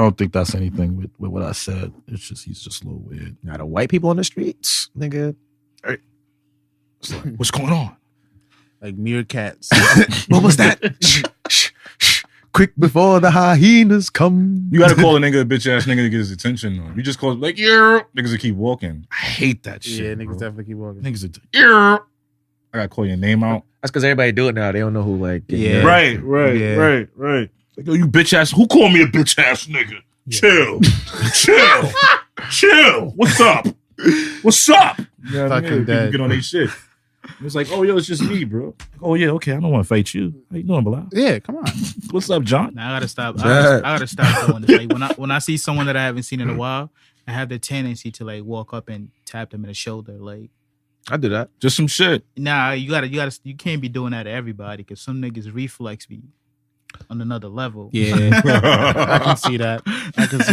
S5: don't think that's anything with what I said. It's just he's just a little weird.
S1: now the white people on the streets, nigga.
S4: What's going on?
S2: Like meerkats.
S1: What was that? Shh, shh, shh. Quick before the hyenas come.
S4: You gotta call a nigga a bitch ass nigga to get his attention. Though. You just call it like, yeah. Niggas will keep walking. I hate that shit.
S2: Yeah, niggas
S4: bro.
S2: definitely keep walking.
S4: Niggas are, yeah. I gotta call your name out.
S1: That's because everybody do it now. They don't know who like.
S2: Yeah.
S4: Right.
S2: Yeah.
S4: Like, yo, you bitch ass. Who called me a bitch ass nigga? Yeah. Chill. What's up? Yeah,
S2: Fucking dead.
S4: Get on their shit. It's like, oh, yo, it's just me, bro. Oh, yeah, okay. I don't want to fight you. How you doing, Bilal?
S2: Yeah, come on.
S4: What's up, John?
S3: Now I gotta stop. I gotta stop doing this. Like when I see someone that I haven't seen in a while, I have the tendency to like walk up and tap them in the shoulder. Like,
S1: I do that.
S4: Just some shit.
S3: nah, you can't be doing that to everybody because some niggas reflex be on another level.
S2: Yeah. I can see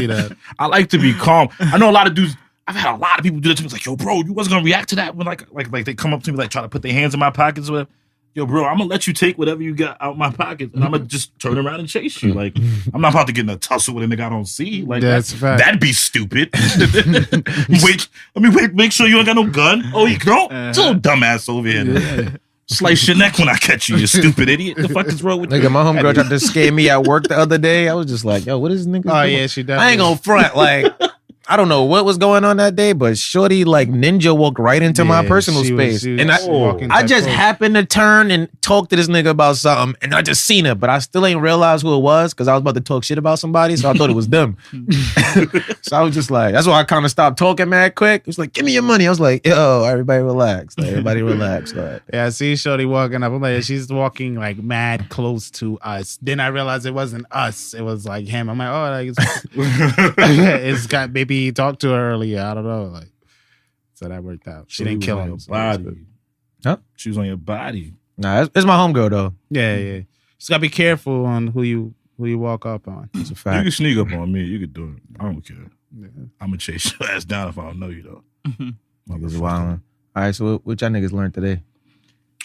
S2: that.
S4: I like to be calm. I know a lot of dudes. I've had a lot of people do that to me. It's like, yo, bro, you wasn't gonna react to that when like they come up to me like try to put their hands in my pockets or whatever. Yo, bro, I'm gonna let you take whatever you got out my pocket and I'm gonna just turn around and chase you. Like, I'm not about to get in a tussle with a nigga I don't see. Like,
S2: That's a fact.
S4: that'd be stupid. Make sure you ain't got no gun. Oh, you don't? It's a little dumbass over here. Slice your neck when I catch you, you stupid idiot. The fuck is wrong with you?
S1: Nigga, my homegirl tried to scare me at work the other day. I was just like, yo, what is this nigga
S2: Oh,
S1: doing?
S2: yeah, she definitely.
S1: I ain't gonna front. Like, I don't know what was going on that day, but shorty like ninja walked right into my
S2: Yeah,
S1: personal
S2: she was-
S1: space.
S2: she was
S1: And
S2: walking
S1: I
S2: type
S1: just
S2: close.
S1: happened to turn and talk to this nigga about something, and I just seen it, but I still ain't realized who it was because I was about to talk shit about somebody, so I thought it was them. So I was just like, that's why I kind of stopped talking mad quick. It was like, give me your money. I was like, yo, everybody relax. Like, everybody relax. Like,
S2: Yeah, I see Shorty walking up. I'm like, she's walking like mad close to us. Then I realized it wasn't us. It was like him. I'm like, oh, like it's got maybe he talked to her earlier. I don't know. Like, so that worked out. She
S5: So
S2: didn't
S5: he
S2: kill
S5: was on
S2: him.
S5: your
S2: So that's
S5: body.
S2: good.
S1: Huh?
S5: She was on your body.
S1: Nah, it's my homegirl though.
S2: Yeah. Just gotta be careful on who you walk up on.
S1: It's a
S5: You
S1: fact.
S5: can sneak up on me. You could do it. I don't care.
S2: Yeah.
S5: I'm gonna chase your ass down if I don't know you though.
S1: Niggas wildin'. All right, so what y'all niggas learned today?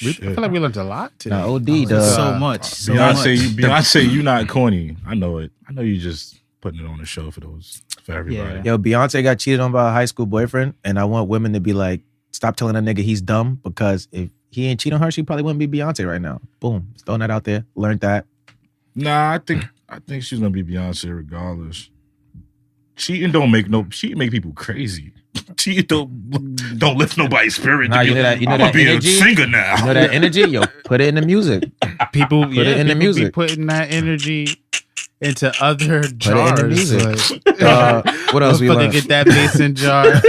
S2: I feel like we learned a lot today.
S1: Nah, OD does.
S3: So much. So
S5: Beyonce, you not corny. I know it. I know you just putting it on the show for everybody.
S1: Yo, Beyonce got cheated on by a high school boyfriend, and I want women to be like, stop telling a nigga he's dumb, because if he ain't cheat on her, she probably wouldn't be Beyonce right now. Boom. Just throwing that out there. Learned that.
S5: Nah, I think she's gonna be Beyonce regardless. Cheating make people crazy. Cheating don't lift nobody's spirit.
S1: Nah, you know that
S5: I'm gonna be
S1: energy?
S5: a singer now.
S1: You know that energy? Yo, put it in the music.
S2: People
S1: Put it in the
S2: people
S1: music.
S2: be putting that energy into other
S1: Put it
S2: jars.
S1: in the music.
S2: Like,
S1: What else we
S2: motherfucker
S1: learned?
S2: get that mason jar.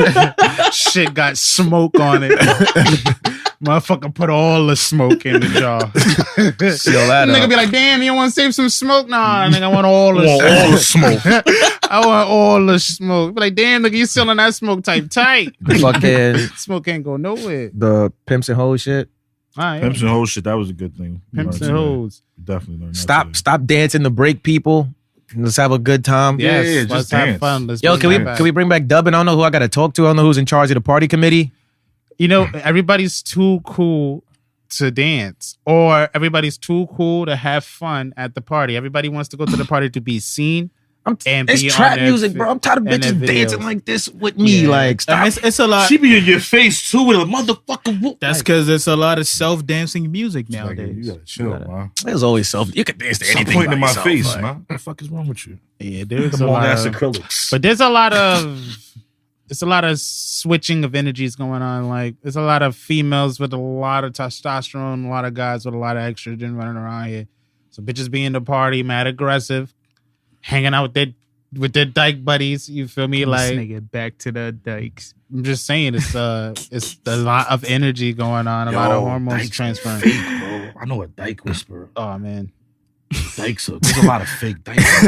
S2: Shit got smoke on it. Motherfucker put all the smoke in the jar.
S1: Seal that
S2: Nigga
S1: up.
S2: be like, damn, you want to save some smoke? Nah, nigga, I want all the smoke.
S5: all the smoke.
S2: I want all the smoke. Be like, damn, nigga, you selling that smoke type tight.
S1: The fucking
S2: Smoke can't go nowhere.
S1: the pimps and hoes shit.
S2: All right,
S5: Pimps and hoes shit, that was a good thing. We
S2: Pimps
S5: learned
S2: and
S5: today.
S2: hoes.
S5: We definitely learned that
S1: Stop
S5: today.
S1: dancing to break people. Let's have a good time.
S5: Yeah,
S2: Yes,
S5: just
S2: let's have
S5: dance.
S2: fun. Let's
S1: Yo,
S2: bring
S1: can
S2: that
S1: we
S2: back.
S1: bring back dubbing? I don't know who I gotta talk to. I don't know who's in charge of the party committee.
S2: You know, everybody's too cool to dance, or everybody's too cool to have fun at the party. Everybody wants to go to the party to be seen. And
S1: It's
S2: be
S1: trap
S2: on their
S1: music, bro. I'm tired of
S2: and their
S1: bitches dancing
S2: videos.
S1: like this with me.
S2: Yeah.
S1: Like, stop.
S3: It's a lot.
S5: She be in your face too with a motherfucking whoop.
S3: That's because it's a lot of self-dancing music
S5: Like,
S3: nowadays.
S5: you gotta chill, man.
S1: There's always self. You can dance to
S5: Stop
S1: anything.
S5: pointing
S1: by
S5: in my
S1: yourself,
S5: face,
S1: like.
S5: man. What the fuck is wrong with you?
S2: Yeah, there's
S5: Come
S2: a
S5: on,
S2: lot
S5: ass
S2: of,
S5: acrylics.
S2: but there's a lot of switching of energies going on. Like, there's a lot of females with a lot of testosterone, a lot of guys with a lot of estrogen running around here. So bitches be in the party, mad aggressive, hanging out with their dyke buddies. You feel me?
S3: This
S2: Like,
S3: nigga back to the dykes.
S2: I'm just saying, it's a lot of energy going on, a lot of hormones
S5: dykes are
S2: transferring.
S5: fake, bro. I know a dyke whisperer.
S2: Oh man,
S5: Dykes are, there's a lot of fake dykes.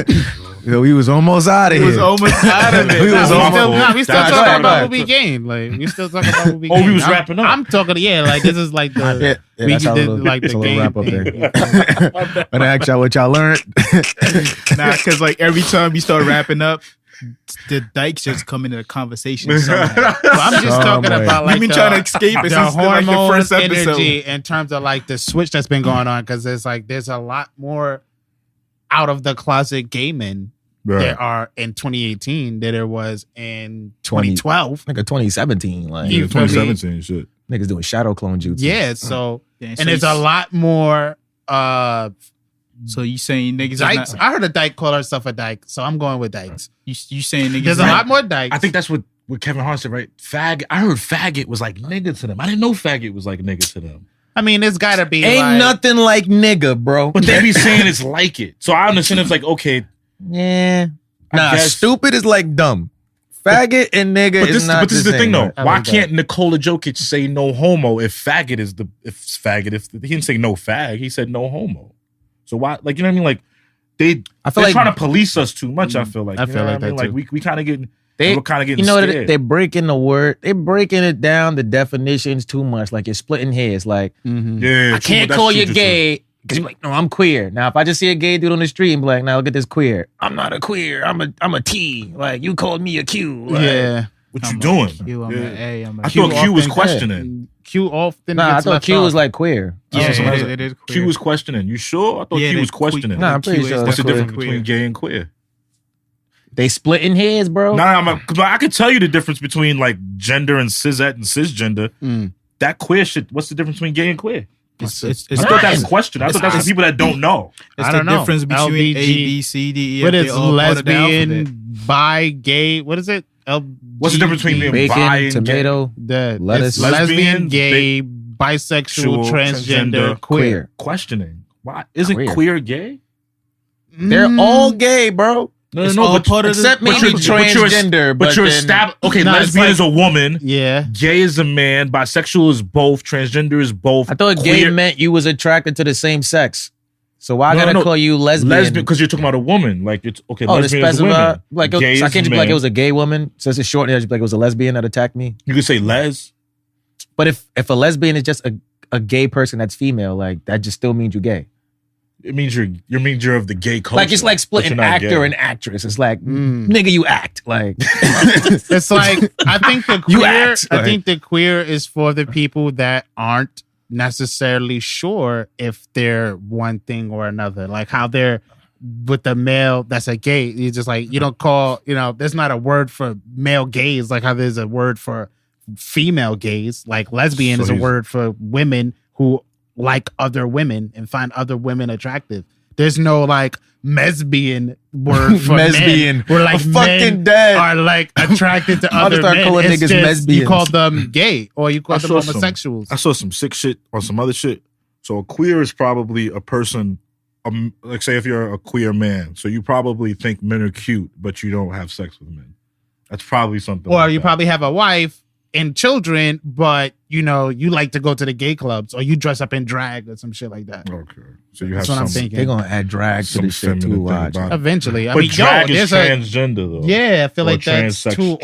S1: Yo, we was almost out of
S3: He
S1: here.
S3: was almost out of it.
S1: We was almost-
S2: we still
S1: Nah, go
S2: talking
S1: ahead,
S2: about
S1: go
S2: what we gained. Like, we still talking about what we
S5: Oh, we
S2: gained.
S5: was wrapping up.
S2: I'm talking, like, this is like the
S1: Yeah,
S2: we
S1: that's our
S2: did
S1: little-
S2: like
S1: that's
S2: the
S1: a little
S2: game
S1: wrap up
S2: thing.
S1: there. I'm gonna ask y'all what y'all learned.
S3: Nah, because like every time you start wrapping up, the dykes just come into the conversation somehow.
S2: So I'm just talking
S1: Somewhere.
S2: about like
S3: You've been
S2: the,
S3: trying to escape it
S2: the
S3: since like the
S2: hormone
S3: first episode.
S2: energy in terms of like the switch that's been going on, because there's a lot more out of the closet gay men there are in 2018 than there was in 2012.
S1: Nigga, 2017, like
S2: You feel me?
S5: 2017 shit.
S1: niggas doing shadow clone jutsu.
S2: Yeah, so
S3: Yeah,
S2: and there's a lot more
S3: So you saying niggas? Are
S2: dykes.
S3: not,
S2: I heard a dyke call herself a dyke, so I'm going with dykes.
S3: you saying niggas?
S2: There's a
S3: not-
S2: lot more dykes.
S5: I think that's what Kevin Hart said, right? Fag. I heard faggot was like nigga to them. I didn't know faggot was like nigga to them.
S2: I mean, it's got to be
S1: Ain't
S2: like,
S1: nothing like nigga, bro.
S5: But they be saying it's like it. So I understand it's like, okay.
S1: Yeah.
S5: I
S1: Nah,
S5: guess-
S1: stupid is like dumb. Faggot and nigga
S5: But
S1: is
S5: this,
S1: not
S5: but this is the
S1: same,
S5: thing though.
S1: right?
S2: I
S5: Why
S2: like that.
S5: can't Nikola Jokic say no homo if faggot is he didn't say no fag, he said no homo. So why, like, you know what I mean? Like they're
S1: feel like-
S5: trying to police us too much. I feel like
S2: I
S5: you
S2: feel
S5: know
S2: like
S5: what I mean?
S2: that
S5: Like
S2: too.
S5: we kind of getting
S1: They,
S5: we're kind of getting
S1: you know,
S5: scared.
S1: they're breaking the word. They're breaking it down, the definitions too much. Like you're splitting hairs. Like
S5: Yeah,
S1: I can't call you gay because you're like, no, I'm queer. Now, if I just see a gay dude on the street and be like, now look at this queer. I'm not a queer. I'm a T. Like you called me a Q. Like,
S2: yeah.
S5: What you doing?
S3: Q, I'm
S5: Yeah.
S3: an A. I'm a
S5: I thought Q was
S2: often-
S5: questioning.
S2: Q often.
S1: Nah, I
S2: gets
S1: thought
S2: left
S1: Q
S2: off.
S1: was like queer.
S3: Yeah,
S5: somebody
S3: it
S5: was-
S3: is
S5: Q
S3: queer.
S5: was questioning. You sure? I thought
S3: Yeah,
S5: Q
S3: they
S5: was questioning.
S1: Nah, I'm pretty
S3: Q is
S1: sure
S5: What's the
S3: definitely
S5: difference
S3: queer.
S5: between gay and queer?
S1: They splitting hairs, bro.
S5: Cause I could tell you the difference between like gender and cishet and cisgender. That queer shit. What's the difference between gay and queer?
S3: It's
S5: I thought that's a question. I thought that's for people that don't know.
S3: It's
S2: I
S3: the
S2: don't know.
S3: difference between
S2: LBG.
S3: A, B, C, D, E, F.
S2: What
S3: They're
S2: is
S3: all part of the alphabet.
S2: lesbian, bi, gay? What is it?
S5: What's the difference between being
S1: Bacon,
S5: bi and
S1: tomato,
S2: The
S1: lettuce.
S2: it's lesbian,
S5: Lesbian,
S2: gay, bisexual,
S5: sexual,
S2: transgender,
S5: transgender,
S2: queer.
S5: questioning? Why isn't
S1: Queer.
S5: queer gay?
S1: They're all gay, bro.
S5: No,
S3: It's
S5: no,
S3: all
S5: but
S3: part of the-
S1: Except maybe
S5: but you're-
S1: transgender.
S5: But you're
S1: then-
S5: established. Okay,
S2: No, it's
S5: lesbian
S2: like-
S5: is a woman.
S2: Yeah.
S5: Gay is a man. Bisexual is both. Transgender is both.
S1: I thought gay
S5: queer-
S1: meant you was attracted to the same sex. So why I gotta call you lesbian?
S5: Lesbian, because you're talking about a woman. Like, it's okay.
S1: Oh,
S5: lesbian is women.
S1: Like, I can't just be like it was a gay woman. Since it's short, I just be like it was a lesbian that attacked me.
S5: You could say les.
S1: But if a lesbian is just a gay person that's female, like that just still means you're gay.
S5: It means you're of the gay culture.
S1: Like it's like splitting actor and actress. It's like nigga, you act like.
S2: It's like I think the
S1: You
S2: queer.
S1: act,
S2: I think the queer is for the people that aren't necessarily sure if they're one thing or another. Like how they're with the male that's a gay. You just like you don't call. There's not a word for male gays like how there's a word for female gays. Like lesbian is a word for women who like other women and find other women attractive. There's no like lesbian word for
S1: lesbian.
S2: Men. We're like
S1: fucking dead.
S2: Are like attracted to other men.
S1: Calling
S2: it's
S1: niggas
S2: just,
S1: lesbians.
S2: you call them gay or you call them homosexuals.
S5: I saw some sick shit on some other shit. So a queer is probably a person. Like say if you're a queer man, so you probably think men are cute, but you don't have sex with men. That's probably something.
S2: Or
S5: like
S2: you
S5: that.
S2: probably have a wife and children, but you like to go to the gay clubs or you dress up in drag or some shit like that.
S5: Okay, so you
S2: That's
S5: have
S2: what I'm
S5: some.
S2: thinking.
S1: They're gonna add drag to this shit too. Watch.
S2: Eventually, I
S5: But
S2: mean,
S5: drag is
S2: there's
S5: transgender though.
S2: Yeah, I feel
S5: Or
S2: like that's too,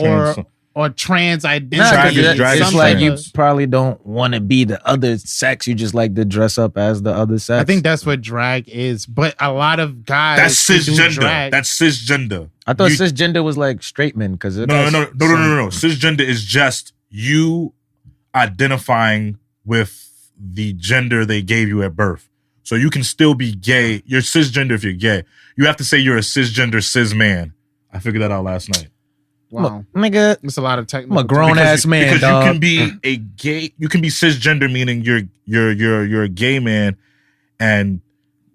S2: or trans identity.
S1: It's like you probably don't want to be the other sex. You just like to dress up as the other sex.
S2: I think that's what drag is. But a lot of guys
S5: That's
S2: who do
S5: cisgender.
S2: drag,
S5: That's cisgender.
S1: I thought cisgender was like straight men because
S5: No. Cisgender is just you identifying with the gender they gave you at birth. So you can still be gay. You're cisgender if you're gay. You have to say you're a cisgender cis man. I figured that out last night.
S2: wow,
S1: nigga,
S2: it's a lot of technical.
S1: I'm a grown ass man,
S5: because
S1: dog.
S5: you can be a gay. You can be cisgender, meaning you're a gay man, and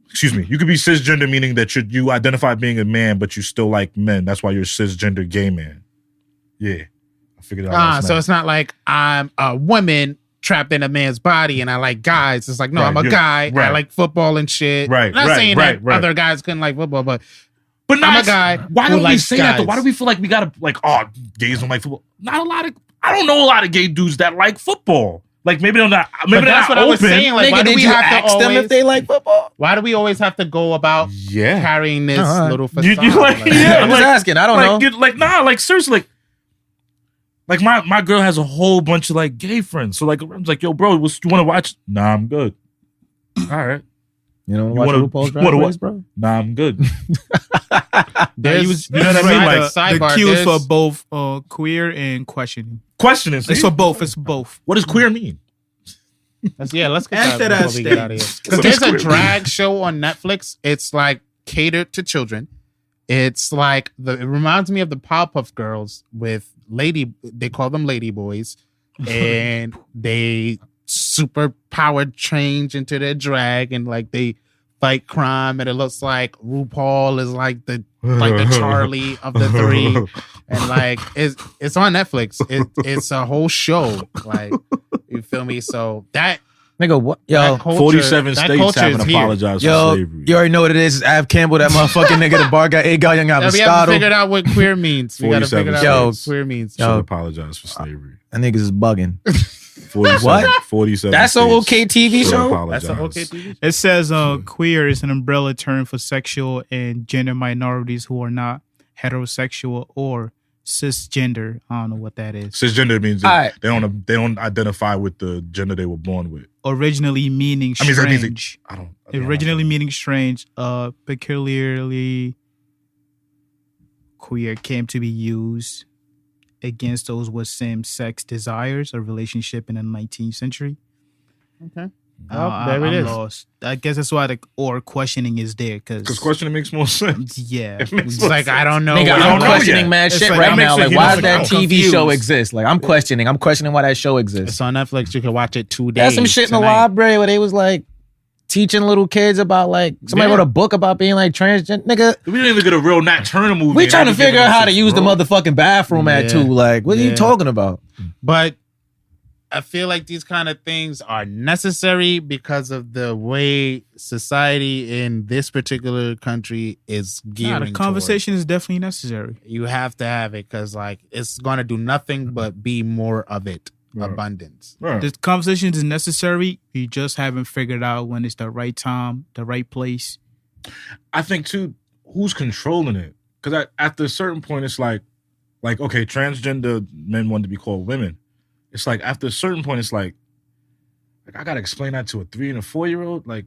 S5: excuse me, you could be cisgender, meaning that you identify being a man, but you still like men. That's why you're cisgender gay man. Yeah, I figured it out. Last
S2: So
S5: night.
S2: it's not like I'm a woman trapped in a man's body and I like guys. It's like, no,
S5: Right,
S2: I'm a guy.
S5: right.
S2: I like football and shit.
S5: Right,
S2: I'm not
S5: right,
S2: saying
S5: right,
S2: that other guys couldn't like football, but
S5: But
S2: I'm a guy.
S5: Why
S2: who
S5: don't we
S2: likes
S5: say that though?
S2: guys.
S5: Why do we feel like we gotta like, oh, gays don't like football? Not a lot of. I don't know a lot of gay dudes that like football. Like maybe they're not. Maybe
S2: But
S5: they're
S2: that's
S5: not
S2: what I was
S5: open.
S2: saying. Like,
S1: Nigga,
S2: why do
S1: did
S2: we
S1: you
S2: have to
S1: ask them
S2: always?
S1: if they like football?
S2: Why do we always have to go about
S5: Yeah.
S2: carrying this
S1: Uh-huh.
S2: little
S5: You
S2: facade?
S5: like, yeah,
S1: I'm just asking. I don't know.
S5: Like seriously, like my girl has a whole bunch of like gay friends. So like, I'm like, yo, bro, you want to watch? Nah, I'm good. All right.
S1: You know,
S5: You
S1: watch
S5: wanna-
S1: RuPaul's
S5: you
S1: Drag
S5: wanna
S1: Race,
S5: watch-
S1: bro.
S5: Nah, I'm good.
S2: There's,
S5: you know what I mean? Like,
S3: The
S2: sidebar.
S3: cues
S2: there's-
S3: for both queer and questioning.
S5: Questioning.
S3: It's for both. It's both.
S5: What does queer mean?
S2: let's get
S3: Answer
S2: that
S3: that
S2: before we get out of here.
S3: stage.
S2: Because
S5: What
S2: there's
S5: is
S2: a
S5: queer?
S2: drag show on Netflix. It's like catered to children. It's like it reminds me of the Powerpuff Girls with they call them lady boys, and they super powered change into their drag and like they fight crime, and it looks like RuPaul is like the Charlie of the three, and like it's on Netflix. It's a whole show, like you feel me. So that
S1: Nigga, what?
S2: that
S1: Yo,
S2: culture-
S5: 47
S2: that
S5: states
S2: culture
S5: haven't
S2: is here.
S5: apologized for
S1: yo,
S5: slavery.
S1: you already know what it is. It's Ave Campbell, that motherfucking nigga. The bar guy, A guy, young
S2: Yeah, we haven't figured
S1: Moscato.
S2: out what queer means. We gotta
S5: 47
S2: figure out what
S5: states.
S2: queer means.
S5: Should
S1: Yo.
S5: apologize for slavery.
S1: That niggas is bugging.
S5: 47,
S1: What?
S5: 47
S1: That's an
S5: states
S1: okay TV
S5: should
S1: show?
S5: apologize.
S2: That's an okay TV.
S3: It says queer is an umbrella term for sexual and gender minorities who are not heterosexual or cisgender. I don't know what that is.
S5: Cisgender means
S1: All right.
S5: they don't identify with the gender they were born with.
S3: Originally meaning
S5: I mean, that means
S3: strange.
S5: I don't.
S3: Originally meaning strange, peculiarly queer came to be used against those with same-sex desires or relationship in the 19th century.
S2: Okay. Oh, there it
S3: I'm
S2: is.
S3: lost. I guess that's why the or questioning is there
S5: Because questioning makes more sense.
S3: yeah.
S5: It makes
S2: It's
S5: more
S2: like
S5: sense.
S2: I don't know.
S1: Nigga,
S2: what
S1: I'm
S5: know
S1: questioning
S5: yet.
S1: mad
S3: It's
S1: shit
S3: like,
S1: right
S3: that
S1: now.
S3: makes
S1: Like,
S3: it-
S1: why
S3: you
S1: does
S3: know,
S1: that
S3: I'm
S1: TV show
S3: confused.
S1: exist? Like, I'm questioning why that show exists.
S2: It's on Netflix. You can watch it 2 days.
S1: There's some shit in the
S2: tonight.
S1: library where they was like teaching little kids about like somebody
S5: Yeah.
S1: wrote a book about being like transgender. Nigga,
S5: We didn't even get a real Nat Turner movie.
S1: we
S5: and
S1: trying to
S5: that was
S1: figure out
S5: giving
S1: how
S5: us
S1: to
S5: this,
S1: use the
S5: bro.
S1: motherfucking bathroom at
S2: Yeah.
S1: too. Like, what are you
S2: Yeah.
S1: talking about?
S2: But I feel like these kind of things are necessary because of the way society in this particular country is gearing.
S3: the conversation is definitely necessary.
S2: You have to have it because like it's gonna do nothing but be more of it. abundance.
S5: Right.
S3: The conversation is necessary. You just haven't figured out when it's the right time, the right place.
S5: I think too, who's controlling it? Because after a certain point, it's like okay, transgender men want to be called women. It's like after a certain point, it's like I gotta explain that to a 3 and a 4-year-old. Like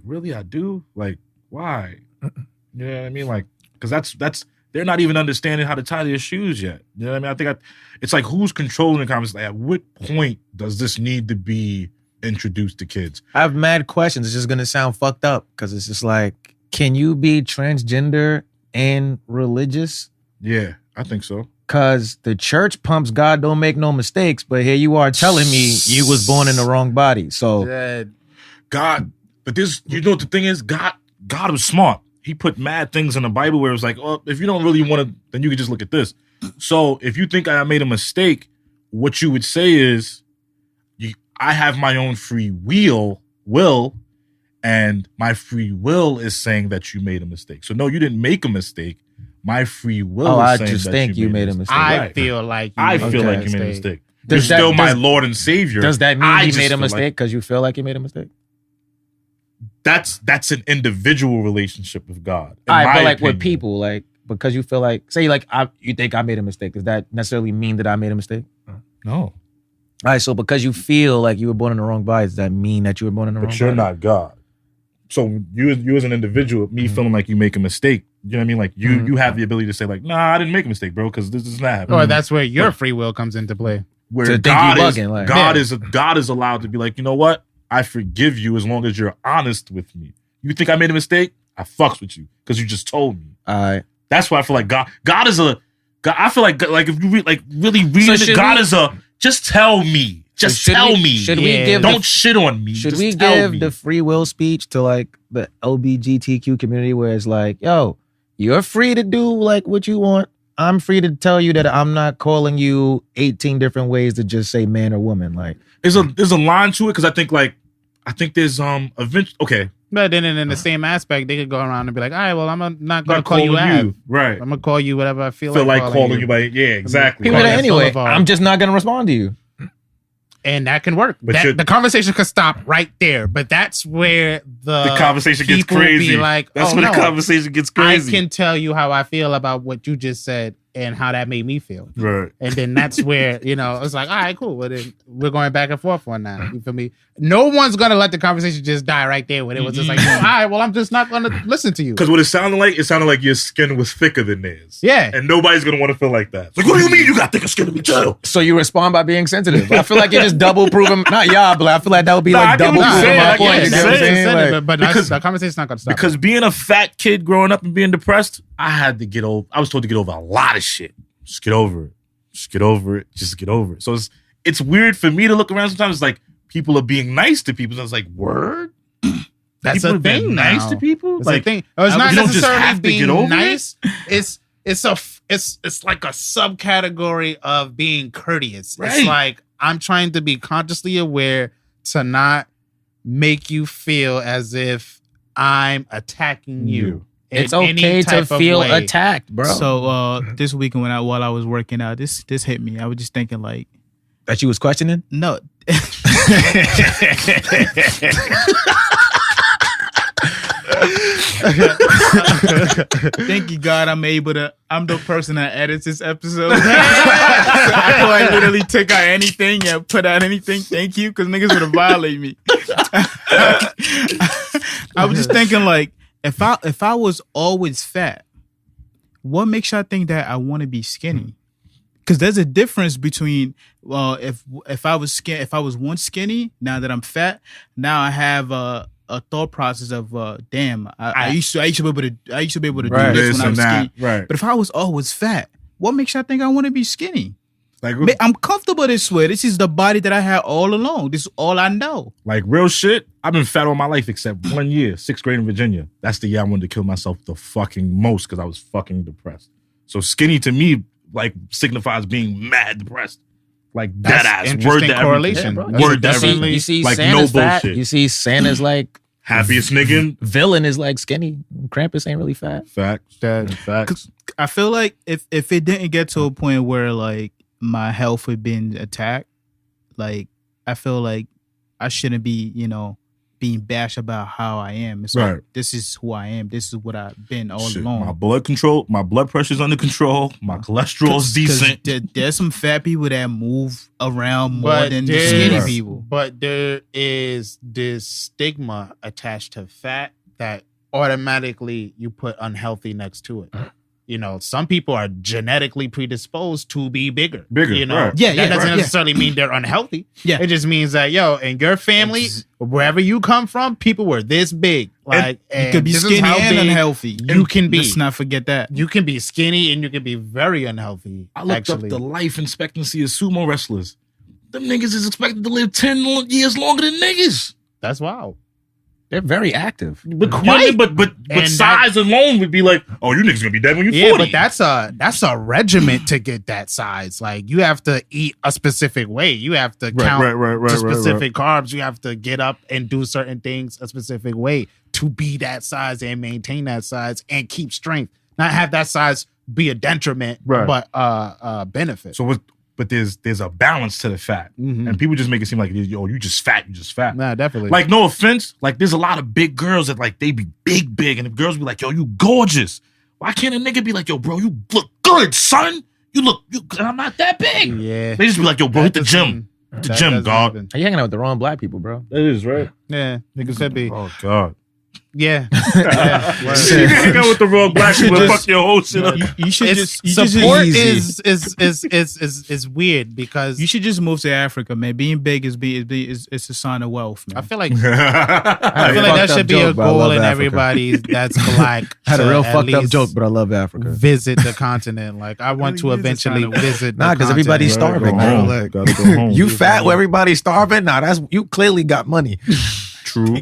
S5: really, I do. Like why? You know what I mean? Like because that's they're not even understanding how to tie their shoes yet. You know what I mean? I think it's like who's controlling the conversation? Like, at what point does this need to be introduced to kids?
S1: I have mad questions. It's just gonna sound fucked up because it's just like, can you be transgender and religious?
S5: Yeah, I think so.
S1: Because the church pumps God don't make no mistakes, but here you are telling me you was born in the wrong body. So
S5: God, but this, you know what the thing is? God was smart. He put mad things in the Bible where it was like, oh, if you don't really want to, then you can just look at this. So if you think I made a mistake, what you would say is, I have my own free will, and my free will is saying that you made a mistake. So no, you didn't make a mistake. My free will is saying that you made a mistake.
S2: I feel like you
S5: made a mistake. You're still my Lord and Savior.
S1: Does that mean he made a mistake because you feel like he made a mistake?
S5: That's an individual relationship with God.
S1: All right, but like with people, like because you feel like, say like you think I made a mistake, does that necessarily mean that I made a mistake?
S5: No.
S1: All right, so because you feel like you were born in the wrong body, does that mean that you were born in the wrong body?
S5: But you're not God. So you as an individual, me feeling like you make a mistake, you know what I mean? Like you have the ability to say like, nah, I didn't make a mistake, bro, because this is not happening.
S2: Or that's where your free will comes into play.
S5: Where God is allowed to be like, you know what? I forgive you as long as you're honest with me. You think I made a mistake? I fucks with you because you just told me.
S1: All right.
S5: That's why I feel like God is a God. I feel like if you really read it, God is a just tell me. Just tell me.
S1: Should we give
S5: don't shit on me.
S1: Should
S5: just
S1: we give the free will speech to like the LGBTQ community where it's like, yo, you're free to do like what you want. I'm free to tell you that I'm not calling you 18 different ways to just say man or woman. Like
S5: there's a line to it because I think there's okay.
S2: But then in the same aspect, they could go around and be like, all right, well, I'm not going to call you Ave.
S5: Right.
S2: I'm going to call you whatever I feel
S5: like calling you by, yeah, exactly.
S1: People that anyway, I'm just not going to respond to you.
S2: And that can work. The conversation could stop right there. But that's where the
S5: conversation gets crazy.
S2: Be like,
S5: that's when the conversation gets crazy.
S2: I can tell you how I feel about what you just said and how that made me feel.
S5: Right.
S2: And then that's where, it's like, all right, cool. Well, then we're going back and forth on that. You feel me? No one's going to let the conversation just die right there when it was just like, all right, well, I'm just not going to listen to you.
S5: Because what it sounded like your skin was thicker than theirs.
S2: Yeah.
S5: And nobody's going to want to feel like that. Like, what do you mean you got thicker skin than me too?
S1: So you respond by being sensitive. I feel like you're just double proving, not y'all, but I feel like that would be like double proving my point. You know what I'm saying?
S2: But the conversation's not going to stop.
S5: Because being a fat kid growing up and being depressed, I was told to get over a lot of shit. Just get over it. Just get over it. Just get over it. So it's weird for me to look around sometimes. It's like people are being nice to people. So it's like, word?
S2: That's
S5: people
S2: a thing now.
S5: Nice to people?
S2: It's
S5: like,
S2: a thing. It's not necessarily being nice.
S5: It?
S2: It's like a subcategory of being courteous.
S5: Right.
S2: It's like I'm trying to be consciously aware to not make you feel as if I'm attacking you.
S1: It's okay to feel attacked, bro.
S3: So this weekend while I was working out, this hit me. I was just thinking like
S1: that you was questioning?
S3: No. Thank you, God. I'm the person that edits this episode. So I literally took out anything and put out anything. Thank you, because niggas would have violated me. I was just thinking like, if I was always fat, what makes y'all think that I want to be skinny? Because there's a difference between if I was once skinny, now that I'm fat, now I have a thought process of damn, I used to be able to do this when I was skinny.
S5: Right.
S3: But if I was always fat, what makes y'all think I want to be skinny?
S5: Like
S3: I'm comfortable this way. This is the body that I had all along. This is all I know.
S5: Like real shit, I've been fat all my life except 1 year, 6th grade in Virginia. That's the year I wanted to kill myself the fucking most because I was fucking depressed. So skinny to me like signifies being mad depressed. Like dead ass. Word to
S2: correlation.
S5: Word definitely.
S1: You see
S5: like
S1: Santa's
S5: no
S1: fat.
S5: bullshit.
S1: You see Santa's like
S5: happiest nigga.
S1: Villain is like skinny. Krampus ain't really fat.
S5: Facts. Facts.
S3: I feel like if it didn't get to a point where like my health had been attacked, like I feel like I shouldn't be, being bashed about how I am. It's like, this is who I am. This is what I've been all along.
S5: My blood pressure's under control. My cholesterol's decent.
S3: There's some fat people that move around more than the skinny people.
S2: But there is this stigma attached to fat that automatically you put unhealthy next to it. Some people are genetically predisposed to be bigger.
S5: Right.
S2: That doesn't necessarily mean they're unhealthy.
S3: Yeah.
S2: It just means that, in your family, wherever you come from, people were this big. Like,
S3: you could be skinny and unhealthy.
S2: You can be.
S3: Let's not forget that.
S2: You can be skinny and you can be very unhealthy.
S5: I looked up the life expectancy of sumo wrestlers. Them niggas is expected to live 10 years longer than niggas.
S2: That's wild.
S1: They're very active.
S5: But size alone would be like, oh, you niggas gonna be dead when you're 40.
S2: But that's a regiment to get that size. Like, you have to eat a specific way. You have to count specific carbs. You have to get up and do certain things a specific way to be that size and maintain that size and keep strength. Not have that size be a detriment, but benefit.
S5: But there's a balance to the fat. And people just make it seem like, yo, you just fat.
S2: Nah, definitely.
S5: Like, no offense. Like, there's a lot of big girls that, like, they be big. And the girls be like, yo, you gorgeous. Why can't a nigga be like, yo, bro, you look good, son. And I'm not that big.
S2: Yeah.
S5: They just be like, yo, bro, hit the gym. Hit the gym, dog.
S1: Are you hanging out with the wrong black people, bro?
S5: That is, right?
S2: Yeah. Niggas could be.
S5: Oh, God.
S2: Yeah.
S5: You hang out with the wrong black people and fuck your whole shit up.
S3: You should
S2: support is weird because
S3: you should just move to Africa, man. Being big is a sign of wealth, man.
S2: I feel like that should be a goal in everybody that's black.
S1: I had a real fucked up joke, but I love Africa.
S2: Visit the continent. Like, I want to eventually visit.
S1: Because everybody's starving.
S5: Gotta go home.
S1: You fat where everybody's starving? Nah, you clearly got money.
S5: True.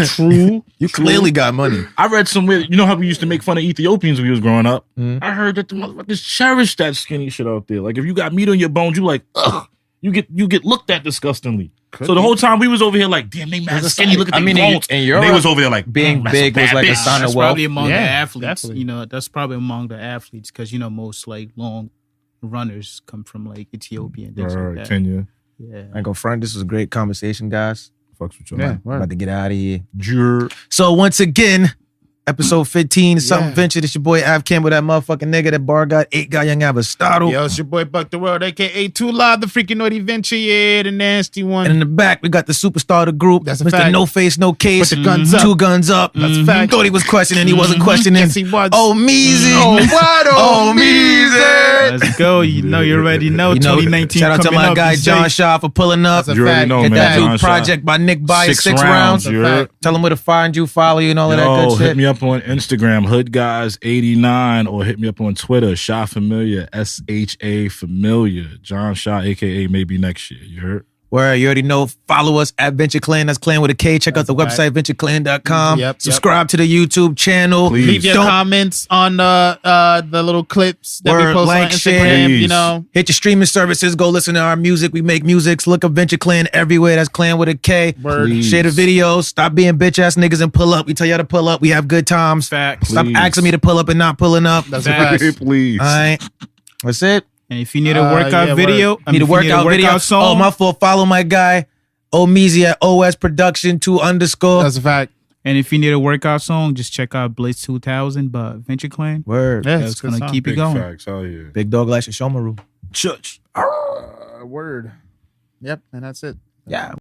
S1: True. You clearly got money.
S5: I read somewhere, you know how we used to make fun of Ethiopians when we was growing up? I heard that the motherfuckers cherish that skinny shit out there. Like, if you got meat on your bones, you like, ugh. You get looked at disgustingly. So the whole time we was over here like, damn, they mad skinny. Look at their bones. And they was over there like,
S1: being big was like a sign of wealth.
S3: Probably among the athletes. Definitely. That's probably among the athletes because, most like long runners come from like Ethiopia and things like that.
S5: Kenya.
S3: Yeah.
S1: I ain't gonna front. This was a great conversation, guys.
S5: Fucks with you.
S1: Yeah, about to get out of here.
S5: Jure.
S1: So once again, episode 15, Something Venture. This your boy Ave Campbell, that motherfucking nigga, that bar got 8 guy young Avastado.
S2: Yo, it's your boy BukDaWorld, aka Too Loud, the freaking naughty venture, the nasty one.
S1: And in the back, we got the superstar of the group.
S2: That's a
S1: Mr.
S2: fact.
S1: No Face, No Case.
S2: Put the guns up.
S1: 2 guns up.
S2: That's a fact.
S1: Thought he was questioning, he wasn't questioning.
S2: Yes, he was.
S1: Omeezy. Omeezy.
S3: Let's go. You already know. 2019
S1: shout out to my guy
S3: John
S1: John Sha for pulling up.
S2: That's a fact.
S5: Know,
S1: Get
S5: man,
S1: that
S5: John
S1: new
S5: Sha.
S1: project by Nick By 6 rounds. Tell him where to find you, follow you, and all of that good shit.
S5: Hit me up on Instagram, HoodGuys89, or hit me up on Twitter, Sha Familiar, SHA Familiar. John Sha, aka maybe next year. You heard?
S1: Where you already know, follow us at Venture Clan. That's Clan with a K. Check out the website, ventureclan.com. Subscribe to the YouTube channel.
S5: Please.
S2: Leave your comments on the little clips that we post on Instagram.
S5: Share.
S1: Hit your streaming services. Go listen to our music. We make music. Look up Venture Clan everywhere. That's Clan with a K.
S5: Please.
S1: Share the videos. Stop being bitch ass niggas and pull up. We tell y'all to pull up. We have good times.
S3: Facts.
S1: Stop asking me to pull up and not pulling up.
S2: That's a fact.
S5: Please.
S1: All right. That's it.
S3: And if you need a workout video,
S1: need a workout video.
S3: Song,
S1: oh, my fault. Follow my guy Omeezy at OS Production 2_.
S2: That's a fact.
S3: and if you need a workout song, just check out Blitz 2000 by Venture Clan.
S1: Word.
S2: Yeah,
S3: That's going to keep you
S5: Big
S3: going.
S5: facts. Hell yeah.
S1: Big dog likes your Shomaru.
S5: Church.
S2: Word. Yep, and that's it.
S1: Yeah.